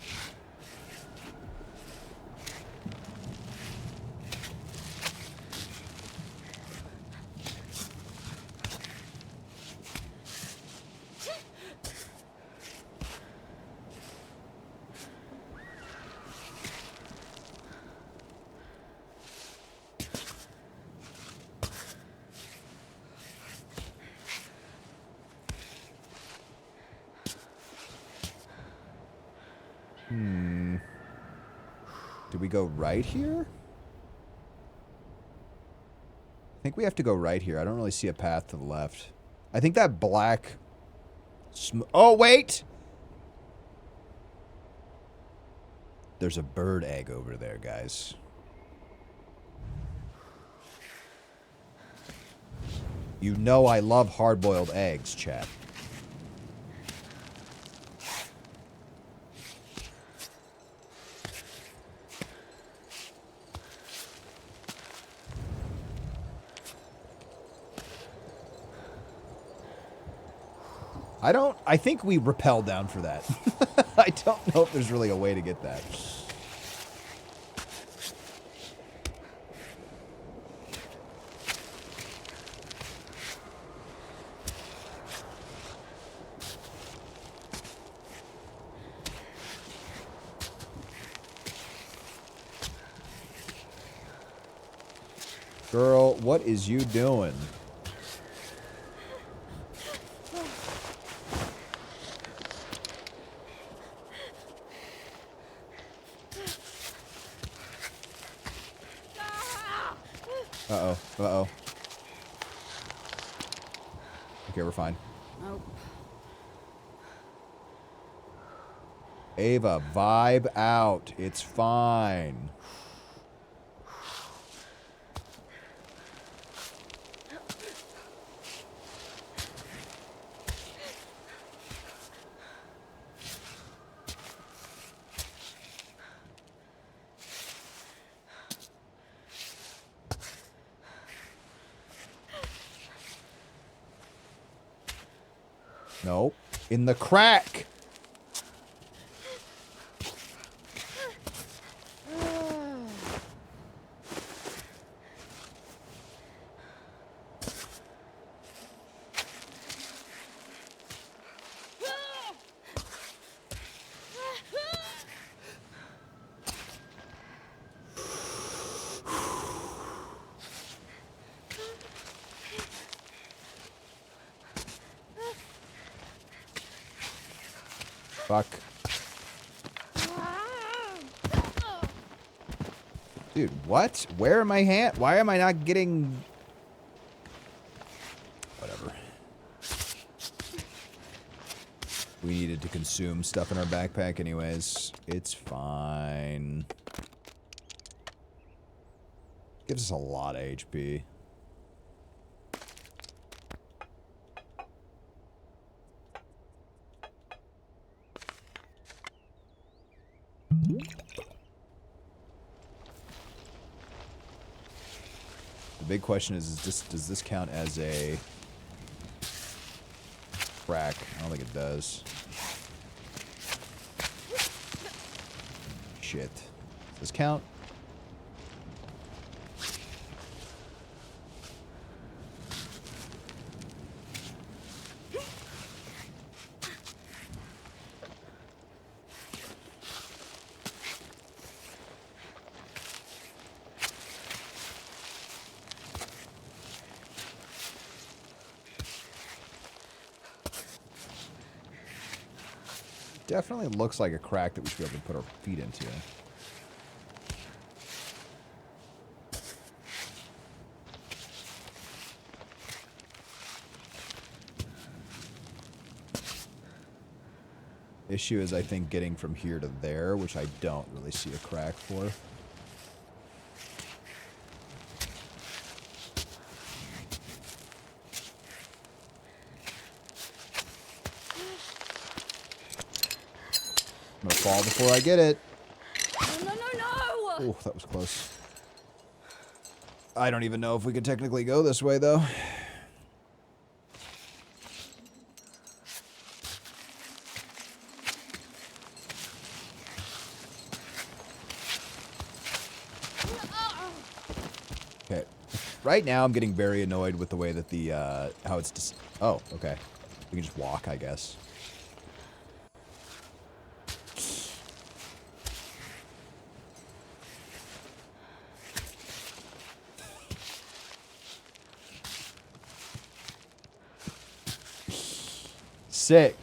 Do we go right here? I think we have to go right here. I don't really see a path to the left. I think that black... Oh, wait! There's a bird egg over there, guys. You know I love hard-boiled eggs, chat. I think we rappel down for that. I don't know if there's really a way to get that. Girl, what is you doing? Uh-oh. Uh-oh. Okay, we're fine.
Nope.
Ava, vibe out. It's fine. Nope. In the crack. Fuck. Dude, what? Where are my hands? Why am I not getting... Whatever. We needed to consume stuff in our backpack anyways. It's fine. Gives us a lot of HP. The big question is does this count as a crack? I don't think it does. Shit. Does this count? Definitely looks like a crack that we should be able to put our feet into. issue is, I think, getting from here to there, which I don't really see a crack for. I'm gonna fall before I get it.
No, no, no, no!
Oh, that was close. I don't even know if we could technically go this way, though. Okay. Right now, I'm getting very annoyed with the way that the, how it's just... Oh, okay. We can just walk, I guess. Sick.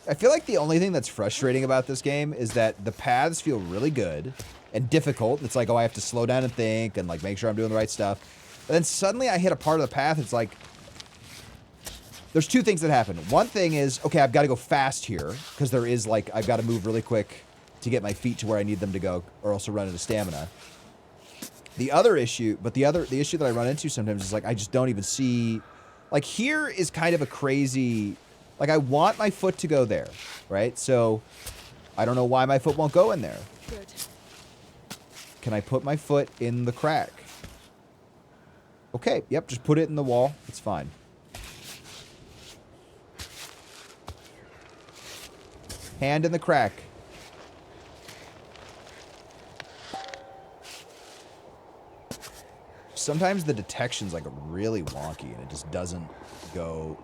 I feel like the only thing that's frustrating about this game is that the paths feel really good and difficult. It's like, oh, I have to slow down and think and like make sure I'm doing the right stuff. But then suddenly I hit a part of the path. It's like, there's two things that happen. One thing is, okay, I've got to go fast here because there is like, I've got to move really quick to get my feet to where I need them to go, or else I'll run out of stamina. The other issue, the issue that I run into sometimes is like, I just don't even see, like here is kind of a crazy, like I want my foot to go there, right? So I don't know why my foot won't go in there.
Good.
Can I put my foot in the crack? Okay, yep, just put it in the wall. It's fine. Hand in the crack. Sometimes the detection's like really wonky and it just doesn't go.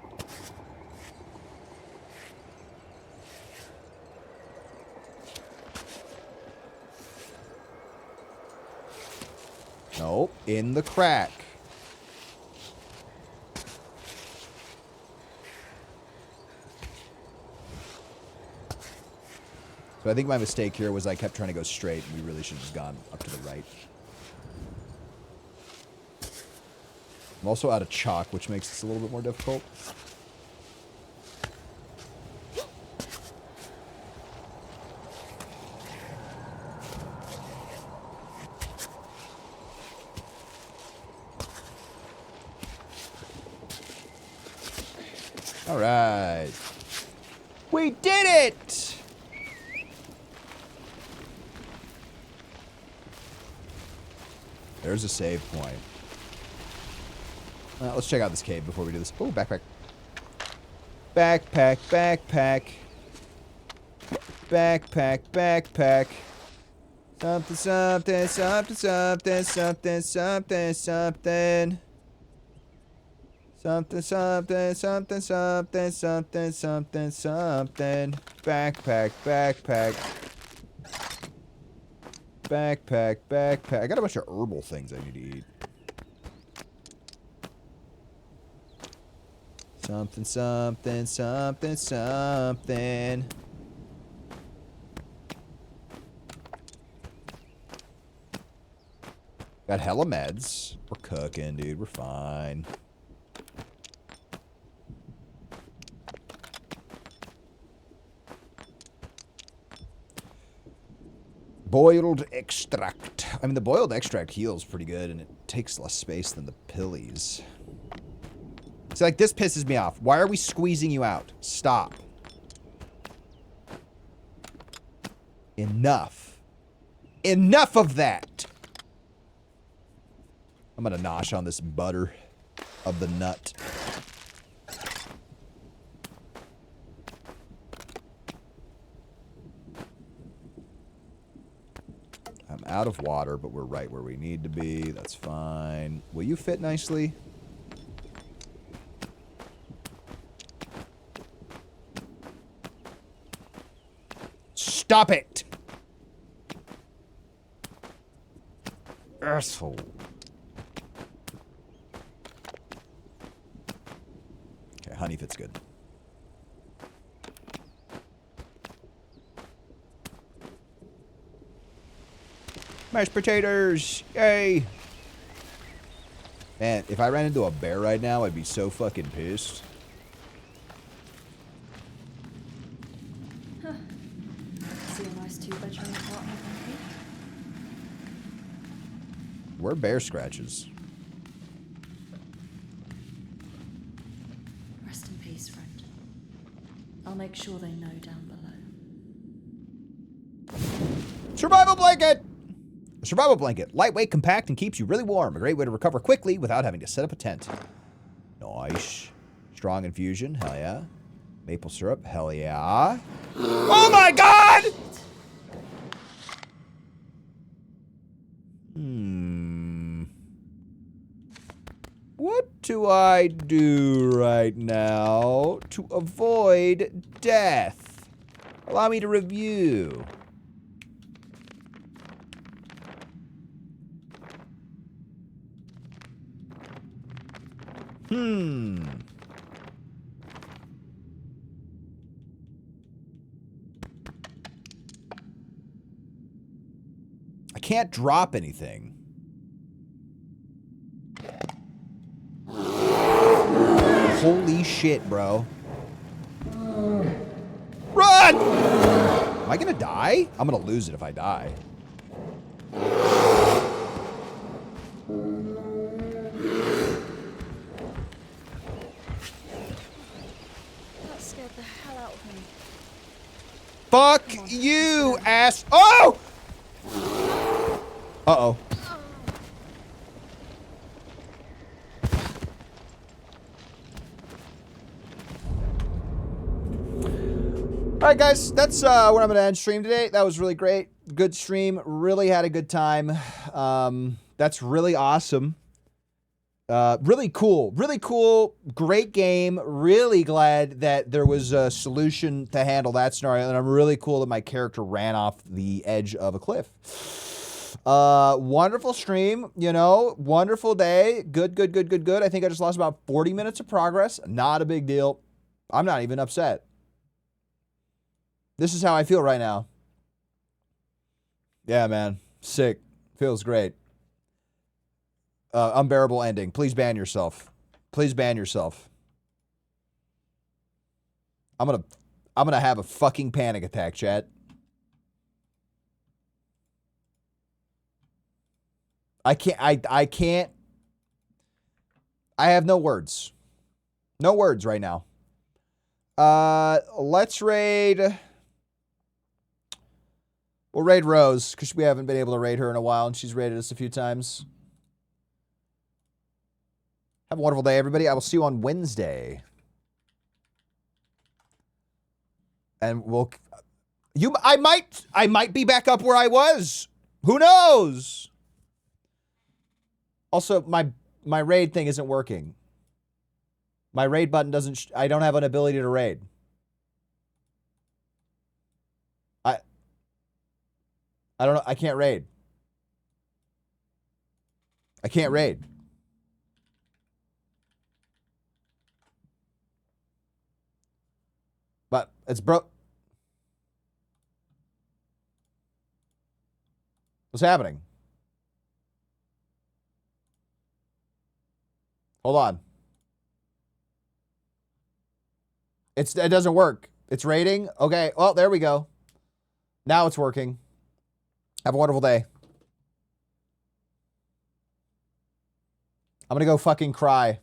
Nope, in the crack. So I think my mistake here was I kept trying to go straight and we really should have just gone up to the right. I'm also out of chalk, which makes this a little bit more difficult. All right. We did it! There's a save point. Let's check out this cave before we do this. Oh, backpack. Backpack, backpack. Backpack, backpack. Something, something, something, something, something, something, something. Something, something, something, something, something, something, something. Backpack, backpack. Backpack, backpack. I got a bunch of herbal things I need to eat. Something, something, something, something. Got hella meds. We're cooking, dude. We're fine. Boiled extract. I mean, the boiled extract heals pretty good, and it takes less space than the pillies. See, like, this pisses me off. Why are we squeezing you out? Stop. Enough. Enough of that! I'm gonna nosh on this butter of the nut. I'm out of water, but we're right where we need to be. That's fine. Will you fit nicely? Stop it! Asshole. Okay, honey fits good. Mashed potatoes! Yay! Man, if I ran into a bear right now, I'd be so fucking pissed.
See a nice 2-bedroom apartment.
Where are bear scratches?
Rest in peace, friend. I'll make sure they know down below.
Survival blanket! A survival blanket. Lightweight, compact, and keeps you really warm. A great way to recover quickly without having to set up a tent. Nice. Strong infusion. Hell yeah. Maple syrup. Hell yeah. Oh my god! What do I do right now to avoid death? Allow me to review. I can't drop anything. Holy shit, bro. Run! Am I gonna die? I'm gonna lose it if I die.
That scared the hell out of me.
Fuck you, ass. Oh! Uh-oh. Alright guys, that's where I'm going to end stream today. That was really great. Good stream. Really had a good time. That's really awesome. Really cool. Really cool. Great game. Really glad that there was a solution to handle that scenario. And I'm really cool that my character ran off the edge of a cliff. Wonderful stream, you know, wonderful day. Good. I think I just lost about 40 minutes of progress. Not a big deal. I'm not even upset. This is how I feel right now. Yeah, man. Sick. Feels great. Unbearable ending. Please ban yourself. Please ban yourself. I'm gonna have a fucking panic attack, chat. I can't. I have no words. No words right now. Let's raid. We'll raid Rose, because we haven't been able to raid her in a while, and she's raided us a few times. Have a wonderful day, everybody. I will see you on Wednesday. And we'll... I might be back up where I was. Who knows? Also, my raid thing isn't working. My raid button doesn't... I don't have an ability to raid. I don't know. I can't raid. I can't raid. But it's broke. What's happening? Hold on. It doesn't work. It's raiding. Okay. Well, there we go. Now it's working. Have a wonderful day. I'm gonna go fucking cry.